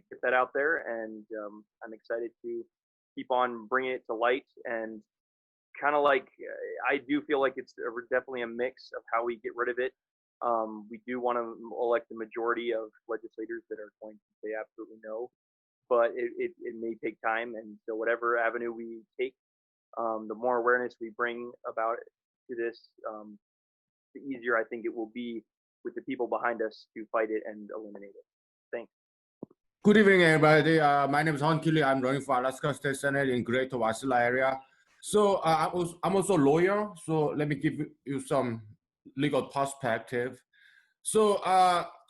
get that out there, and I'm excited to keep on bringing it to light. And kind of like, I do feel like it's definitely a mix of how we get rid of it. We do want to elect the majority of legislators that are going to say absolutely no, but it may take time. And so whatever avenue we take, the more awareness we bring about it to this, the easier I think it will be with the people behind us to fight it and eliminate it. Thanks. Good evening, everybody. My name is Hon Kili. I'm running for Alaska State Senate in Greater Wasilla area. So I'm also a lawyer, so let me give you some legal perspective. So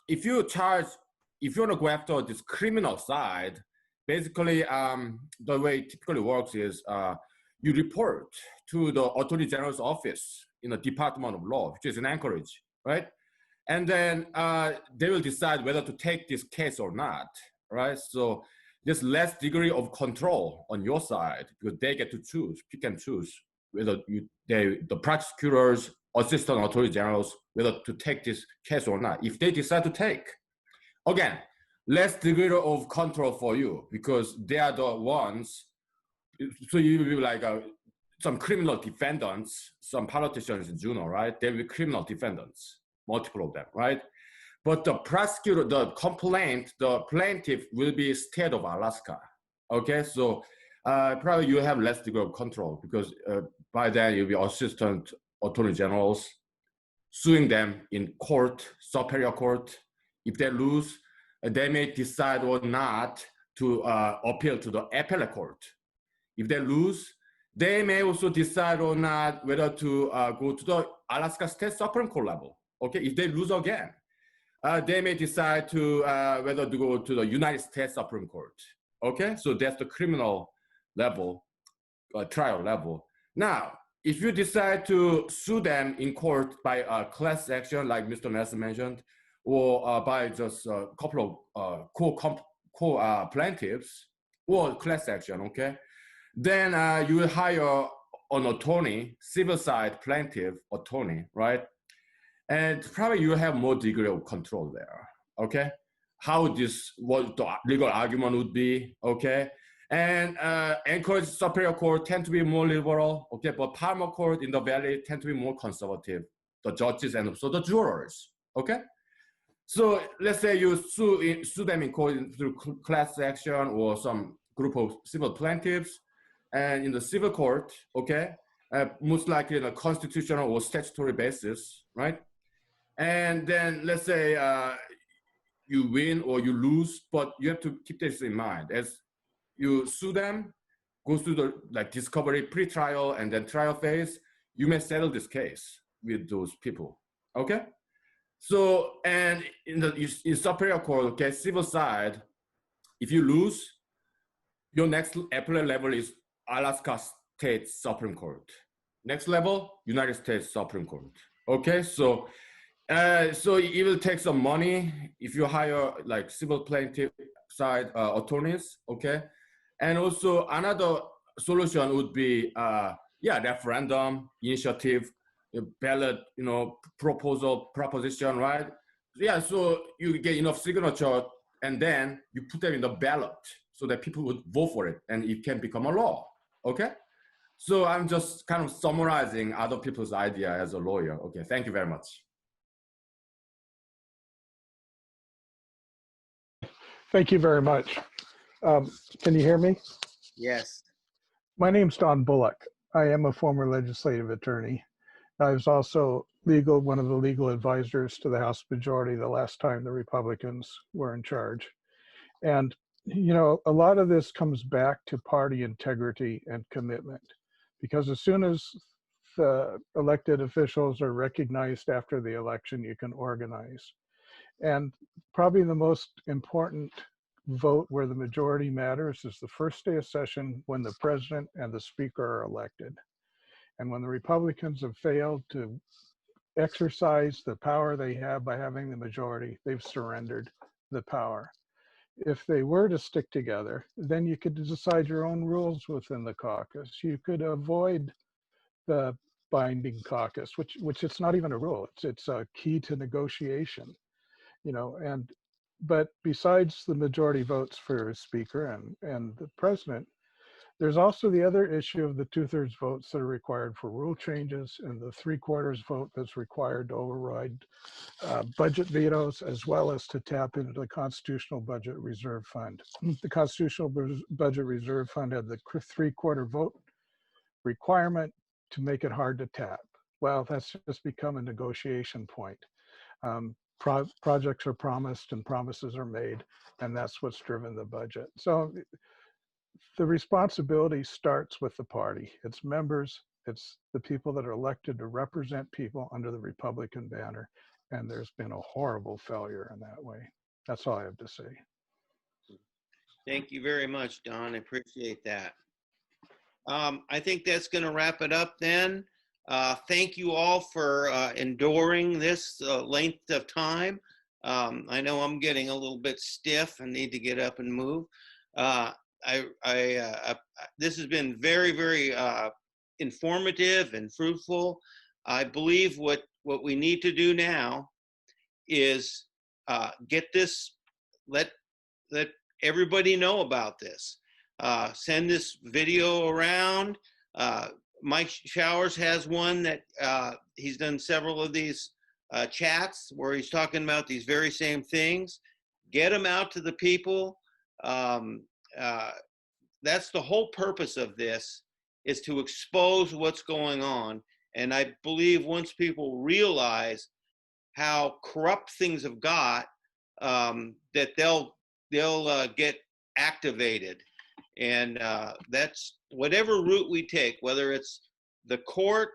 if you want to go after this criminal side, basically the way it typically works is you report to the Attorney General's office in the Department of Law, which is in Anchorage, right? And then they will decide whether to take this case or not, right? So there's less degree of control on your side because they get to choose, pick and choose whether the prosecutors, assistant attorney generals, whether to take this case or not. If they decide to take, again, less degree of control for you because they are the ones. So you will be like some criminal defendants, some politicians in Juneau, right? They will be criminal defendants, multiple of them, right? But the prosecutor, the complaint, the plaintiff will be state of Alaska, okay? So probably you have less degree of control because by then you'll be assistant attorney generals suing them in court, superior court. If they lose, they may decide or not to appeal to the appellate court. If they lose, they may also decide or not whether to go to the Alaska State Supreme Court level. Okay, if they lose again, they may decide to whether to go to the United States Supreme Court. Okay, so that's the criminal level, trial level. Now, if you decide to sue them in court by a class action, like Mr. Nelson mentioned, or by just a couple of plaintiffs or class action, okay? Then you will hire an attorney, civil side plaintiff attorney, right? And probably you have more degree of control there, okay? What the legal argument would be, okay? And Anchorage Superior Court tend to be more liberal, okay? But Palmer Court in the Valley tend to be more conservative, the judges and also the jurors, okay? So let's say you sue them in court through class action or some group of civil plaintiffs, and in the civil court, okay, most likely on a constitutional or statutory basis, right? And then let's say you win or you lose, but you have to keep this in mind. As you sue them, go through the discovery, pre-trial, and then trial phase, you may settle this case with those people, okay? So, and in Superior Court, okay, civil side, if you lose, your next appellate level is Alaska State Supreme Court. Next level, United States Supreme Court. Okay, so it will take some money if you hire like civil plaintiff side attorneys. Okay, and also another solution would be referendum, initiative, ballot, proposition, right? Yeah, so you get enough signature and then you put them in the ballot so that people would vote for it and it can become a law, okay? So I'm just kind of summarizing other people's idea as a lawyer. Okay, thank you very much. Thank you very much. Can you hear me? Yes. My name's Don Bullock. I am a former legislative attorney. I was also one of the legal advisors to the House Majority the last time the Republicans were in charge. And, a lot of this comes back to party integrity and commitment, because as soon as the elected officials are recognized after the election, you can organize. And probably the most important vote where the majority matters is the first day of session when the president and the speaker are elected. And when the Republicans have failed to exercise the power they have by having the majority, they've surrendered the power. If they were to stick together, then you could decide your own rules within the caucus. You could avoid the binding caucus, which it's not even a rule. It's a key to negotiation, but besides the majority votes for speaker and the president, there's also the other issue of the 2/3 votes that are required for rule changes and the 3/4 vote that's required to override budget vetoes, as well as to tap into the Constitutional Budget Reserve Fund. The Constitutional Budget Reserve Fund had the 3/4 vote requirement to make it hard to tap. Well, that's just become a negotiation point. Projects are promised and promises are made, and that's what's driven the budget. So the responsibility starts with the party, its members, it's the people that are elected to represent people under the Republican banner. And there's been a horrible failure in that way. That's all I have to say. Thank you very much, Don. I appreciate that. I think that's going to wrap it up then. Thank you all for enduring this length of time. I know I'm getting a little bit stiff and need to get up and move. This has been very, very informative and fruitful. I believe what we need to do now is get this, let everybody know about this. Send this video around. Mike Showers has one that he's done several of these chats where he's talking about these very same things. Get them out to the people. That's the whole purpose of this, is to expose what's going on. And I believe once people realize how corrupt things have got, that they'll get activated. And that's whatever route we take, whether it's the court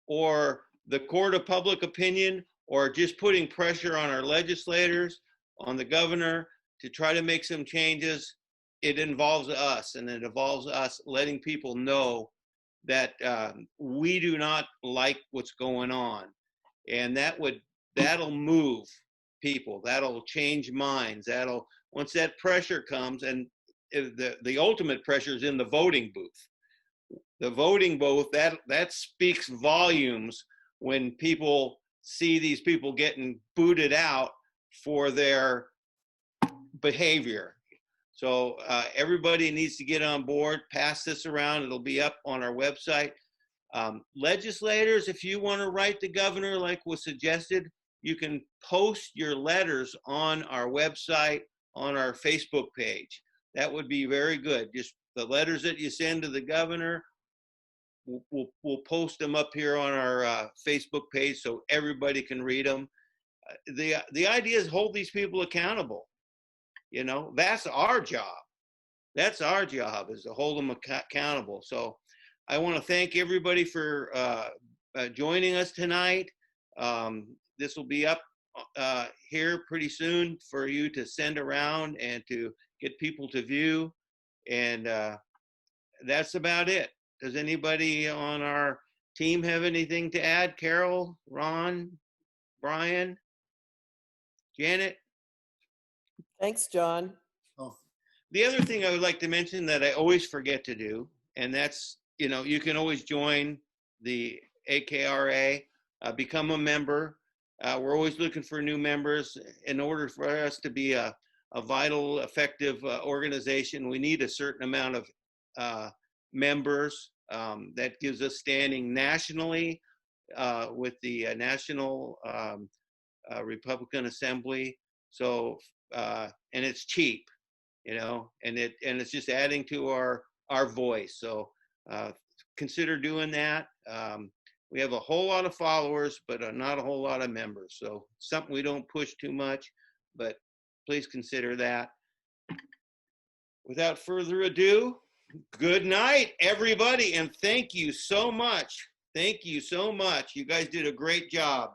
or the court of public opinion, or just putting pressure on our legislators, on the governor to try to make some changes. It involves us, and it involves us letting people know that we do not like what's going on. And that'll move people, that'll change minds, once that pressure comes, and the ultimate pressure is in the voting booth. The voting booth, that speaks volumes when people see these people getting booted out for their behavior. So everybody needs to get on board, pass this around. It'll be up on our website. Legislators, if you want to write the governor like was suggested, you can post your letters on our website, on our Facebook page. That would be very good. Just the letters that you send to the governor, we'll post them up here on our Facebook page so everybody can read them. The idea is hold these people accountable. You know, that's our job. That's our job, is to hold them accountable. So I want to thank everybody for joining us tonight. This will be up here pretty soon for you to send around and to get people to view. And that's about it. Does anybody on our team have anything to add? Carol, Ron, Brian, Janet? Thanks, John. Oh, the other thing I would like to mention that I always forget to do, and that's, you know, you can always join the AKRA, become a member. We're always looking for new members. In order for us to be a vital, effective organization, we need a certain amount of members. That gives us standing nationally with the National Republican Assembly. So, and it's cheap, you know, and it's just adding to our voice. So consider doing that. We have a whole lot of followers, but not a whole lot of members. So something we don't push too much, but please consider that. Without further ado, good night, everybody, and thank you so much. Thank you so much. You guys did a great job.